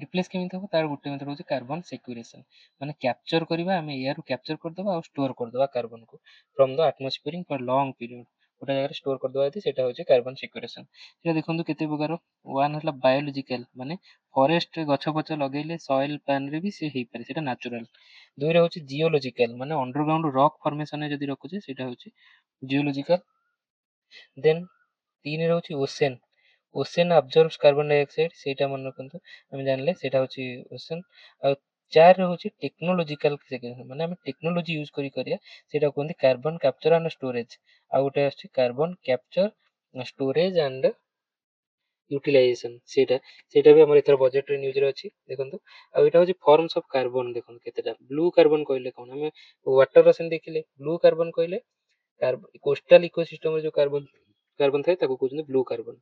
ରିପ୍ଲେସ୍ କେମିତି ହବ, ତାର ଗୋଟେ ମେଥଡ଼ ହେଉଛି କାର୍ବନ ସେକ୍ୟୁରେସନ, ମାନେ କ୍ୟାପଚର କରିବା, ଆମେ ଏୟାରରୁ କ୍ୟାପଚର କରିଦେବା ଆଉ ଷ୍ଟୋର କରିଦେବା କାର୍ବନକୁ from the atmosphere for long period, ଗୋଟେ ଜାଗାରେ ଷ୍ଟୋର କରିଦେବା ଯଦି ସେଇଟା ହେଉଛି କାର୍ବନ ସେକ୍ୟୁରେସନ। ସେଇଟା ଦେଖନ୍ତୁ କେତେ ପ୍ରକାର, ୱାନ୍ ହେଲା ବାୟୋଲୋଜିକାଲ, ମାନେ ଫରେଷ୍ଟରେ ଗଛ ଫଛ ଲଗେଇଲେ ସଏଲ ପ୍ଲାନରେ ବି ସେ ହେଇପାରେ, ସେଇଟା ନ୍ୟାଚୁରାଲ। ଦୁଇରେ ହେଉଛି ଜିଓଲୋଜିକାଲ, ମାନେ ଅଣ୍ଡରଗ୍ରାଉଣ୍ଡ ରକ୍ ଫର୍ମେସନରେ ଯଦି ରଖୁଛେ ସେଇଟା ହେଉଛି ଜିଓଲୋଜିକାଲ। ଦେନ୍ ତିନିରେ ହେଉଛି ଓସେନ୍, ଓସେନ୍ ଆବଜର୍ଭସ୍ କାର୍ବନ ଡାଇଅକ୍ସାଇଡ, ସେଇଟା ମନେ ରଖନ୍ତୁ, ଆମେ ଜାଣିଲେ ସେଇଟା ହେଉଛି ଓସେନ୍। ଆଉ ଚାରିରେ ହେଉଛି ଟେକ୍ନୋଲୋଜିକାଲ, ମାନେ ଆମେ ଟେକ୍ନୋଲୋଜି ୟୁଜ୍ କରି କରିବା, ସେଇଟା କୁହନ୍ତି କାର୍ବନ କ୍ୟାପଚର ଆଣ୍ଡ ଷ୍ଟୋରେଜ। ଆଉ ଗୋଟେ ଆସୁଛି carbon capture storage and utilisation ସେଇଟା ବି ଆମର ଏଥର ବଜେଟରେ ନ୍ୟୁଜରେ ଅଛି ଦେଖନ୍ତୁ। ଆଉ ଏଇଟା ହଉଛି ଫର୍ମସ ଅଫ କାର୍ବନ ଦେଖନ୍ତୁ କେତେଟା। ବ୍ଲୁ କାର୍ବନ କହିଲେ କଣ, ଆମେ ୱାଟରର ସେମିତି ଦେଖିଲେ ବ୍ଲୁ କାର୍ବନ କହିଲେ କୋଷ୍ଟାଲ ଇକୋସିଷ୍ଟମରେ ଯୋଉ କାର୍ବନ ଥାଏ ତାକୁ କହୁଛନ୍ତି ବ୍ଲୁ କାର୍ବନ।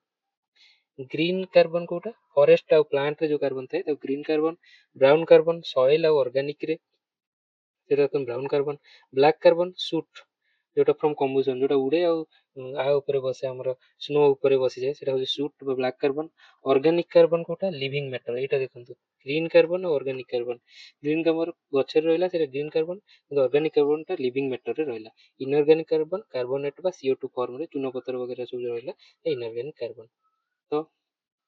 ଗ୍ରୀନ କାର୍ବନ କୋଉଟା, ଫରେଷ୍ଟ ଆଉ ପ୍ଲାଣ୍ଟରେ ଯୋଉ କାର୍ବନ ଥାଏ ତାକୁ green carbon. Brown carbon soil ଆଉ ଅର୍ଗାନିକରେ, ସେଟା brown carbon. Black carbon soot, ଯୋଉଟା ଫ୍ରମ କମ୍ବୁସନ, ଯୋଉଟା ଉଡେ ଆଉ ଆ ଉପରେ ବସେ, ଆମର ସ୍ନୋ ଉପରେ ବସିଯାଏ, ସେଟା ହଉଛି ସୁଟ୍ ବା ବ୍ଲାକ୍ କାର୍ବନ। ଅର୍ଗାନିକ କାର୍ବନ କୋଉଟା, ଲିଭିଂ ମ୍ୟାଟର। ଏଇଟା ଦେଖନ୍ତୁ ଗ୍ରୀନ କାର୍ବନ ଆଉ ଅର୍ଗାନିକ କାର୍ବନ। ଗ୍ରୀନ କାର୍ବନ ଗଛରେ ରହିଲା ସେଟା ଗ୍ରୀନ କାର୍ବନ, କିନ୍ତୁ ଅର୍ଗାନିକ କାର୍ବନଟା ଲିଭିଂ ମ୍ୟାଟରରେ ରହିଲା। ଇନଅର୍ଗାନିକ କାର୍ବନ କାର୍ବୋନେଟ ବା CO2 ଫର୍ମରେ ଚୁନପତ୍ର ବଗେରା ସବୁ ରହିଲା ଇନଅର୍ଗାନିକ କାର୍ବନ। ତ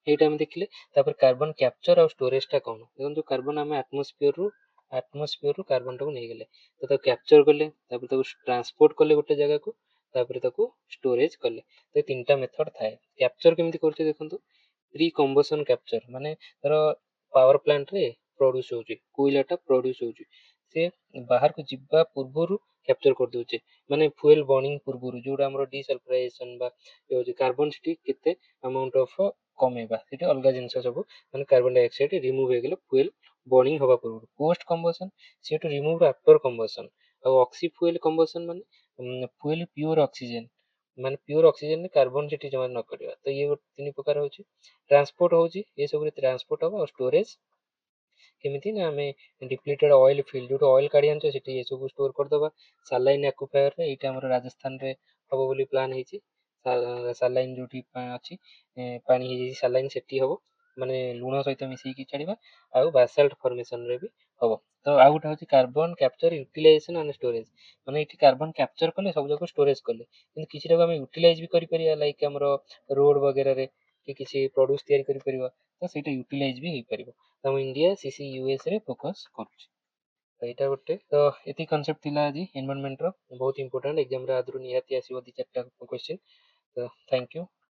ଏଇଟା ଆମେ ଦେଖିଲେ। ତାପରେ କାର୍ବନ କ୍ୟାପଚର ଆଉ ଷ୍ଟୋରେଜଟା କଣ, ଦେଖନ୍ତୁ କାର୍ବନ ଆମେ ଆଟମୋସ୍ଫିୟରରୁ କାର୍ବନଟାକୁ ନେଇଗଲେ, ତ ତାକୁ କ୍ୟାପଚର କଲେ, ତାପରେ ତାକୁ ଟ୍ରାନ୍ସପୋର୍ଟ କଲେ ଗୋଟେ ଜାଗାକୁ, ତାପରେ ତାକୁ ଷ୍ଟୋରେଜ କଲେ। ତ ଏ ତିନିଟା ମେଥଡ ଥାଏ। କ୍ୟାପଚର କେମିତି କରୁଛେ ଦେଖନ୍ତୁ, ପ୍ରି କମ୍ବସନ କ୍ୟାପଚର, ମାନେ ଧର ପାୱାର ପ୍ଲାଣ୍ଟରେ ପ୍ରଡ୍ୟୁସ ହଉଛି, କୋଇଲାଟା ପ୍ରଡ୍ୟୁସ ହଉଛି, ସେ ବାହାରକୁ ଯିବା ପୂର୍ବରୁ କ୍ୟାପଚର କରିଦଉଛେ, ମାନେ ଫୁଏଲ ବର୍ଣ୍ଣିଂ ପୂର୍ବରୁ, ଯୋଉଟା ଆମର ଡିସଲଫରାଇଜେସନ ବା ହଉଛି କାର୍ବନ ସେଠି କେତେ ଆମାଉଣ୍ଟ ଅଫ କମେଇବା, ସେଠି ଅଲଗା ଜିନିଷ ସବୁ, ମାନେ କାର୍ବନ ଡାଇଅକ୍ସାଇଡ ରିମୁଭ ହେଇଗଲେ ଫୁଏଲ ବର୍ଣ୍ଣିଂ ହବା ପୂର୍ବରୁ। ପୋଷ୍ଟ କମ୍ବସନ ସେଠୁ ରିମୁଭ ଆଫ୍ଟର କମ୍ବସନ। ଆଉ ଅକ୍ସି ଫୁଏଲ କମ୍ବସନ ମାନେ ଫୁଏଲ ପିଓର ଅକ୍ସିଜେନ, ମାନେ ପିଓର ଅକ୍ସିଜେନରେ କାର୍ବନ ସେଠି ଜମା ନ କରିବା। ତ ଇଏ ଗୋଟେ ତିନି ପ୍ରକାର ହଉଛି। ଟ୍ରାନ୍ସପୋର୍ଟ ହଉଛି ଏସବୁରେ ଟ୍ରାନ୍ସପୋର୍ଟ ହବ। ଆଉ ଷ୍ଟୋରେଜ କେମିତି ନା, ଆମେ ଡିପ୍ଲିଟେଡ୍ ଅଏଲ ଫିଲ୍ଡ, ଯୋଉଠି ଅଏଲ କାଢି ଆଣୁଛେ ସେଠି ଏସବୁ ଷ୍ଟୋର କରିଦବା। ସାଲାଇନ୍ ଆକ୍ୟୁଫାୟରରେ, ଏଇଟା ଆମର ରାଜସ୍ଥାନରେ ହବ ବୋଲି ପ୍ଲାନ୍ ହେଇଛି। ସାଲାଇନ୍ ଯୋଉଠି ଅଛି, ପାଣି ହେଇଯାଇଛି ସାଲାଇନ୍, ସେଠି ହବ, ମାନେ ଲୁଣ ସହିତ ମିଶେଇକି ଛାଡିବା। ଆଉ ବାସାଲ୍ଟ ଫର୍ମେସନରେ ବି ହବ। ତ ଆଉ ଗୋଟେ ହଉଛି carbon capture, utilisation and storage, ମାନେ ଏଠି କାର୍ବନ କ୍ୟାପଚର କଲେ, ସବୁ ଯାକ ଷ୍ଟୋରେଜ କଲେ, କିନ୍ତୁ କିଛିଟାକୁ ଆମେ ୟୁଟିଲାଇଜ ବି କରିପାରିବା, ଲାଇକ୍ ଆମର ରୋଡ ବଗେରାରେ କି କିଛି ପ୍ରଡ୍ୟୁସ ତିଆରି କରିପାରିବା, ତ ସେଇଟା ୟୁଟିଲାଇଜ ବି ହେଇପାରିବ। ତ ଆମ ଇଣ୍ଡିଆ CCUS ରେ ଫୋକସ୍ କରୁଛି। ତ ଏଇଟା ଗୋଟେ, ତ ଏତିକି କନସେପ୍ଟ ଥିଲା ଆଜି ଏନଭାରନମେଣ୍ଟର, ବହୁତ ଇମ୍ପୋର୍ଟାଣ୍ଟ, ଏକ୍ଜାମରେ ଆଦରୁ ନିହାତି ଆସିବ 2-4ଟା କ୍ୱେଶ୍ଚିନ୍। ତ ଥ୍ୟାଙ୍କ ୟୁ।